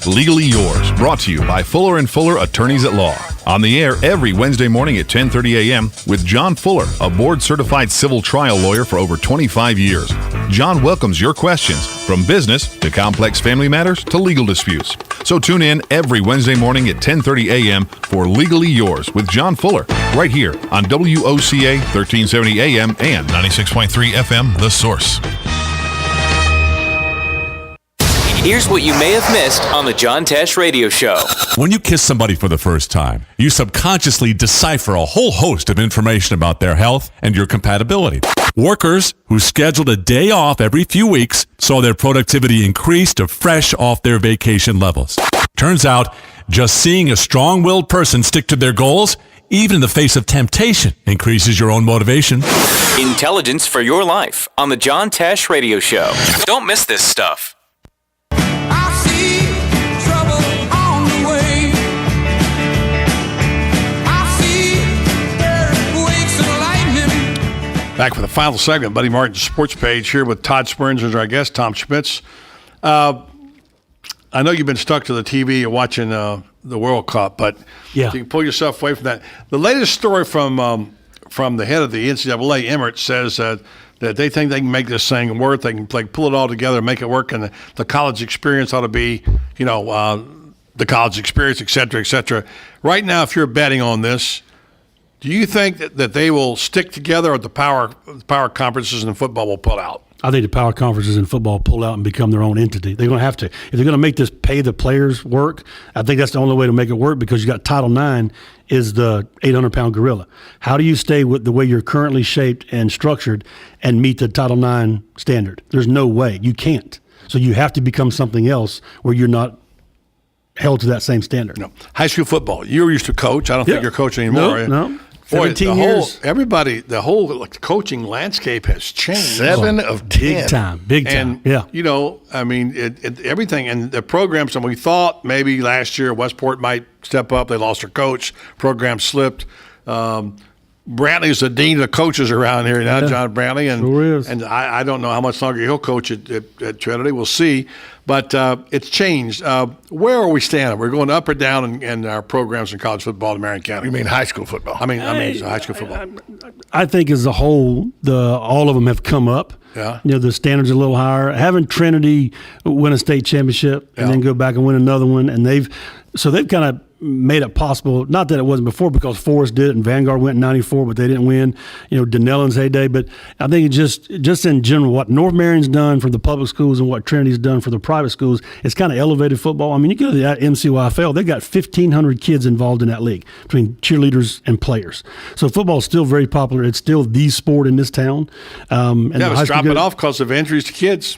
Legally Yours, brought to you by Fuller & Fuller Attorneys at Law. On the air every Wednesday morning at 10:30 a.m. with John Fuller, a board-certified civil trial lawyer for over 25 years. John welcomes your questions, from business to complex family matters to legal disputes. So tune in every Wednesday morning at 10:30 a.m. for Legally Yours with John Fuller, right here on WOCA 1370 AM and 96.3 FM, The Source. Here's what you may have missed on the John Tesh Radio Show. When you kiss somebody for the first time, you subconsciously decipher a whole host of information about their health and your compatibility. Workers who scheduled a day off every few weeks saw their productivity increase to fresh off their vacation levels. Turns out, just seeing a strong-willed person stick to their goals, even in the face of temptation, increases your own motivation. Intelligence for your life on the John Tesh Radio Show. Don't miss this stuff. Back for the final segment, Buddy Martin's Sports Page here with Todd Spurns as our guest, Tom Schmitz. I know you've been stuck to the TV and watching the World Cup, but yeah, you can pull yourself away from that. The latest story from the head of the NCAA, Emmert, says that they think they can make this thing work. They can pull it all together and make it work, and the college experience ought to be, the college experience, et cetera, et cetera. Right now, if you're betting on this, do you think that they will stick together, or the power conferences in football will pull out? I think the power conferences in football pull out and become their own entity. They're going to have to. If they're going to make this pay the players work, I think that's the only way to make it work, because you got Title IX is the 800-pound gorilla. How do you stay with the way you're currently shaped and structured and meet the Title IX standard? There's no way. You can't. So you have to become something else where you're not held to that same standard. No. High school football. You used to coach. I don't think you're coaching anymore. No. Boy, 17 years. The whole coaching landscape has changed. 7 of 10. Big time. And, you know, I mean, everything. And the programs, and we thought maybe last year Westport might step up. They lost their coach. Program slipped. Brantley is the dean of coaches around here now, John Brantley. And, sure is. And I don't know how much longer he'll coach at Trinity. We'll see. But it's changed. Where are we standing? We're going up or down in our programs in college football in Marion County. You mean high school football? I mean high school football. I think as a whole, all of them have come up. Yeah. You know, the standards are a little higher. Having Trinity win a state championship and then go back and win another one, and they've kind of made it possible. Not that it wasn't before, because Forest did it and Vanguard went in '94, but they didn't win. You know, Denellen's heyday. But I think it just in general, what North Marion's done for the public schools and what Trinity's done for the private schools, it's kind of elevated football. I mean, you go to the MCYFL, they got 1,500 kids involved in that league between cheerleaders and players. So football is still very popular. It's still the sport in this town. And it's dropping off because of injuries to kids.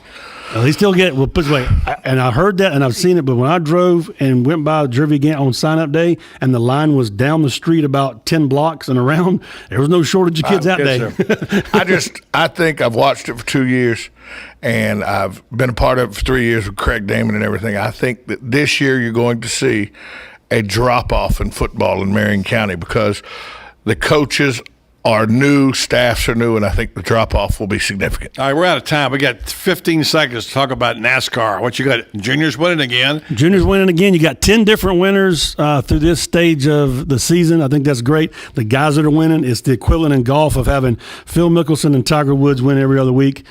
They still get, well, put it this way, and I heard that and I've seen it, but when I drove and went by Jervy Gant on sign-up day and the line was down the street about 10 blocks and around, there was no shortage of kids that day. I think I've watched it for 2 years, and I've been a part of it for 3 years with Craig Damon and everything. I think that this year you're going to see a drop-off in football in Marion County because the coaches are new, staffs are new, and I think the drop-off will be significant. All right, we're out of time. We got 15 seconds to talk about NASCAR. What you got? Juniors winning again. Juniors winning again. You got 10 different winners through this stage of the season. I think that's great. The guys that are winning, it's the equivalent in golf of having Phil Mickelson and Tiger Woods win every other week.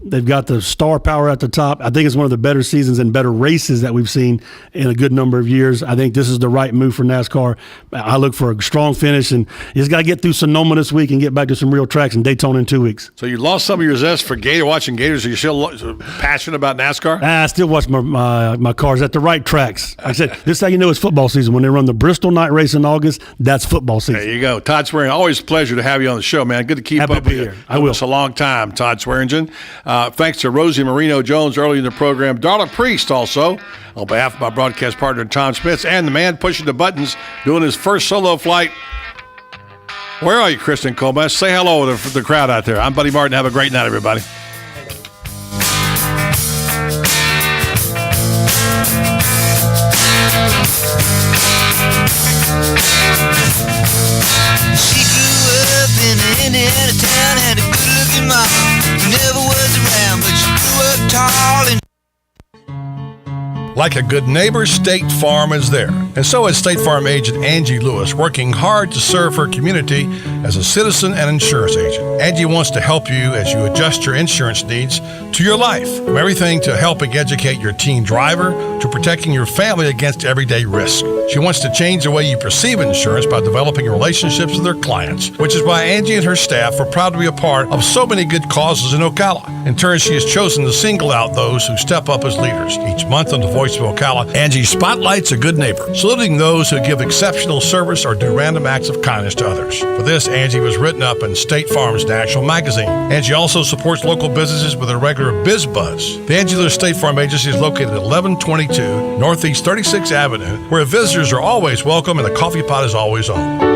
They've got the star power at the top. I think it's one of the better seasons and better races that we've seen in a good number of years. I think this is the right move for NASCAR. I look for a strong finish, and you just got to get through Sonoma this week and get back to some real tracks in Daytona in 2 weeks. So you lost some of your zest for watching Gators. Are you still passionate about NASCAR? I still watch my cars at the right tracks. Like I said, this is how you know it's football season. When they run the Bristol night race in August, that's football season. There you go. Todd Swearingen, always a pleasure to have you on the show, man. Good to keep up with you. I will. It's a long time, Todd Swearingen. Thanks to Rosie Marino-Jones early in the program. Darla Priest also, on behalf of my broadcast partner Tom Spitz, and the man pushing the buttons, doing his first solo flight. Where are you, Kristen Comas? Say hello to the crowd out there. I'm Buddy Martin. Have a great night, everybody. She grew up in an Indiana town, had a good-looking mom. He never was around, but she grew up tall and Like a good neighbor, State Farm is there. And so is State Farm agent Angie Lewis, working hard to serve her community as a citizen and insurance agent. Angie wants to help you as you adjust your insurance needs to your life. From everything to helping educate your teen driver to protecting your family against everyday risk. She wants to change the way you perceive insurance by developing relationships with her clients, which is why Angie and her staff are proud to be a part of so many good causes in Ocala. In turn, she has chosen to single out those who step up as leaders. Each month on the Voice of Ocala, Angie spotlights a good neighbor, saluting those who give exceptional service or do random acts of kindness to others. For this, Angie was written up in State Farm's national magazine. Angie also supports local businesses with a regular Biz Buzz. The Angie Lewis State Farm Agency is located at 1122 Northeast 36th Avenue, where visitors are always welcome and the coffee pot is always on.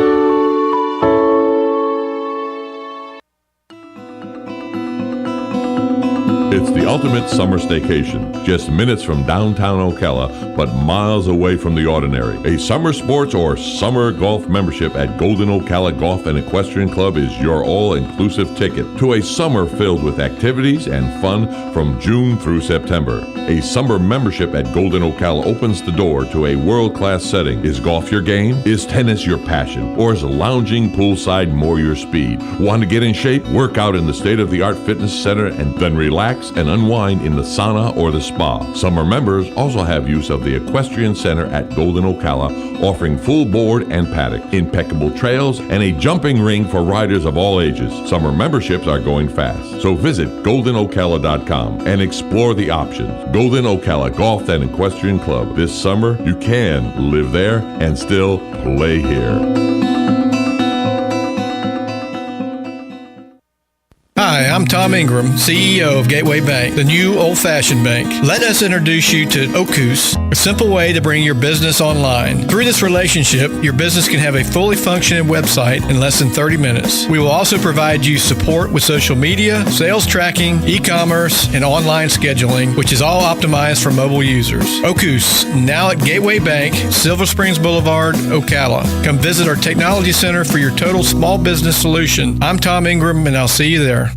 It's the ultimate summer staycation, just minutes from downtown Ocala, but miles away from the ordinary. A summer sports or summer golf membership at Golden Ocala Golf and Equestrian Club is your all-inclusive ticket to a summer filled with activities and fun from June through September. A summer membership at Golden Ocala opens the door to a world-class setting. Is golf your game? Is tennis your passion? Or is lounging poolside more your speed? Want to get in shape? Work out in the state-of-the-art fitness center and then relax and unwind in the sauna or the spa. Summer members also have use of the Equestrian Center at Golden Ocala, offering full board and paddock, impeccable trails, and a jumping ring for riders of all ages. Summer memberships are going fast, so visit goldenocala.com and explore the options. Golden Ocala Golf and Equestrian Club. This summer, you can live there and still play here. Hi, Hi, I'm Tom Ingram, CEO of Gateway Bank, the new old-fashioned bank. Let us introduce you to Ocus, a simple way to bring your business online. Through this relationship, your business can have a fully functioning website in less than 30 minutes. We will also provide you support with social media, sales tracking, e-commerce, and online scheduling, which is all optimized for mobile users. Ocus, now at Gateway Bank, Silver Springs Boulevard, Ocala. Come visit our technology center for your total small business solution. I'm Tom Ingram, and I'll see you there.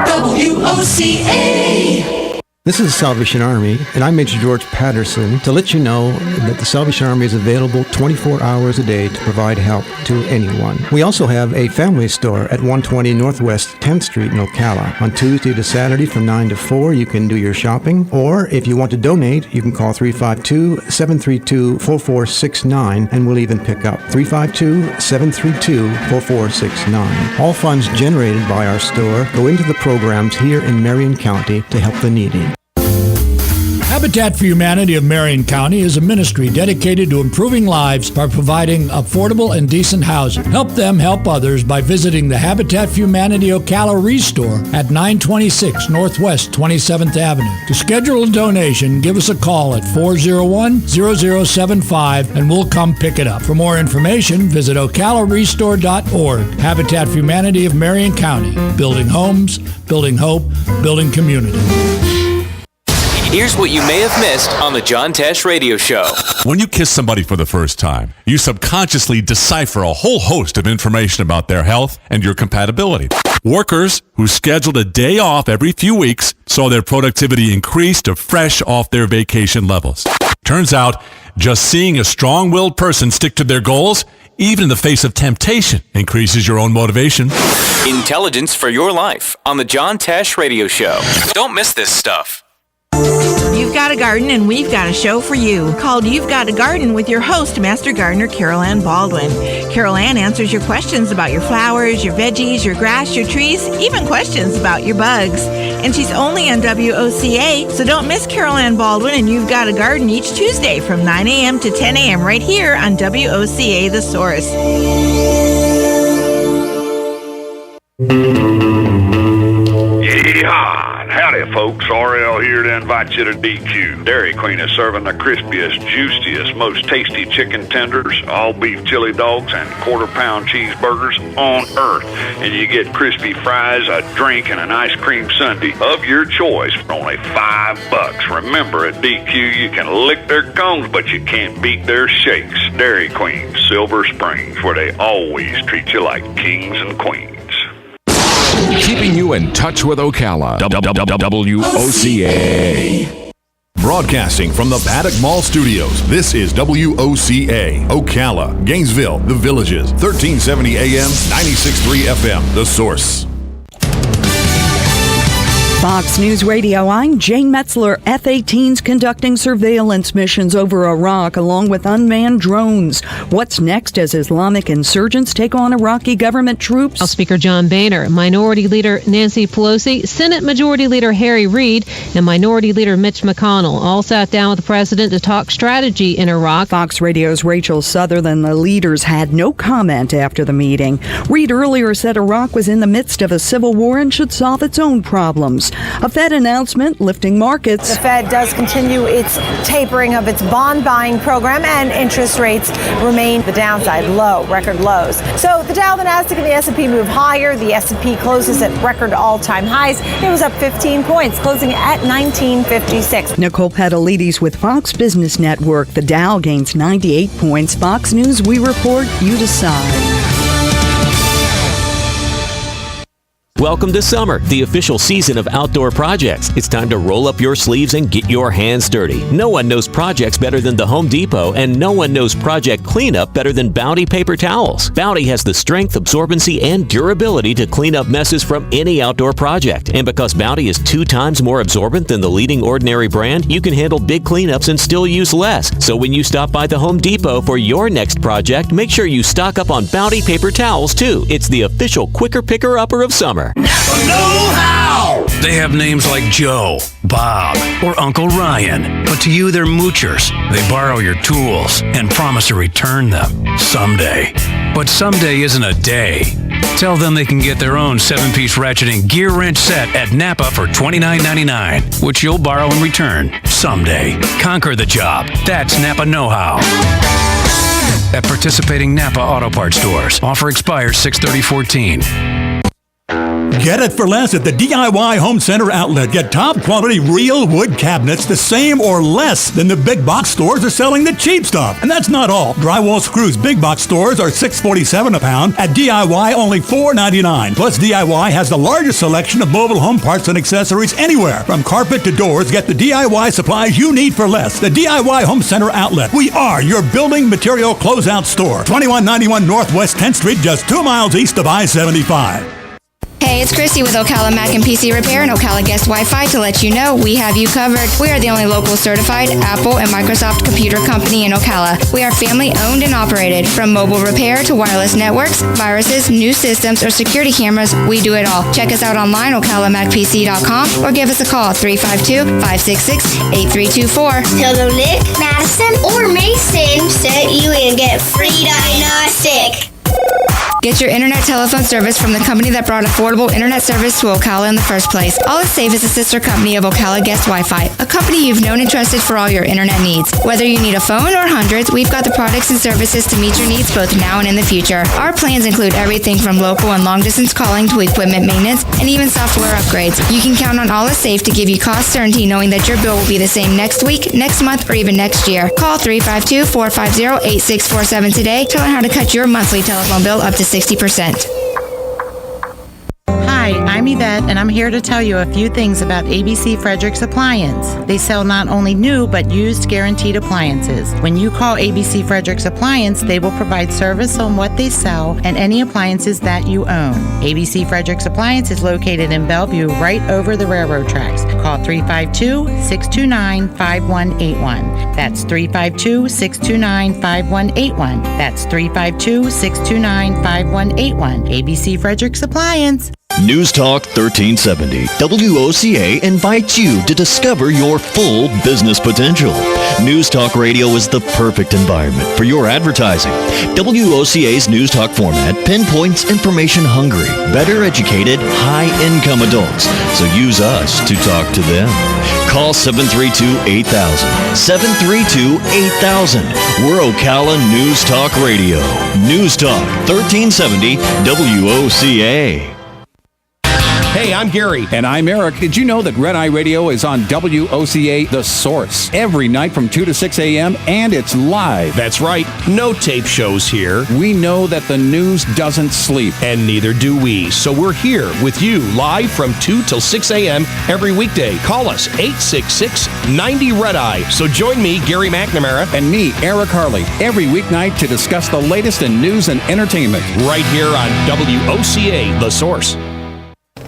WOCA. This is the Salvation Army, and I'm Major George Patterson to let you know that the Salvation Army is available 24 hours a day to provide help to anyone. We also have a family store at 120 Northwest 10th Street in Ocala. On Tuesday to Saturday from 9 to 4, you can do your shopping, or if you want to donate, you can call 352-732-4469, and we'll even pick up 352-732-4469. All funds generated by our store go into the programs here in Marion County to help the needy. Habitat for Humanity of Marion County is a ministry dedicated to improving lives by providing affordable and decent housing. Help them help others by visiting the Habitat for Humanity Ocala Restore at 926 Northwest 27th Avenue. To schedule a donation, give us a call at 401-0075 and we'll come pick it up. For more information, visit ocalarestore.org. Habitat for Humanity of Marion County. Building homes, building hope, building community. Here's what you may have missed on the John Tesh Radio Show. When you kiss somebody for the first time, you subconsciously decipher a whole host of information about their health and your compatibility. Workers who scheduled a day off every few weeks saw their productivity increase to fresh off their vacation levels. Turns out, just seeing a strong-willed person stick to their goals, even in the face of temptation, increases your own motivation. Intelligence for your life on the John Tesh Radio Show. Don't miss this stuff. You've got a garden and we've got a show for you called You've Got a Garden with your host, Master Gardener Carol Ann Baldwin. Carol Ann answers your questions about your flowers, your veggies, your grass, your trees, even questions about your bugs. And she's only on WOCA, so don't miss Carol Ann Baldwin and You've Got a Garden each Tuesday from 9 a.m. to 10 a.m. right here on WOCA The Source. Yeehaw! Howdy, folks. RL here to invite you to DQ. Dairy Queen is serving the crispiest, juiciest, most tasty chicken tenders, all beef chili dogs, and quarter-pound cheeseburgers on earth. And you get crispy fries, a drink, and an ice cream sundae of your choice for only $5. Remember, at DQ, you can lick their cones, but you can't beat their shakes. Dairy Queen, Silver Springs, where they always treat you like kings and queens. Keeping you in touch with Ocala. WOCA. Broadcasting from the Paddock Mall Studios, this is WOCA, Ocala, Gainesville, The Villages, 1370 AM, 96.3 FM, The Source. Fox News Radio, I'm Jane Metzler. F-18s conducting surveillance missions over Iraq along with unmanned drones. What's next as Islamic insurgents take on Iraqi government troops? House Speaker John Boehner, Minority Leader Nancy Pelosi, Senate Majority Leader Harry Reid, and Minority Leader Mitch McConnell all sat down with the president to talk strategy in Iraq. Fox Radio's Rachel Sutherland, the leaders had no comment after the meeting. Reid earlier said Iraq was in the midst of a civil war and should solve its own problems. A Fed announcement lifting markets. The Fed does continue its tapering of its bond buying program, and interest rates remain the downside low, record lows. So the Dow, the Nasdaq, and the S&P move higher. The S&P closes at record all-time highs. It was up 15 points, closing at 1956. Nicole Petalides with Fox Business Network. The Dow gains 98 points. Fox News, we report, you decide. Welcome to summer, the official season of outdoor projects. It's time to roll up your sleeves and get your hands dirty. No one knows projects better than the Home Depot, and no one knows project cleanup better than Bounty paper towels. Bounty has the strength, absorbency, and durability to clean up messes from any outdoor project. And because Bounty is 2 times more absorbent than the leading Ordinary brand, you can handle big cleanups and still use less. So when you stop by the Home Depot for your next project, make sure you stock up on Bounty paper towels too. It's the official quicker picker-upper of summer. Know-how! They have names like Joe, Bob, or Uncle Ryan, but to you they're moochers. They borrow your tools and promise to return them someday. But someday isn't a day, Tell them they can get their own 7-piece ratcheting gear wrench set at Napa for $29.99, which you'll borrow in return someday. Conquer the job. That's Napa Know-How. At participating Napa Auto Parts stores. Offer expires 6/30/14. Get it for less at the DIY Home Center outlet. Get top quality real wood cabinets the same or less than the big box stores are selling the cheap stuff. And that's not all. Drywall screws big box stores are $6.47 a pound. At DIY, only $4.99. Plus, DIY has the largest selection of mobile home parts and accessories anywhere. From carpet to doors, get the DIY supplies you need for less. The DIY Home Center outlet. We are your building material closeout store. 2191 Northwest 10th Street, just 2 miles east of I-75. Hey, it's Christy with Ocala Mac and PC Repair and Ocala Guest Wi-Fi to let you know we have you covered. We are the only local certified Apple and Microsoft computer company in Ocala. We are family owned and operated. From mobile repair to wireless networks, viruses, new systems, or security cameras, we do it all. Check us out online, ocalamacpc.com, or give us a call, 352-566-8324. Tell them Nick, Madison, or Mason sent you and get free diagnostic. Get your internet telephone service from the company that brought affordable internet service to Ocala in the first place. All is Safe is a sister company of Ocala Guest Wi-Fi, a company you've known and trusted for all your internet needs. Whether you need a phone or hundreds, we've got the products and services to meet your needs both now and in the future. Our plans include everything from local and long-distance calling to equipment maintenance and even software upgrades. You can count on All is Safe to give you cost certainty knowing that your bill will be the same next week, next month, or even next year. Call 352-450-8647 today to learn how to cut your monthly telephone bill up to 60%. Hi, I'm Yvette, and I'm here to tell you a few things about ABC Frederick's Appliance. They sell not only new, but used guaranteed appliances. When you call ABC Frederick's Appliance, they will provide service on what they sell and any appliances that you own. ABC Frederick's Appliance is located in Bellevue, right over the railroad tracks. Call 352-629-5181. That's 352-629-5181. That's 352-629-5181. ABC Frederick's Appliance. News Talk 1370, WOCA invites you to discover your full business potential. News Talk Radio is the perfect environment for your advertising. WOCA's News Talk format pinpoints information-hungry, better educated, high-income adults, so use us to talk to them. Call 732-8000, 732-8000. We're Ocala News Talk Radio. News Talk 1370, WOCA. Hey, I'm Gary. And I'm Eric. Did you know that Red Eye Radio is on WOCA The Source every night from 2 to 6 a.m. and it's live? That's right. No tape shows here. We know that the news doesn't sleep. And neither do we. So we're here with you live from 2 till 6 a.m. every weekday. Call us 866-90-RED-EYE. So join me, Gary McNamara. And me, Eric Harley, every weeknight to discuss the latest in news and entertainment. Right here on WOCA The Source.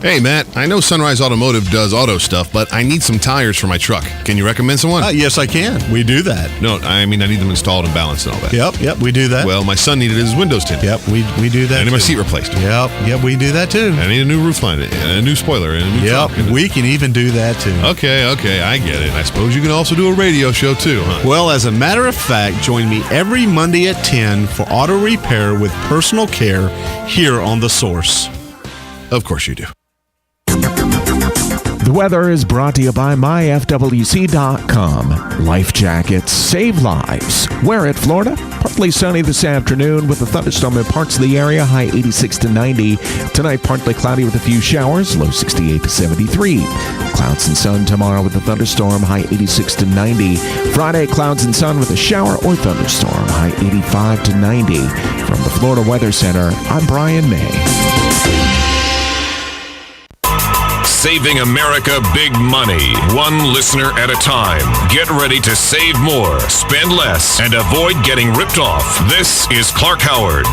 Hey, Matt, I know Sunrise Automotive does auto stuff, but I need some tires for my truck. Can you recommend someone? Yes, I can. We do that. No, I mean, I need them installed and balanced and all that. Yep, we do that. Well, my son needed his windows tinted. Yep, we do that. I need my seat replaced. Yep, we do that too. I need a new roof line, and a new spoiler, and a new trunk. We can even do that too. Okay, I get it. I suppose you can also do a radio show too, huh? Well, as a matter of fact, join me every Monday at 10 for auto repair with personal care here on The Source. Of course you do. The weather is brought to you by myfwc.com. Life jackets save lives. Wear it, Florida. Partly sunny this afternoon with a thunderstorm in parts of the area. High 86 to 90. Tonight, partly cloudy with a few showers. Low 68 to 73. Clouds and sun tomorrow with a thunderstorm. High 86 to 90. Friday, clouds and sun with a shower or thunderstorm. High 85 to 90. From the Florida Weather Center, I'm Brian May. Saving America big money, one listener at a time. Get ready to save more, spend less, and avoid getting ripped off. This is Clark Howard.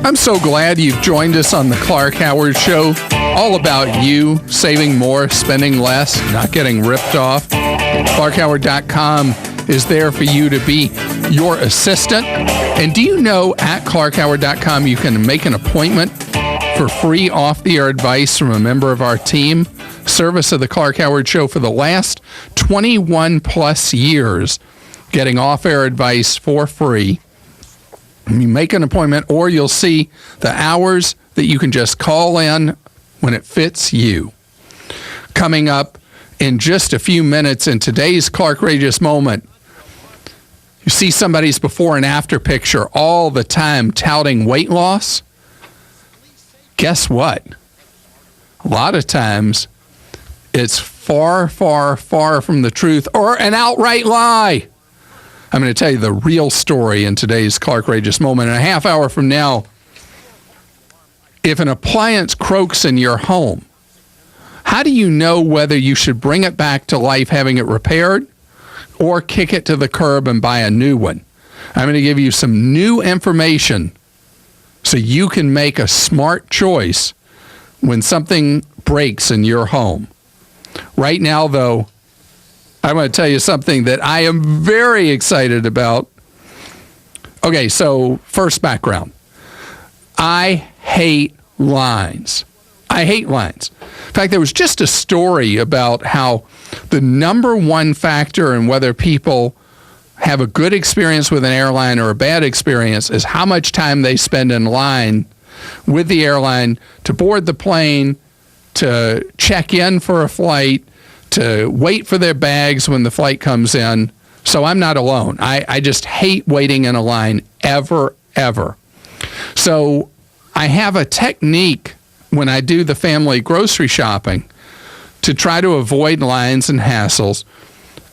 I'm so glad you've joined us on the Clark Howard Show. All about you saving more, spending less, not getting ripped off. ClarkHoward.com is there for you to be. your assistant. And do you know at clarkhoward.com you can make an appointment for free off-the-air advice from a member of our team? Service of the Clark Howard Show for the last 21 plus years, getting off-air advice for free. You make an appointment, or you'll see the hours that you can just call in when it fits you. Coming up in just a few minutes in today's Clark Rageous Moment, you see somebody's before and after picture all the time touting weight loss. Guess what? A lot of times, it's far, far, far from the truth or an outright lie. I'm going to tell you the real story in today's Clark Rageous Moment. In a half hour from now, if an appliance croaks in your home, how do you know whether you should bring it back to life having it repaired or kick it to the curb and buy a new one? I'm going to give you some new information so you can make a smart choice when something breaks in your home. Right now, though, I'm going to tell you something that I am very excited about. Okay, so first background. I hate lines. I hate lines. In fact, there was just a story about how the number one factor in whether people have a good experience with an airline or a bad experience is how much time they spend in line with the airline to board the plane, to check in for a flight, to wait for their bags when the flight comes in. So I'm not alone. I just hate waiting in a line ever, ever. So I have a technique when I do the family grocery shopping to try to avoid lines and hassles.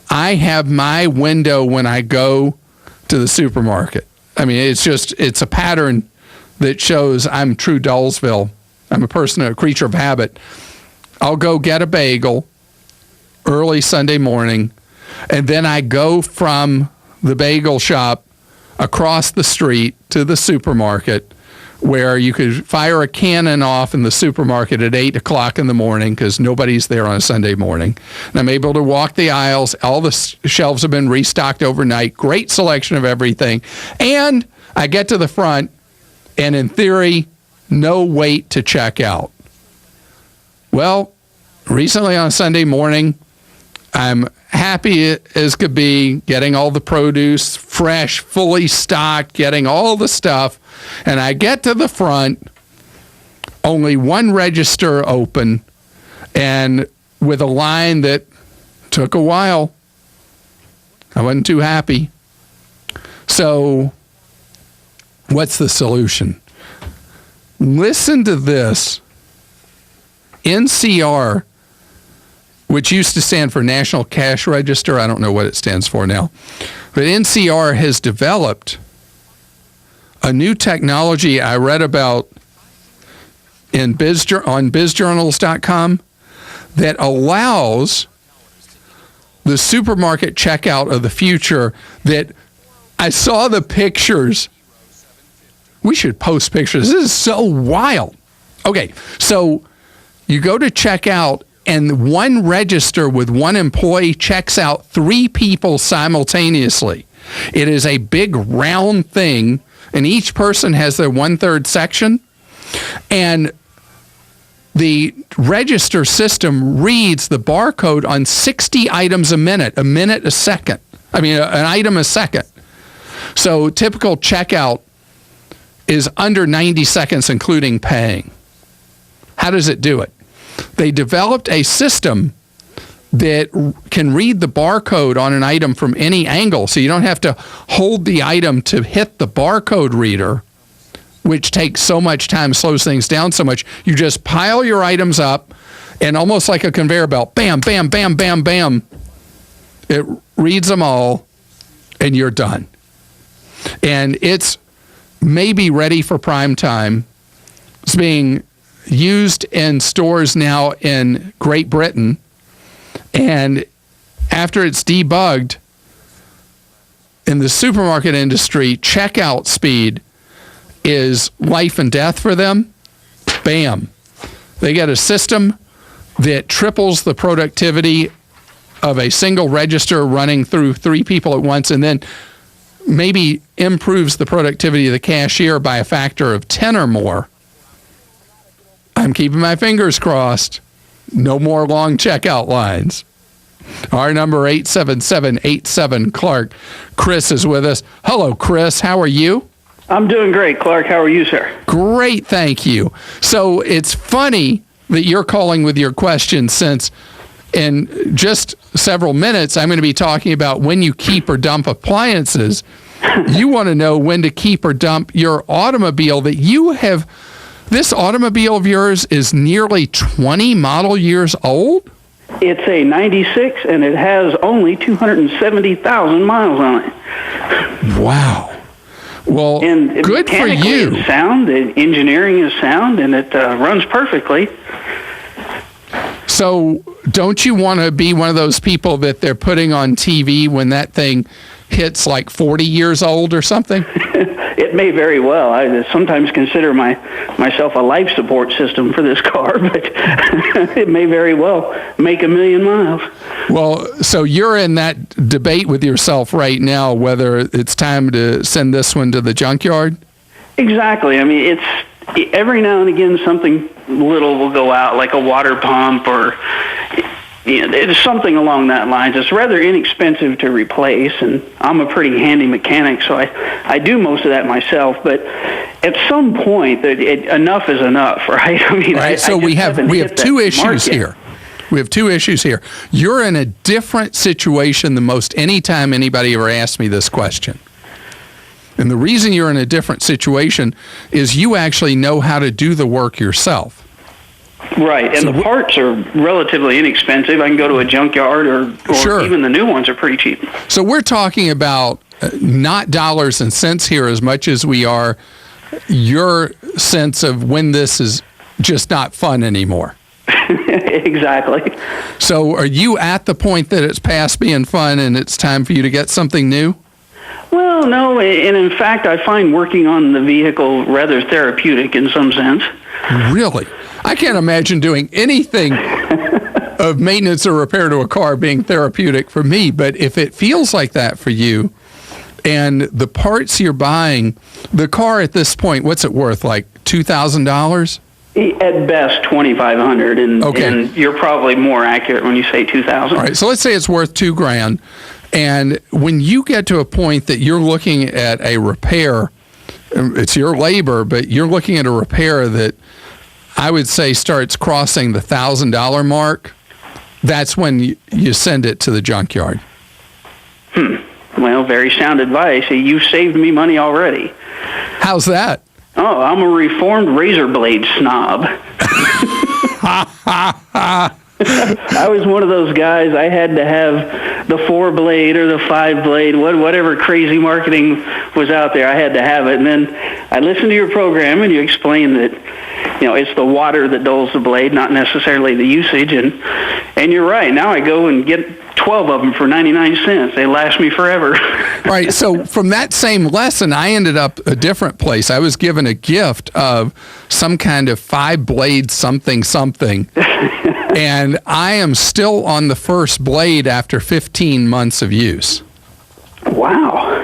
I have my window when I go to the supermarket. I mean, it's a pattern that shows I'm true Dullsville. I'm a creature of habit. I'll go get a bagel early Sunday morning, and then I go from the bagel shop across the street to the supermarket, where you could fire a cannon off in the supermarket at 8 o'clock in the morning because nobody's there on a Sunday morning. And I'm able to walk the aisles. All the shelves have been restocked overnight. Great selection of everything. And I get to the front, and in theory, no wait to check out. Well, recently on Sunday morning, I'm happy as could be, getting all the produce fresh, fully stocked, getting all the stuff. And I get to the front, only one register open, and with a line that took a while. I wasn't too happy. So, what's the solution? Listen to this. NCR, which used to stand for National Cash Register, I don't know what it stands for now, but NCR has developed a new technology I read about on bizjournals.com that allows the supermarket checkout of the future. That I saw the pictures. We should post pictures. This is so wild. Okay, so you go to check out, and one register with one employee checks out 3 people simultaneously. It is a big round thing, and each person has their 1/3 section. And the register system reads the barcode on 60 items a minute a second. I mean, an item a second. So typical checkout is under 90 seconds, including paying. How does it do it? They developed a system that can read the barcode on an item from any angle, so you don't have to hold the item to hit the barcode reader, which takes so much time, slows things down so much. You just pile your items up, and almost like a conveyor belt, bam, bam, bam, bam, bam, it reads them all, and you're done. And it's maybe ready for prime time. It's being used in stores now in Great Britain, and after it's debugged in the supermarket industry, checkout speed is life and death for them. Bam. They get a system that triples the productivity of a single register running through 3 people at once, and then maybe improves the productivity of the cashier by a factor of 10 or more. I'm keeping my fingers crossed. No more long checkout lines. Our number 877-87-CLARK. Chris is with us. Hello, Chris. How are you? I'm doing great, Clark. How are you, sir? Great, thank you. So it's funny that you're calling with your question, since in just several minutes I'm going to be talking about when you keep or dump appliances. You want to know when to keep or dump your automobile that you have. This automobile of yours is nearly 20 model years old? It's a 96, and it has only 270,000 miles on it. Wow. Well, and good for you. It's sound, the engineering is sound, and it runs perfectly. So don't you want to be one of those people that they're putting on TV when that thing hits like 40 years old or something? It may very well. I sometimes consider myself a life support system for this car, but it may very well make 1 million miles. Well, so you're in that debate with yourself right now whether it's time to send this one to the junkyard? Exactly. I mean, it's every now and again something little will go out, like a water pump or it's something along that lines. It's rather inexpensive to replace, and I'm a pretty handy mechanic, so I do most of that myself. But at some point, enough is enough, right? I mean, right. So we have two issues here. We have two issues here. You're in a different situation than most any time anybody ever asked me this question. And the reason you're in a different situation is you actually know how to do the work yourself. Right, and the parts are relatively inexpensive. I can go to a junkyard, or sure. Even the new ones are pretty cheap. So we're talking about not dollars and cents here as much as we are your sense of when this is just not fun anymore. Exactly. So are you at the point that it's past being fun and it's time for you to get something new? Well, no, and in fact, I find working on the vehicle rather therapeutic in some sense. Really? I can't imagine doing anything of maintenance or repair to a car being therapeutic for me, but if it feels like that for you, and the parts you're buying, the car at this point, what's it worth, like $2,000? At best, $2,500, and you're probably more accurate when you say $2,000. All right, so let's say it's worth $2,000, and when you get to a point that you're looking at a repair, it's your labor, but you're looking at a repair that I would say starts crossing the $1,000 mark, that's when you send it to the junkyard. Well, very sound advice. You've saved me money already. How's that? Oh, I'm a reformed razor blade snob. I was one of those guys. I had to have the 4-blade or the 5-blade, whatever crazy marketing was out there. I had to have it. And then I listened to your program, and you explained that, it's the water that dulls the blade, not necessarily the usage. And you're right. Now I go and get 12 of them for 99 cents. They last me forever. All right. So from that same lesson, I ended up a different place. I was given a gift of some kind of 5-blade something. And I am still on the first blade after 15 months of use. Wow.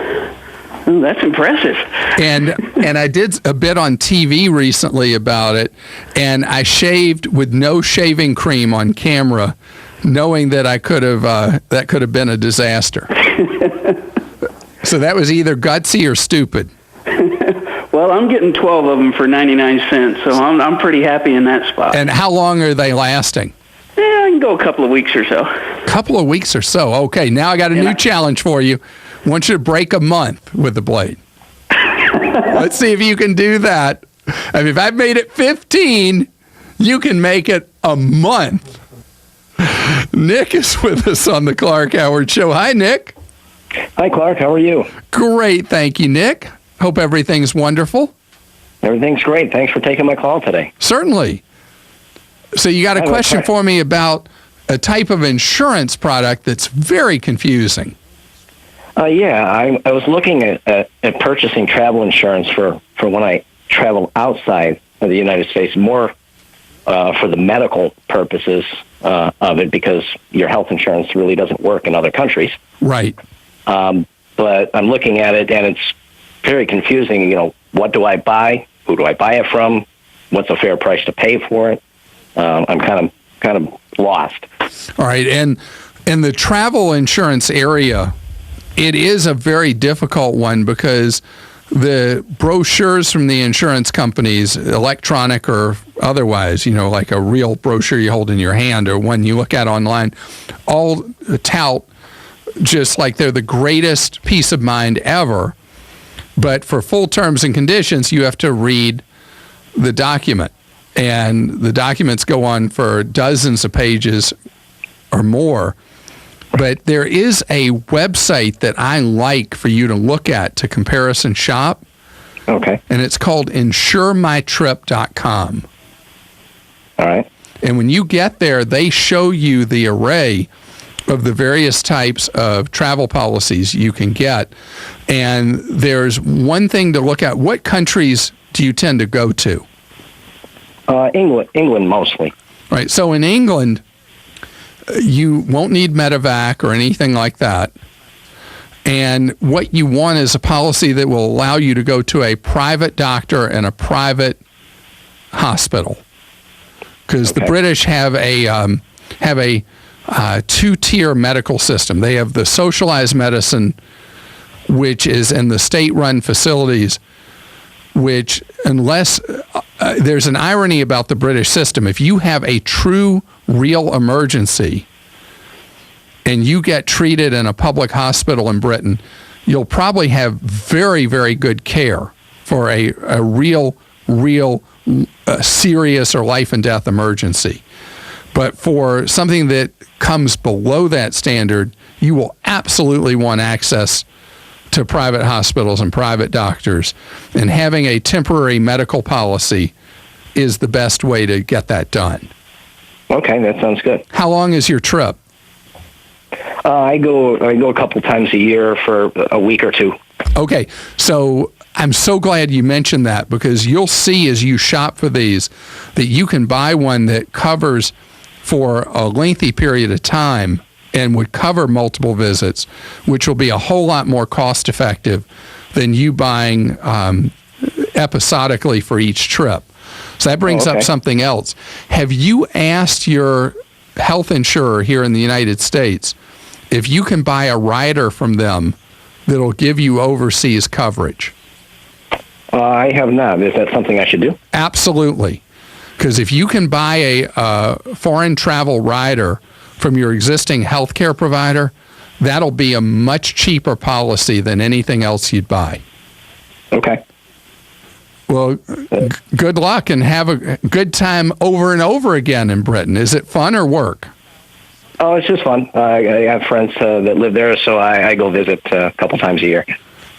Oh, that's impressive. And I did a bit on TV recently about it, and I shaved with no shaving cream on camera, knowing that that could have been a disaster. So that was either gutsy or stupid. Well, I'm getting 12 of them for 99 cents, so I'm pretty happy in that spot. And how long are they lasting? Yeah, I can go a couple of weeks or so. Couple of weeks or so. Okay, now I got a new challenge for you. I want you to break a month with the blade. Let's see if you can do that. I mean, if I've made it 15, you can make it a month. Nick is with us on the Clark Howard Show. Hi, Nick. Hi, Clark. How are you? Great. Thank you, Nick. Hope everything's wonderful. Everything's great. Thanks for taking my call today. Certainly. So you got a question for me about a type of insurance product that's very confusing. Yeah, I was looking at purchasing travel insurance for when I travel outside of the United States, more for the medical purposes of it, because your health insurance really doesn't work in other countries. Right. But but I'm looking at it and it's very confusing. You know, what do I buy? Who do I buy it from? What's a fair price to pay for it? I'm kind of lost. All right, and in the travel insurance area, it is a very difficult one because the brochures from the insurance companies, electronic or otherwise, you know, like a real brochure you hold in your hand or one you look at online, all tout just like they're the greatest peace of mind ever. But for full terms and conditions, you have to read the document. And the documents go on for dozens of pages or more. But there is a website that I like for you to look at to comparison shop. Okay. And it's called insuremytrip.com. All right. And when you get there, they show you the array of the various types of travel policies you can get. And there's one thing to look at. What countries do you tend to go to? England mostly. Right. So in England, you won't need medevac or anything like that. And what you want is a policy that will allow you to go to a private doctor and a private hospital. Because the British have a two-tier medical system. They have the socialized medicine, which is in the state-run facilities, which unless there's an irony about the British system. If you have a true, real emergency and you get treated in a public hospital in Britain, you'll probably have very, very good care for a real serious or life and death emergency. But for something that comes below that standard, you will absolutely want access to private hospitals and private doctors. And having a temporary medical policy is the best way to get that done. Okay, that sounds good. How long is your trip? I go a couple times a year for a week or two. Okay, so I'm so glad you mentioned that because you'll see as you shop for these that you can buy one that covers for a lengthy period of time and would cover multiple visits, which will be a whole lot more cost effective than you buying episodically for each trip. So that brings up something else. Have you asked your health insurer here in the United States if you can buy a rider from them that'll give you overseas coverage? I have not. Is that something I should do? Absolutely. Because if you can buy a foreign travel rider from your existing healthcare provider, that'll be a much cheaper policy than anything else you'd buy. Okay. Well, good luck and have a good time over and over again in Britain. Is it fun or work? Oh, it's just fun. I have friends that live there, so I go visit a couple times a year.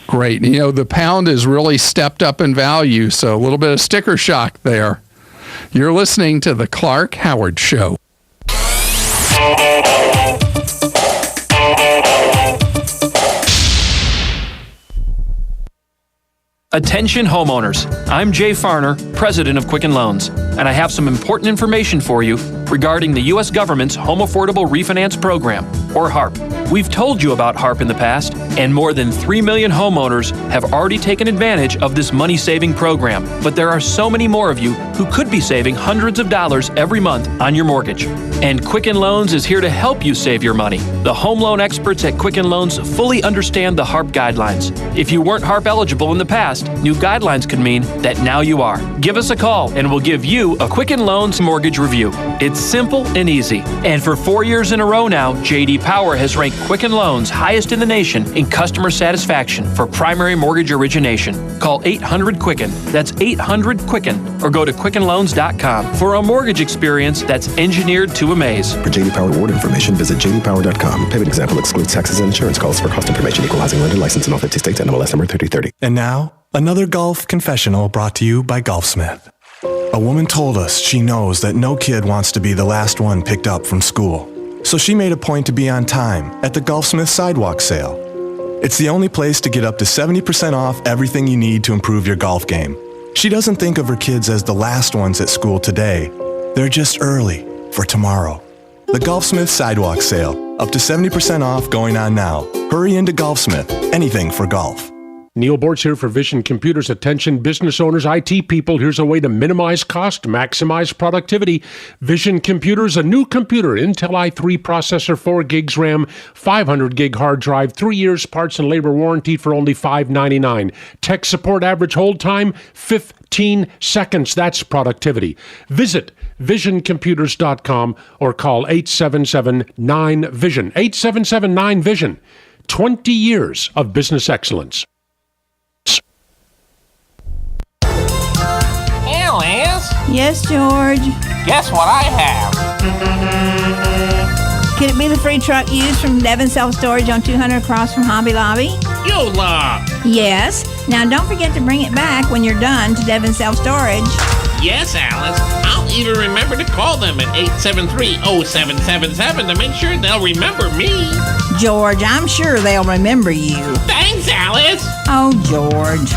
Great. You know, the pound has really stepped up in value, so a little bit of sticker shock there. You're listening to The Clark Howard Show. Attention homeowners, I'm Jay Farner, president of Quicken Loans, and I have some important information for you regarding the U.S. government's Home Affordable Refinance Program, or HARP. We've told you about HARP in the past, and more than 3 million homeowners have already taken advantage of this money-saving program. But there are so many more of you who could be saving hundreds of dollars every month on your mortgage. And Quicken Loans is here to help you save your money. The home loan experts at Quicken Loans fully understand the HARP guidelines. If you weren't HARP eligible in the past, new guidelines could mean that now you are. Give us a call and we'll give you a Quicken Loans mortgage review. It's simple and easy. And for 4 years in a row now, J.D. Power has ranked Quicken Loans highest in the nation in customer satisfaction for primary mortgage origination. Call 800-QUICKEN. That's 800-QUICKEN. Or go to QuickenLoans.com for a mortgage experience that's engineered to amaze. For J.D. Power award information, visit jdpower.com. Payment example excludes taxes and insurance costs. For cost information, equalizing lender license in all 50 states and MLS number 3030. And now, another golf confessional brought to you by Golfsmith. A woman told us she knows that no kid wants to be the last one picked up from school. So she made a point to be on time at the Golfsmith Sidewalk Sale. It's the only place to get up to 70% off everything you need to improve your golf game. She doesn't think of her kids as the last ones at school today. They're just early for tomorrow. The Golfsmith Sidewalk Sale, Up to 70% off going on now. Hurry into Golfsmith. Anything for golf. Neil Bortz here for Vision Computers. Attention business owners, IT people, here's a way to minimize cost, maximize productivity. Vision Computers, a new computer, Intel i3 processor, 4 gigs RAM, 500 gig hard drive, 3 years parts and labor warranty for only $599. Tech support average hold time, 15 seconds. That's productivity. Visit visioncomputers.com or call 877-9VISION. 877-9VISION. 20 years of business excellence. Alice? Yes, George? Guess what I have? Could it be the free truck used from Devon Self Storage on 200 across from Hobby Lobby? You lie. Yes. Now don't forget to bring it back when you're done to Devon Self Storage. Yes, Alice. I'll even remember to call them at 873-0777 to make sure they'll remember me. George, I'm sure they'll remember you. Thanks, Alice. Oh, George.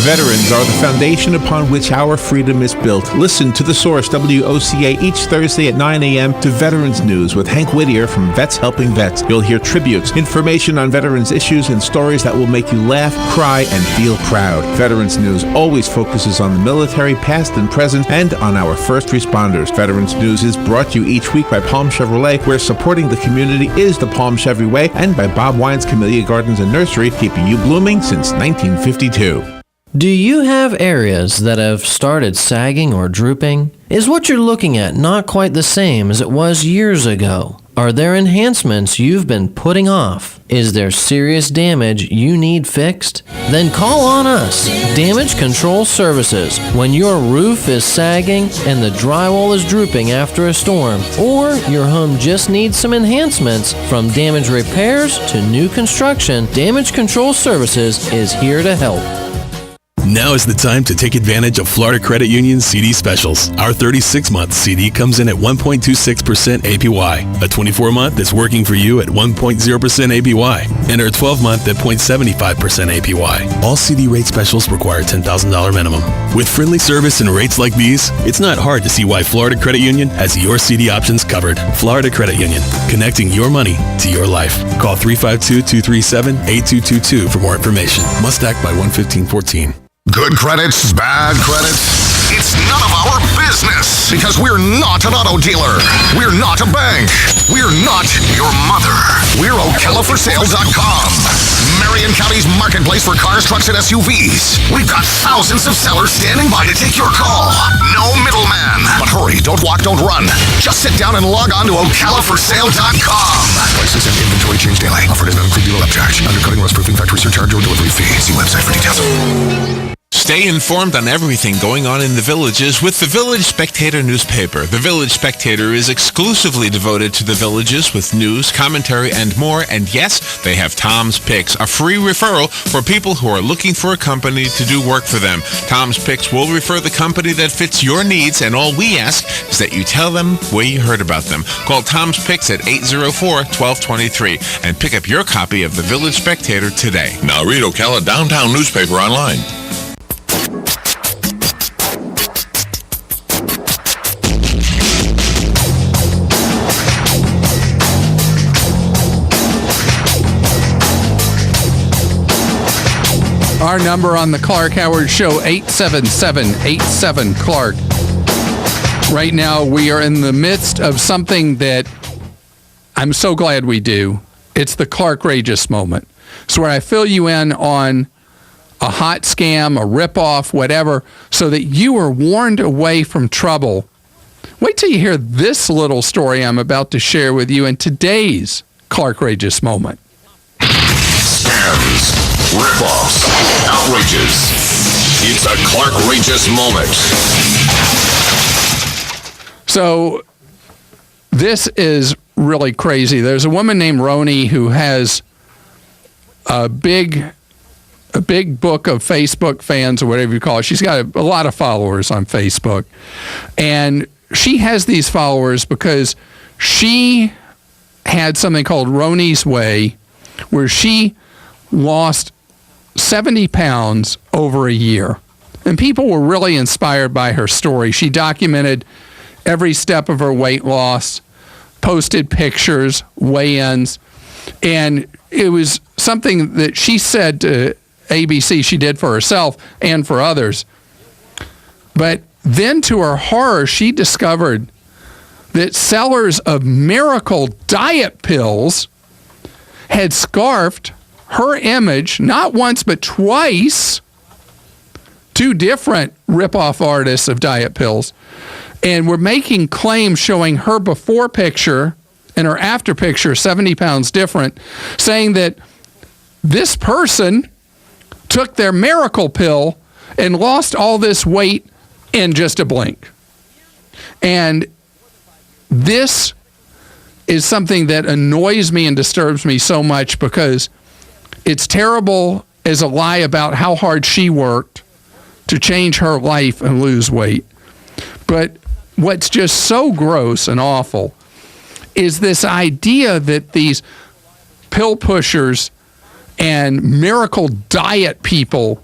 Veterans are the foundation upon which our freedom is built. Listen to The Source, WOCA, each Thursday at 9 a.m. to Veterans News with Hank Whittier from Vets Helping Vets. You'll hear tributes, information on veterans issues, and stories that will make you laugh, cry, and feel proud. Veterans News always focuses on the military, past and present, and on our first responders. Veterans News is brought to you each week by Palm Chevrolet, where supporting the community is the Palm Chevy way, and by Bob Wine's Camellia Gardens and Nursery, keeping you blooming since 1952. Do you have areas that have started sagging or drooping? Is what you're looking at not quite the same as it was years ago? Are there enhancements you've been putting off? Is there serious damage you need fixed? Then call on us, Damage Control Services, when your roof is sagging and the drywall is drooping after a storm, or your home just needs some enhancements. From damage repairs to new construction, Damage Control Services is here to help. Now is the time to take advantage of Florida Credit Union's CD specials. Our 36-month CD comes in at 1.26% APY. A 24-month is working for you at 1.0% APY. And our 12-month at 0.75% APY. All CD rate specials require $10,000 minimum. With friendly service and rates like these, it's not hard to see why Florida Credit Union has your CD options covered. Florida Credit Union, connecting your money to your life. Call 352-237-8222 for more information. Must act by 1/15/14. Good credits, bad credits. It's none of our business because we're not an auto dealer. We're not a bank. We're not your mother. We're OcalaForSale.com. Marion County's marketplace for cars, trucks, and SUVs. We've got thousands of sellers standing by to take your call. No middleman. But hurry, don't walk, don't run. Just sit down and log on to OcalaForSale.com. Prices and inventory change daily. Offer does not include dealer upcharge. Undercutting, rust-proofing, factory surcharge, or delivery fee. See website for details. Stay informed on everything going on in the villages with the Village Spectator newspaper. The Village Spectator is exclusively devoted to the villages with news, commentary, and more. And yes, they have Tom's Picks, a free referral for people who are looking for a company to do work for them. Tom's Picks will refer the company that fits your needs, and all we ask is that you tell them where you heard about them. Call Tom's Picks at 804-1223 and pick up your copy of the Village Spectator today. Now read Ocala Downtown newspaper online. Our number on the Clark Howard Show, 877-87-CLARK. Right now, we are in the midst of something that I'm so glad we do. It's the Clark-rageous moment. So where I fill you in on a hot scam, a ripoff, whatever, so that you are warned away from trouble. Wait till you hear this little story I'm about to share with you in today's Clark-rageous moment. Scams, ripoffs, outrages. It's a Clark-rageous moment. So, this is really crazy. There's a woman named Roni who has a big book of Facebook fans, or whatever you call it. She's got a lot of followers on Facebook. And she has these followers because she had something called Roni's Way, where she lost 70 pounds over a year. And people were really inspired by her story. She documented every step of her weight loss, posted pictures, weigh-ins, and it was something that she said to ABC she did for herself and for others. But then, to her horror, she discovered that sellers of Miracle diet pills had scarfed her image, not once but twice, 2 different rip-off artists of diet pills, and were making claims showing her before picture and her after picture 70 pounds different, saying that this person took their Miracle pill and lost all this weight in just a blink. And this is something that annoys me and disturbs me so much, because it's terrible as a lie about how hard she worked to change her life and lose weight. But what's just so gross and awful is this idea that these pill pushers and miracle diet people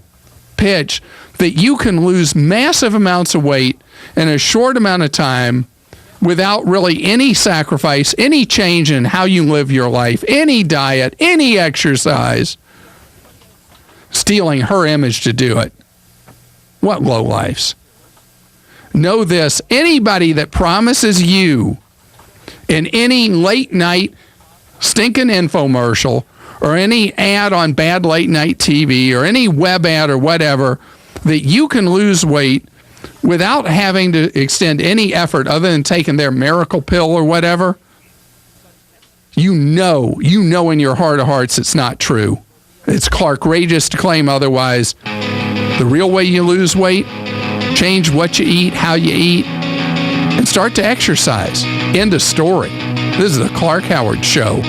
pitch that you can lose massive amounts of weight in a short amount of time without really any sacrifice, any change in how you live your life, any diet, any exercise, stealing her image to do it. What lowlifes. Know this, anybody that promises you in any late night stinking infomercial or any ad on bad late night TV or any web ad or whatever that you can lose weight without having to extend any effort other than taking their miracle pill or whatever, you know in your heart of hearts it's not true. It's Clark-rageous to claim otherwise. The real way you lose weight, change what you eat, how you eat, and start to exercise. End of story. This is the Clark Howard Show.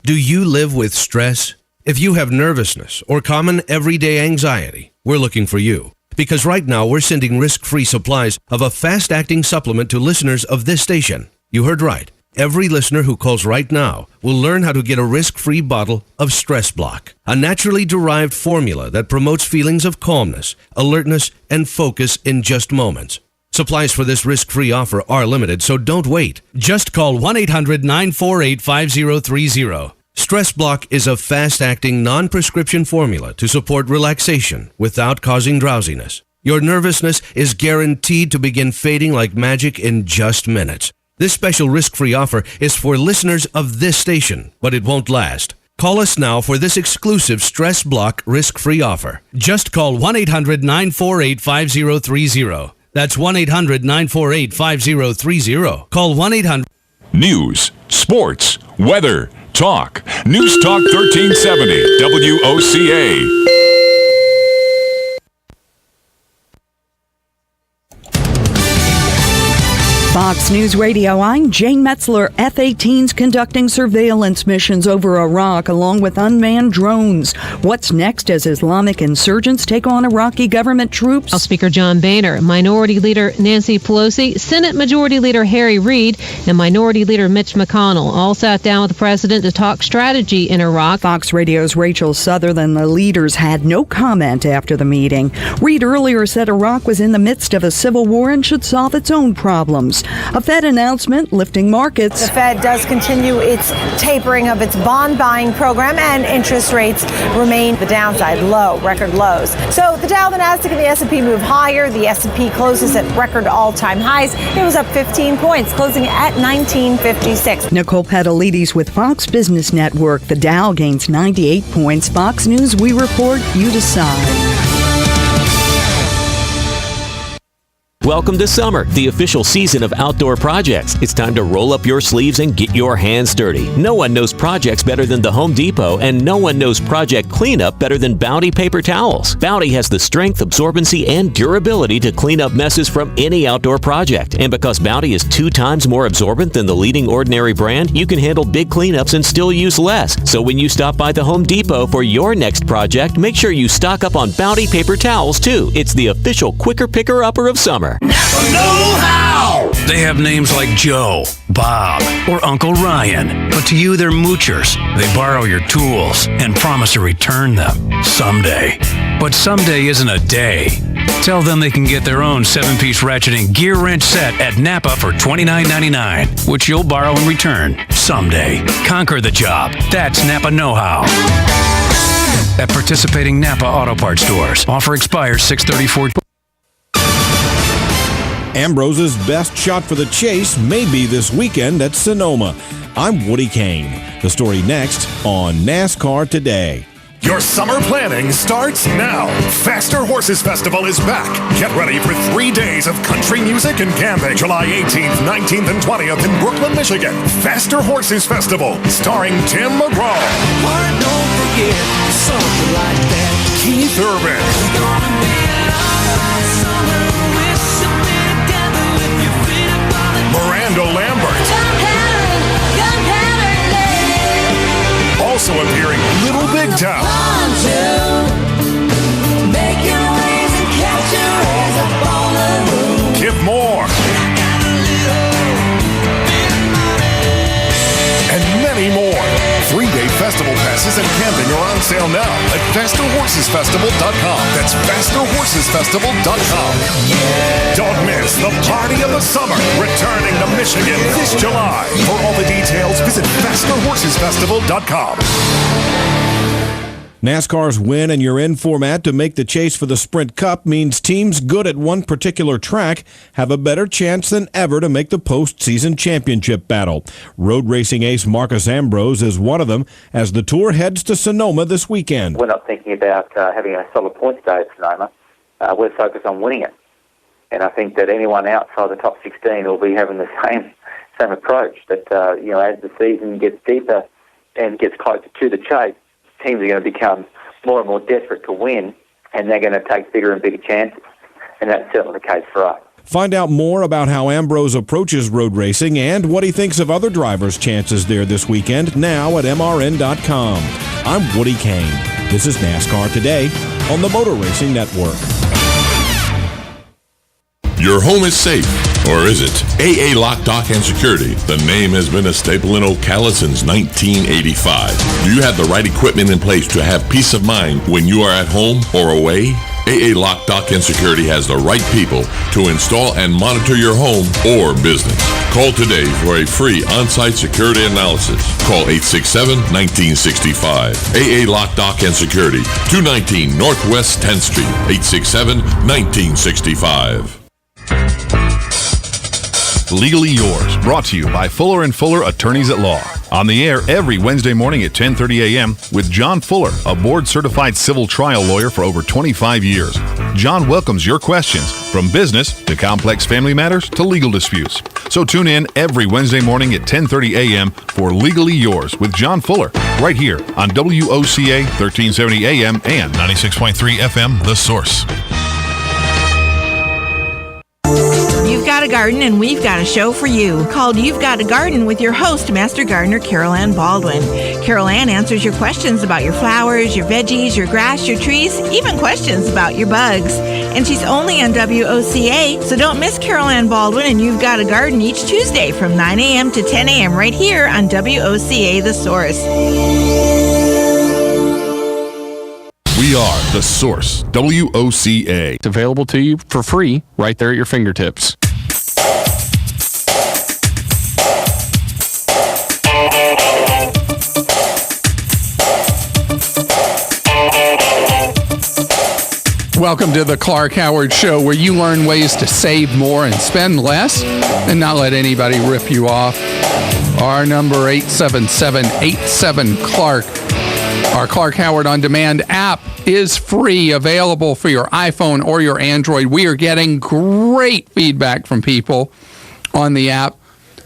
Do you live with stress? If you have nervousness or common everyday anxiety, we're looking for you. Because right now we're sending risk-free supplies of a fast-acting supplement to listeners of this station. You heard right. Every listener who calls right now will learn how to get a risk-free bottle of Stress Block, a naturally derived formula that promotes feelings of calmness, alertness, and focus in just moments. Supplies for this risk-free offer are limited, so don't wait. Just call 1-800-948-5030. Stress Block is a fast-acting, non-prescription formula to support relaxation without causing drowsiness. Your nervousness is guaranteed to begin fading like magic in just minutes. This special risk-free offer is for listeners of this station, but it won't last. Call us now for this exclusive Stress Block risk-free offer. Just call 1-800-948-5030. That's 1-800-948-5030. Call 1-800... News, sports, weather, talk. News Talk 1370, WOCA. Fox News Radio, I'm Jane Metzler. F-18s conducting surveillance missions over Iraq along with unmanned drones. What's next as Islamic insurgents take on Iraqi government troops? House Speaker John Boehner, Minority Leader Nancy Pelosi, Senate Majority Leader Harry Reid, and Minority Leader Mitch McConnell all sat down with the president to talk strategy in Iraq. Fox Radio's Rachel Sutherland, the leaders had no comment after the meeting. Reid earlier said Iraq was in the midst of a civil war and should solve its own problems. A Fed announcement lifting markets. The Fed does continue its tapering of its bond buying program, and interest rates remain the downside low, record lows. So the Dow, the Nasdaq, and the S&P move higher. The S&P closes at record all-time highs. It was up 15 points, closing at 1956. Nicole Petalides with Fox Business Network. The Dow gains 98 points. Fox News, we report, you decide. Welcome to summer, the official season of outdoor projects. It's time to roll up your sleeves and get your hands dirty. No one knows projects better than the Home Depot, and no one knows project cleanup better than Bounty paper towels. Bounty has the strength, absorbency, and durability to clean up messes from any outdoor project. And because Bounty is 2 times more absorbent than the leading Ordinary brand, you can handle big cleanups and still use less. So when you stop by the Home Depot for your next project, make sure you stock up on Bounty paper towels too. It's the official quicker picker-upper of summer. Know how! They have names like Joe, Bob, or Uncle Ryan. But to you, they're moochers. They borrow your tools and promise to return them someday. But someday isn't a day. Tell them they can get their own 7-piece ratcheting gear wrench set at Napa for $29.99, which you'll borrow in return someday. Conquer the job. That's Napa know-how. At participating Napa Auto Parts stores. Offer expires 6/34. Ambrose's best shot for the chase may be this weekend at Sonoma. I'm Woody Kane. The story next on NASCAR Today. Your summer planning starts now. Faster Horses Festival is back. Get ready for 3 days of country music and camping. July 18th, 19th, and 20th in Brooklyn, Michigan. Faster Horses Festival, starring Tim McGraw. Don't forget something like that. Keith Urban. Miranda Lambert. Also appearing Little Big Town. Kip Moore. And many more. 3-day festival passes and camping are on sale now at FasterHorsesFestival.com. That's FasterHorsesFestival.com. Don't miss the party of the summer, returning to Michigan this July. For all the details, visit FasterHorsesFestival.com. NASCAR's win and you're in format to make the chase for the Sprint Cup means teams good at one particular track have a better chance than ever to make the postseason championship battle. Road racing ace Marcus Ambrose is one of them as the Tour heads to Sonoma this weekend. We're not thinking about having a solid points day at Sonoma. We're focused on winning it. And I think that anyone outside the top 16 will be having the same approach, that as the season gets deeper and gets closer to the chase, teams are going to become more and more desperate to win, and they're going to take bigger and bigger chances. And that's certainly the case for us. Find out more about how Ambrose approaches road racing and what he thinks of other drivers' chances there this weekend now at MRN.com. I'm Woody Kane. This is NASCAR Today on the Motor Racing Network. Your home is safe, or is it? AA Lock, Dock, and Security. The name has been a staple in Ocala since 1985. Do you have the right equipment in place to have peace of mind when you are at home or away? AA Lock, Dock, and Security has the right people to install and monitor your home or business. Call today for a free on-site security analysis. Call 867-1965. AA Lock, Dock, and Security, 219 Northwest 10th Street, 867-1965. Legally Yours, brought to you by Fuller & Fuller Attorneys at Law. On the air every Wednesday morning at 10:30 a.m. with John Fuller, a board-certified civil trial lawyer for over 25 years. John welcomes your questions, from business to complex family matters to legal disputes. So tune in every Wednesday morning at 10:30 a.m. for Legally Yours with John Fuller, right here on WOCA 1370 a.m. and 96.3 FM, The Source. You've got a garden and we've got a show for you called You've Got a Garden with your host, Master Gardener Carol Ann Baldwin. Carol Ann answers your questions about your flowers, your veggies, your grass, your trees, even questions about your bugs. And she's only on WOCA, so don't miss Carol Ann Baldwin and You've Got a Garden each Tuesday from 9 a.m. to 10 a.m. right here on WOCA The Source. We are The Source, WOCA. It's available to you for free right there at your fingertips. Welcome to the Clark Howard Show, where you learn ways to save more and spend less and not let anybody rip you off. Our number 877-87-CLARK. Our Clark Howard On Demand app is free, available for your iPhone or your Android. We are getting great feedback from people on the app.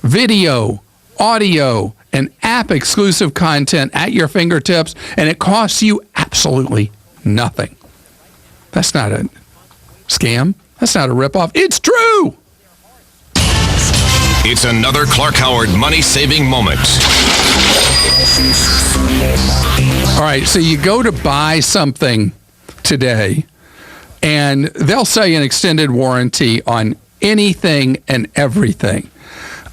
Video, audio, and app-exclusive content at your fingertips, and it costs you absolutely nothing. That's not a scam. That's not a ripoff. It's true! It's another Clark Howard money-saving moment. All right, so you go to buy something today, and they'll sell you an extended warranty on anything and everything.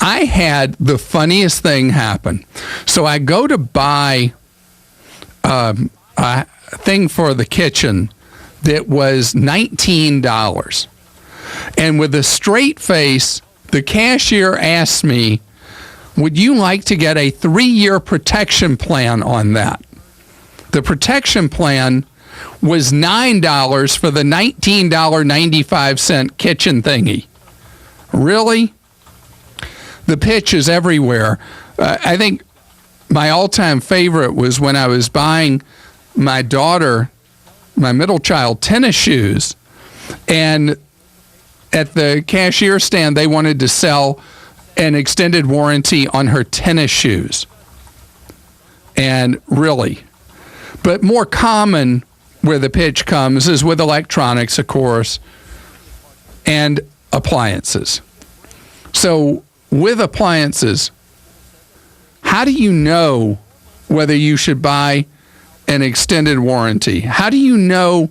I had the funniest thing happen. So I go to buy a thing for the kitchen that was $19. And with a straight face, the cashier asked me, would you like to get a 3-year protection plan on that? The protection plan was $9 for the $19.95 kitchen thingy. Really? The pitch is everywhere. I think my all-time favorite was when I was buying my daughter, my middle child, tennis shoes, and at the cashier stand, they wanted to sell an extended warranty on her tennis shoes. And really. But more common where the pitch comes is with electronics, of course, and appliances. So with appliances, how do you know whether you should buy an extended warranty? How do you know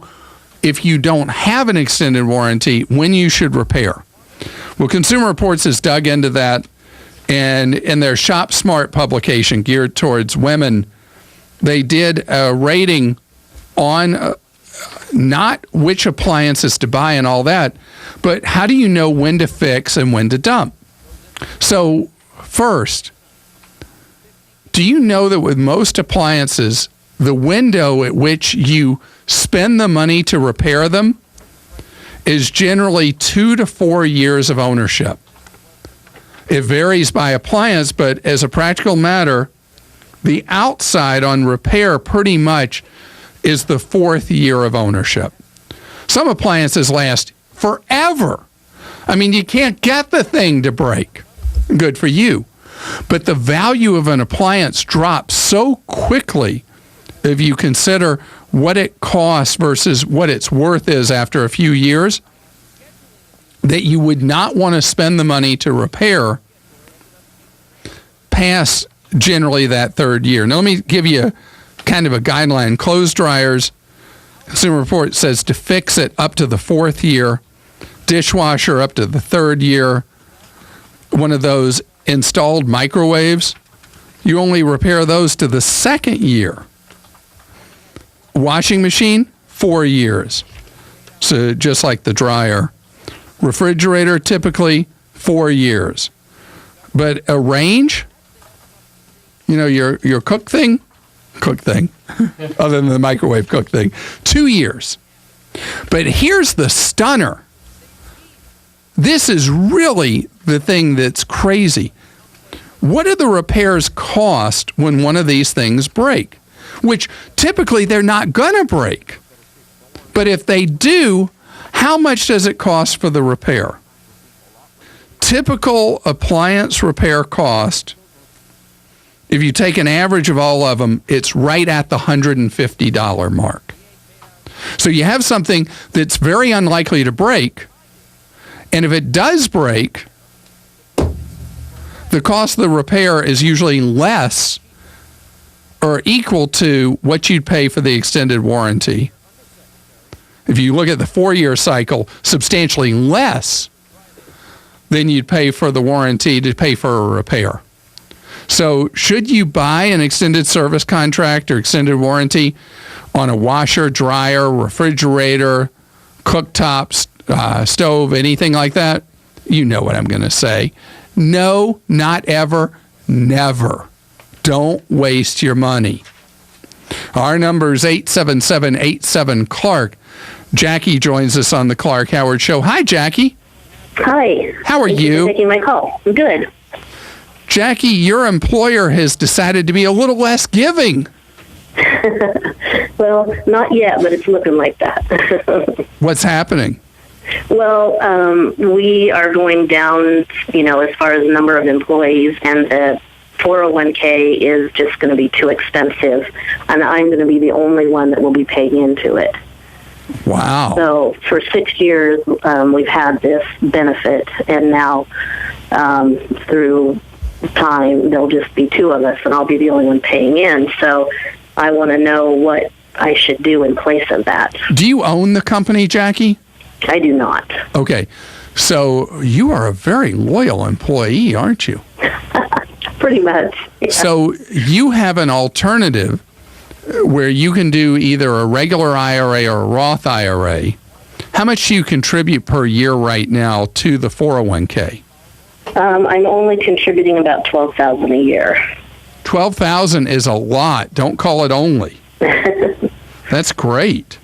if you don't have an extended warranty when you should repair? Well, Consumer Reports has dug into that, and in their Shop Smart publication geared towards women, they did a rating on not which appliances to buy and all that, but how do you know when to fix and when to dump? So first, do you know that with most appliances, the window at which you spend the money to repair them is generally 2 to 4 years of ownership? It varies by appliance, but as a practical matter, the outside on repair pretty much is the 4th year of ownership. Some appliances last forever. I mean, you can't get the thing to break. Good for you. But the value of an appliance drops so quickly if you consider what it costs versus what its worth is after a few years, that you would not want to spend the money to repair past generally that 3rd year. Now, let me give you kind of a guideline. Clothes dryers, Consumer Report says to fix it up to the 4th year, dishwasher up to the 3rd year, one of those installed microwaves, you only repair those to the 2nd year. Washing machine, 4 years. So just like the dryer. Refrigerator, typically 4 years. But a range, your cook thing, other than the microwave cook thing, 2 years. But here's the stunner. This is really the thing that's crazy. What do the repairs cost when one of these things break? Which typically they're not going to break. But if they do, how much does it cost for the repair? Typical appliance repair cost, if you take an average of all of them, it's right at the $150 mark. So you have something that's very unlikely to break, and if it does break, the cost of the repair is usually less or equal to what you'd pay for the extended warranty. If you look at the 4-year cycle, substantially less than you'd pay for the warranty to pay for a repair. So should you buy an extended service contract or extended warranty on a washer, dryer, refrigerator, cooktop, stove, anything like that? You know what I'm going to say. No, not ever, never. Don't waste your money. Our number is 877-87-CLARK. Jackie joins us on the Clark Howard Show. Hi, Jackie. Hi. How are Thank you for taking my call. I'm good. Jackie, your employer has decided to be a little less giving. Well, not yet, but it's looking like that. What's happening? Well, we are going down, as far as the number of employees, and the 401k is just going to be too expensive, and I'm going to be the only one that will be paying into it. Wow. So for 6 years, we've had this benefit, and now through time, there'll just be 2 of us, and I'll be the only one paying in. So I want to know what I should do in place of that. Do you own the company, Jackie? I do not. Okay. So you are a very loyal employee, aren't you? Pretty much. Yeah. So you have an alternative where you can do either a regular IRA or a Roth IRA. How much do you contribute per year right now to the 401k? I'm only contributing about $12,000 a year. $12,000 is a lot. Don't call it only. That's great.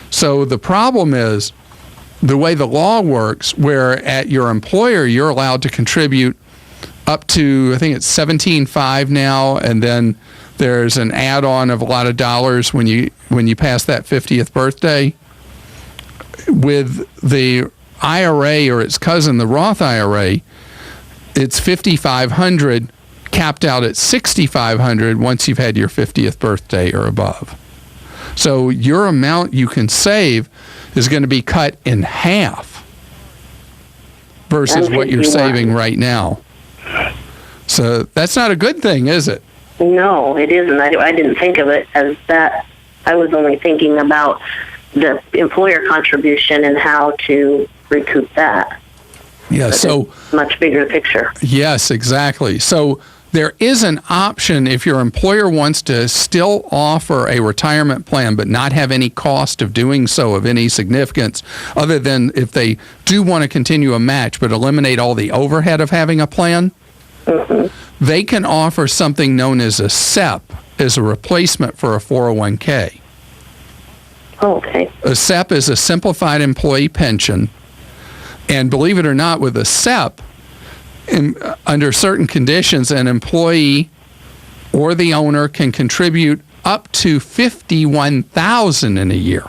So the problem is the way the law works, where at your employer you're allowed to contribute up to, I think it's $17,500 now, and then there's an add-on of a lot of dollars when you pass that 50th birthday. With the IRA or its cousin, the Roth IRA, it's $5,500, capped out at $6,500 once you've had your 50th birthday or above. So your amount you can save is going to be cut in half versus what you're saving right now. So that's not a good thing, is it? No, it isn't. I didn't think of it as that. I was only thinking about the employer contribution and how to recoup that. Yeah, so much bigger picture. Yes, exactly. So there is an option if your employer wants to still offer a retirement plan but not have any cost of doing so of any significance, other than if they do want to continue a match but eliminate all the overhead of having a plan. They can offer something known as a SEP as a replacement for a 401k. Okay. A SEP is a simplified employee pension. And believe it or not, with a SEP, under certain conditions, an employee or the owner can contribute up to $51,000 in a year.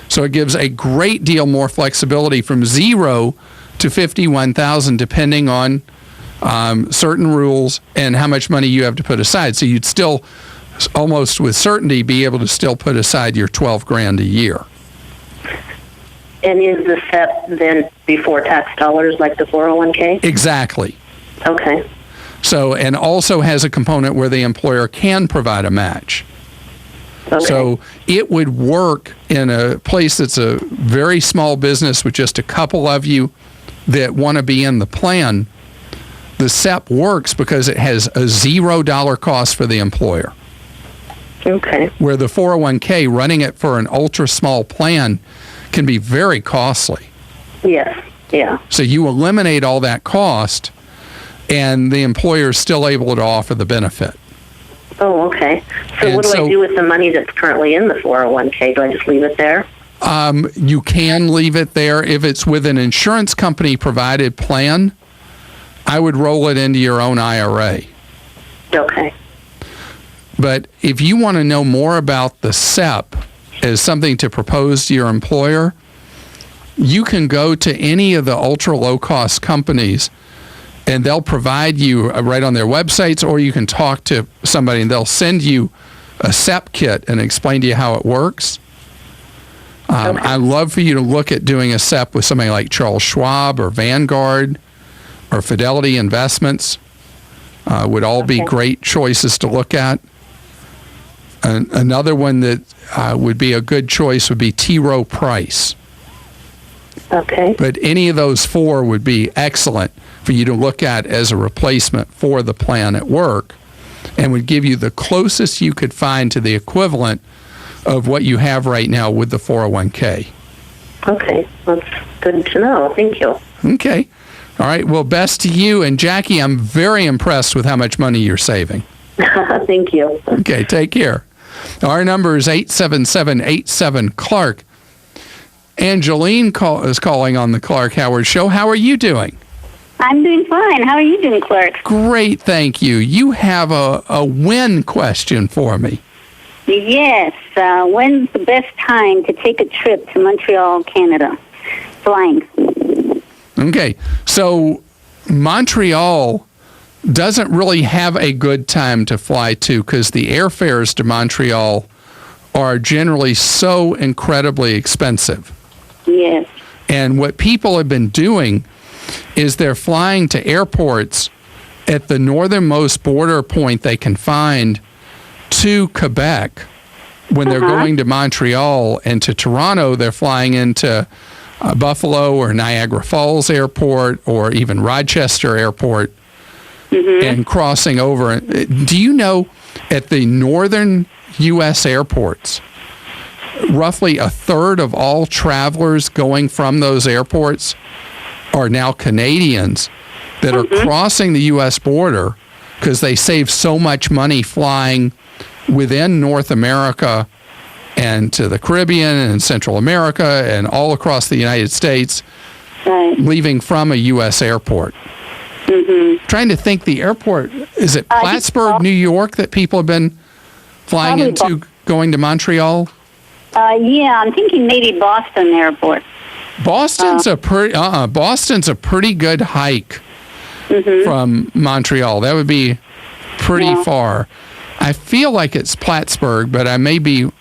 So it gives a great deal more flexibility from $0 to $51,000, depending on certain rules and how much money you have to put aside. So you'd still, almost with certainty, be able to still put aside your $12,000 a year. And is the SEP then before tax dollars like the 401k? Exactly. Okay. So, and also has a component where the employer can provide a match. Okay. So it would work in a place that's a very small business with just a couple of you that want to be in the plan. The SEP works because it has a $0 cost for the employer. Okay. Where the 401k, running it for an ultra small plan, can be very costly. Yes. Yeah. So you eliminate all that cost, and the employer is still able to offer the benefit. Oh, okay. So And what do so- I do with the money that's currently in the 401k? Do I just leave it there? You can leave it there. If it's with an insurance company provided plan, I would roll it into your own IRA. Okay. But if you want to know more about the SEP as something to propose to your employer, you can go to any of the ultra low-cost companies, and they'll provide you right on their websites, or you can talk to somebody and they'll send you a SEP kit and explain to you how it works. I'd love for you to look at doing a SEP with somebody like Charles Schwab or Vanguard or Fidelity Investments. Would all be great choices to look at. Another one that would be a good choice would be T. Rowe Price. Okay. But any of those four would be excellent for you to look at as a replacement for the plan at work, and would give you the closest you could find to the equivalent of what you have right now with the 401k. Okay. That's good to know. Thank you. Okay. All right. Well, best to you. And Jackie, I'm very impressed with how much money you're saving. Thank you. Okay. Take care. Our number is 877-87-CLARK. Angeline is calling on the Clark Howard Show. How are you doing? I'm doing fine. How are you doing, Clark? Great, thank you. You have a when question for me. Yes. When's the best time to take a trip to Montreal, Canada? Flying. Okay, so Montreal doesn't really have a good time to fly to because the airfares to Montreal are generally so incredibly expensive. Yes. And what people have been doing is they're flying to airports at the northernmost border point they can find to Quebec when they're going to Montreal, and to Toronto they're flying into Buffalo or Niagara Falls Airport or even Rochester Airport and crossing over. Do you know at the northern U.S. airports, roughly a third of all travelers going from those airports are now Canadians that are crossing the U.S. border because they save so much money flying within North America and to the Caribbean and Central America and all across the United States, leaving from a U.S. airport. Trying to think the airport, is it Plattsburgh, New York that people have been flying into going to Montreal? Yeah, I'm thinking maybe Boston Airport. Boston's a pretty good hike from Montreal. That would be pretty far. I feel like it's Plattsburgh, but I may be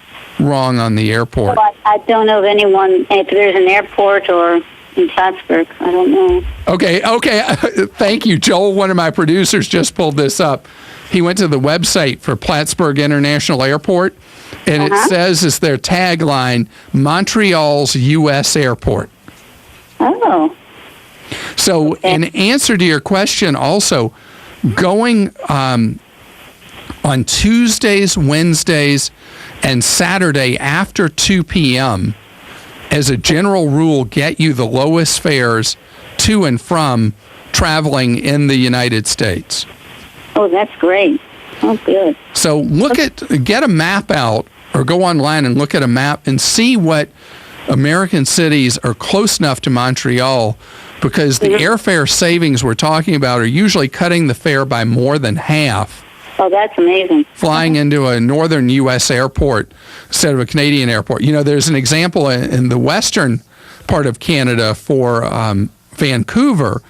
wrong on the airport. Well, I don't know of anyone, if there's an airport or in Plattsburgh. I don't know. Okay. Thank you, Joel. One of my producers just pulled this up. He went to the website for Plattsburgh International Airport, and it says as their tagline, Montreal's U.S. airport. Oh. So in answer to your question also, going on Tuesdays, Wednesdays, and Saturday after 2 p.m., as a general rule, get you the lowest fares to and from traveling in the United States. Oh, that's great. Oh, good. So get a map out or go online and look at a map and see what American cities are close enough to Montreal, because the airfare savings we're talking about are usually cutting the fare by more than half. Oh, that's amazing. Flying into a northern U.S. airport instead of a Canadian airport. You know, there's an example in the western part of Canada for Vancouver.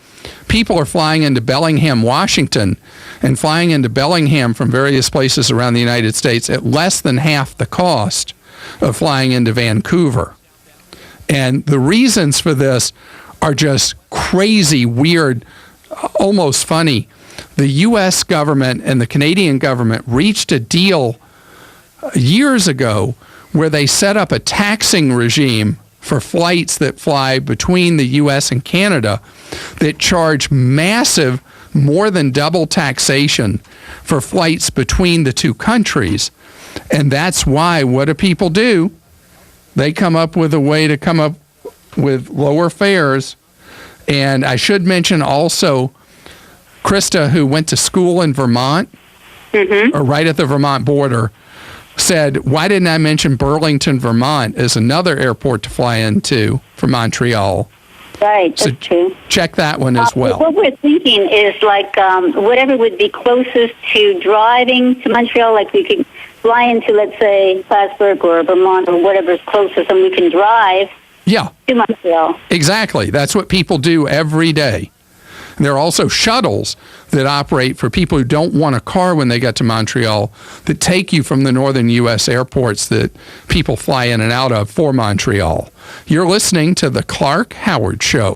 People are flying into Bellingham, Washington, and flying into Bellingham from various places around the United States at less than half the cost of flying into Vancouver. And the reasons for this are just crazy, weird, almost funny. The U.S. government and the Canadian government reached a deal years ago where they set up a taxing regime for flights that fly between the U.S. and Canada that charge massive, more than double taxation for flights between the two countries. And that's why, what do people do? They come up with a way to come up with lower fares. And I should mention also, Krista, who went to school in Vermont, or right at the Vermont border, said, why didn't I mention Burlington, Vermont as another airport to fly into from Montreal? Right, that's true. Check that one as well. What we're thinking is like whatever would be closest to driving to Montreal, like we could fly into, let's say, Plattsburgh or Vermont or whatever's closest, and we can drive to Montreal. Exactly. That's what people do every day. And there are also shuttles that operate for people who don't want a car when they get to Montreal that take you from the northern U.S. airports that people fly in and out of for Montreal. You're listening to The Clark Howard Show.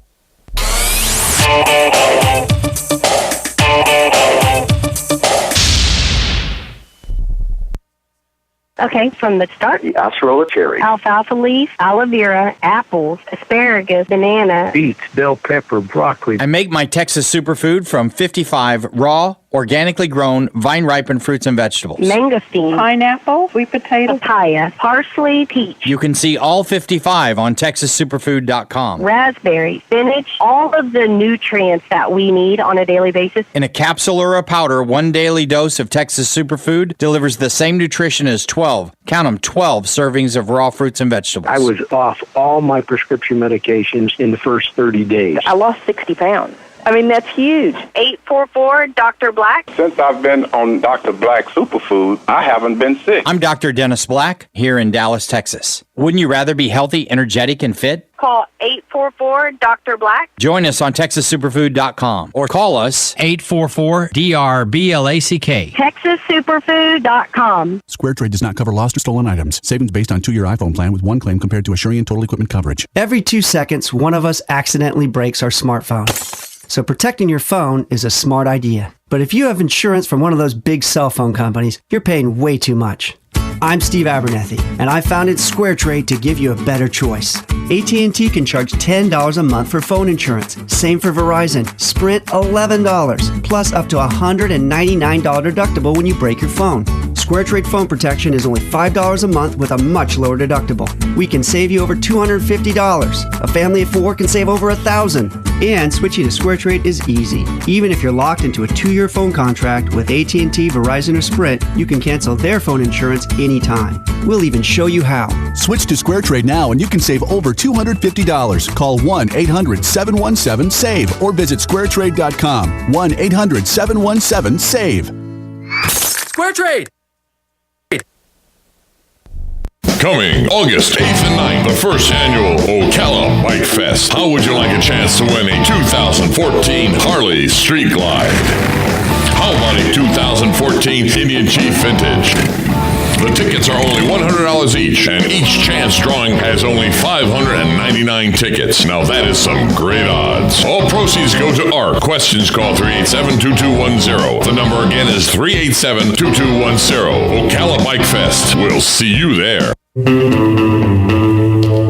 Okay, from the start. The acerola cherry. Alfalfa leaf, aloe vera, apples, asparagus, banana. Beets, bell pepper, broccoli. I make my Texas superfood from 55 raw, organically grown, vine-ripened fruits and vegetables. Mangosteen. Pineapple, sweet potato. Papaya, parsley, peach. You can see all 55 on TexasSuperfood.com. Raspberry, spinach, all of the nutrients that we need on a daily basis. In a capsule or a powder, one daily dose of Texas Superfood delivers the same nutrition as 12. Count them, 12 servings of raw fruits and vegetables. I was off all my prescription medications in the first 30 days. I lost 60 pounds. I mean, that's huge. 844 Dr. Black. Since I've been on Dr. Black Superfood, I haven't been sick. I'm Dr. Dennis Black here in Dallas, Texas. Wouldn't you rather be healthy, energetic, and fit? Call 844 Dr. Black. Join us on TexasSuperfood.com or call us 844-DRBLACK. TexasSuperfood.com. Square Trade does not cover lost or stolen items. Savings based on 2-year iPhone plan with one claim compared to Asurion total equipment coverage. Every 2 seconds, one of us accidentally breaks our smartphone. So protecting your phone is a smart idea. But if you have insurance from one of those big cell phone companies, you're paying way too much. I'm Steve Abernethy, and I founded SquareTrade to give you a better choice. AT&T can charge $10 a month for phone insurance. Same for Verizon. Sprint, $11, plus up to $199 deductible when you break your phone. SquareTrade phone protection is only $5 a month with a much lower deductible. We can save you over $250. A family of 4 can save over $1,000. And switching to SquareTrade is easy. Even if you're locked into a 2-year phone contract with AT&T, Verizon, or Sprint, you can cancel their phone insurance anytime. We'll even show you how. Switch to SquareTrade now and you can save over $250. Call 1-800-717-SAVE or visit SquareTrade.com. 1-800-717-SAVE. SquareTrade! Coming August 8th and 9th, the first annual Ocala Bike Fest. How would you like a chance to win a 2014 Harley Street Glide? How about a 2014 Indian Chief Vintage? The tickets are only $100 each, and each chance drawing has only 599 tickets. Now that is some great odds. All proceeds go to ARC. Questions, call 387-2210. The number again is 387-2210. Ocala Bike Fest. We'll see you there.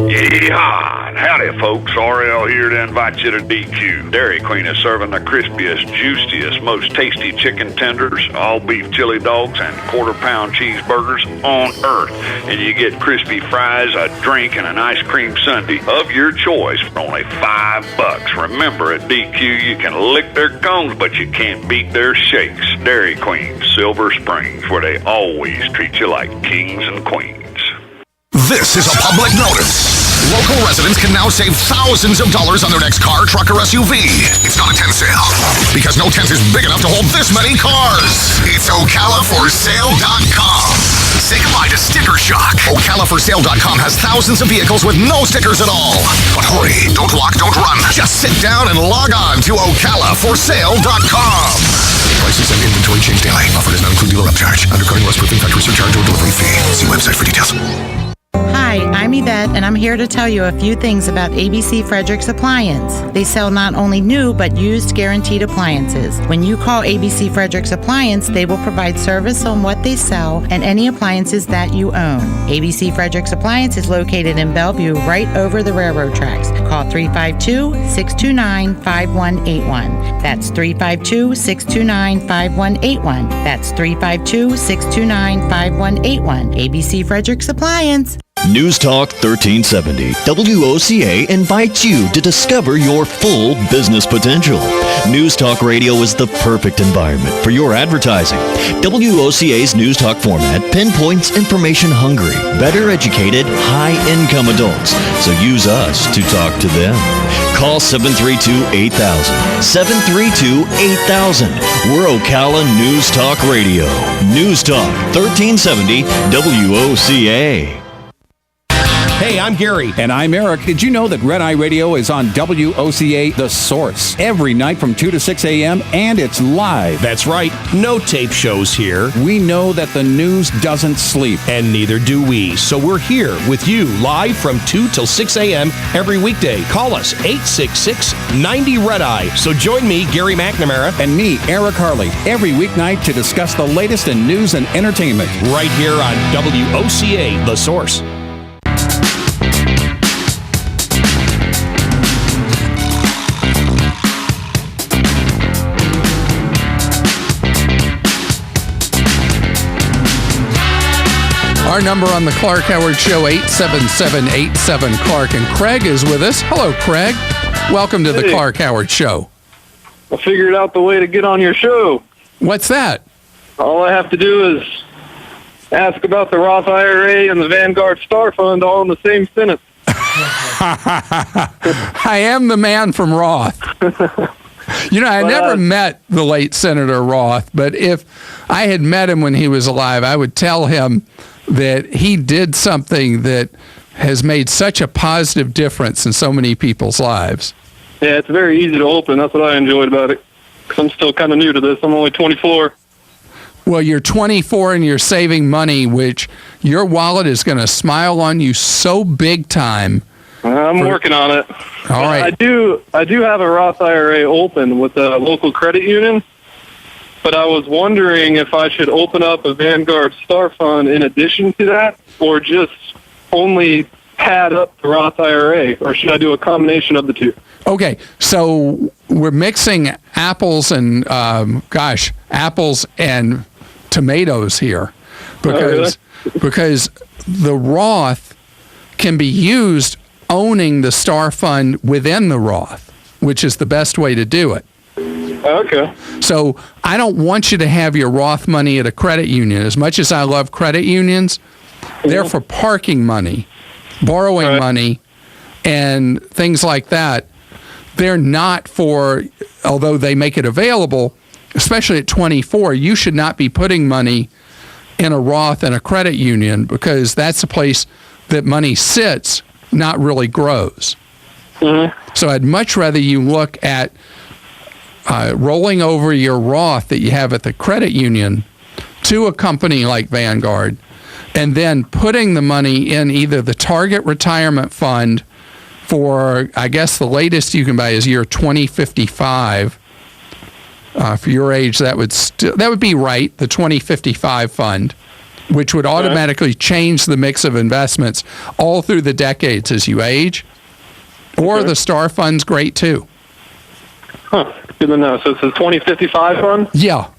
Yeehaw! Howdy, folks. RL here to invite you to DQ. Dairy Queen is serving the crispiest, juiciest, most tasty chicken tenders, all beef chili dogs, and quarter-pound cheeseburgers on earth. And you get crispy fries, a drink, and an ice cream sundae of your choice for only $5. Remember, at DQ, you can lick their cones, but you can't beat their shakes. Dairy Queen, Silver Springs, where they always treat you like kings and queens. This is a public notice. Local residents can now save thousands of dollars on their next car, truck, or SUV. It's not a tent sale, because no tent is big enough to hold this many cars. It's OcalaForSale.com. Say goodbye to sticker shock. OcalaForSale.com has thousands of vehicles with no stickers at all. But hurry, don't walk, don't run. Just sit down and log on to OcalaForSale.com. Prices and inventory change daily. Offer does not include dealer upcharge, undercutting, rust-proofing, factory surcharge, or delivery fee. See website for details. Hi, I'm Yvette, and I'm here to tell you a few things about ABC Frederick's Appliance. They sell not only new, but used guaranteed appliances. When you call ABC Frederick's Appliance, they will provide service on what they sell and any appliances that you own. ABC Frederick's Appliance is located in Bellevue, right over the railroad tracks. Call 352-629-5181. That's 352-629-5181. That's 352-629-5181. ABC Frederick's Appliance. News Talk 1370, WOCA invites you to discover your full business potential. News Talk Radio is the perfect environment for your advertising. WOCA's News Talk format pinpoints information-hungry, better educated, high-income adults, so use us to talk to them. Call 732-8000, 732-8000. We're Ocala News Talk Radio. News Talk 1370, WOCA. Hey, I'm Gary. And I'm Eric. Did you know that Red Eye Radio is on WOCA The Source every night from 2 to 6 a.m. and it's live? That's right. No tape shows here. We know that the news doesn't sleep. And neither do we. So we're here with you live from 2 till 6 a.m. every weekday. Call us 866-90-RED-EYE. So join me, Gary McNamara. And me, Eric Harley, every weeknight to discuss the latest in news and entertainment. Right here on WOCA The Source. Our number on the Clark Howard Show, 877-87-CLARK. And Craig is with us. Hello, Craig. Welcome to the Clark Howard Show. I figured out the way to get on your show. What's that? All I have to do is ask about the Roth IRA and the Vanguard Star Fund all in the same sentence. I am the man from Roth. You know, I never met the late Senator Roth, but if I had met him when he was alive, I would tell him that he did something that has made such a positive difference in so many people's lives. Yeah, it's very easy to open. That's what I enjoyed about it. 'Cause I'm still kind of new to this. I'm only 24. Well, you're 24 and you're saving money, which your wallet is going to smile on you so big time. I'm working on it. All right. I do have a Roth IRA open with a local credit union. but I was wondering if I should open up a Vanguard Star Fund in addition to that, or just only pad up the Roth IRA, or should I do a combination of the two? Okay, so we're mixing apples and apples and tomatoes here, because the Roth can be used owning the Star Fund within the Roth, which is the best way to do it. Okay. So I don't want you to have your Roth money at a credit union. As much as I love credit unions, they're for parking money, borrowing money, and things like that. They're not for, although they make it available, especially at 24, you should not be putting money in a Roth and a credit union, because that's a place that money sits, not really grows. So I'd much rather you look at rolling over your Roth that you have at the credit union to a company like Vanguard, and then putting the money in either the Target Retirement Fund for, I guess the latest you can buy is year 2055. For your age, that would be right, the 2055 fund, which would automatically change the mix of investments all through the decades as you age. Or the Star Fund's great too. Good to know. So it's a 2055 fund? Yeah.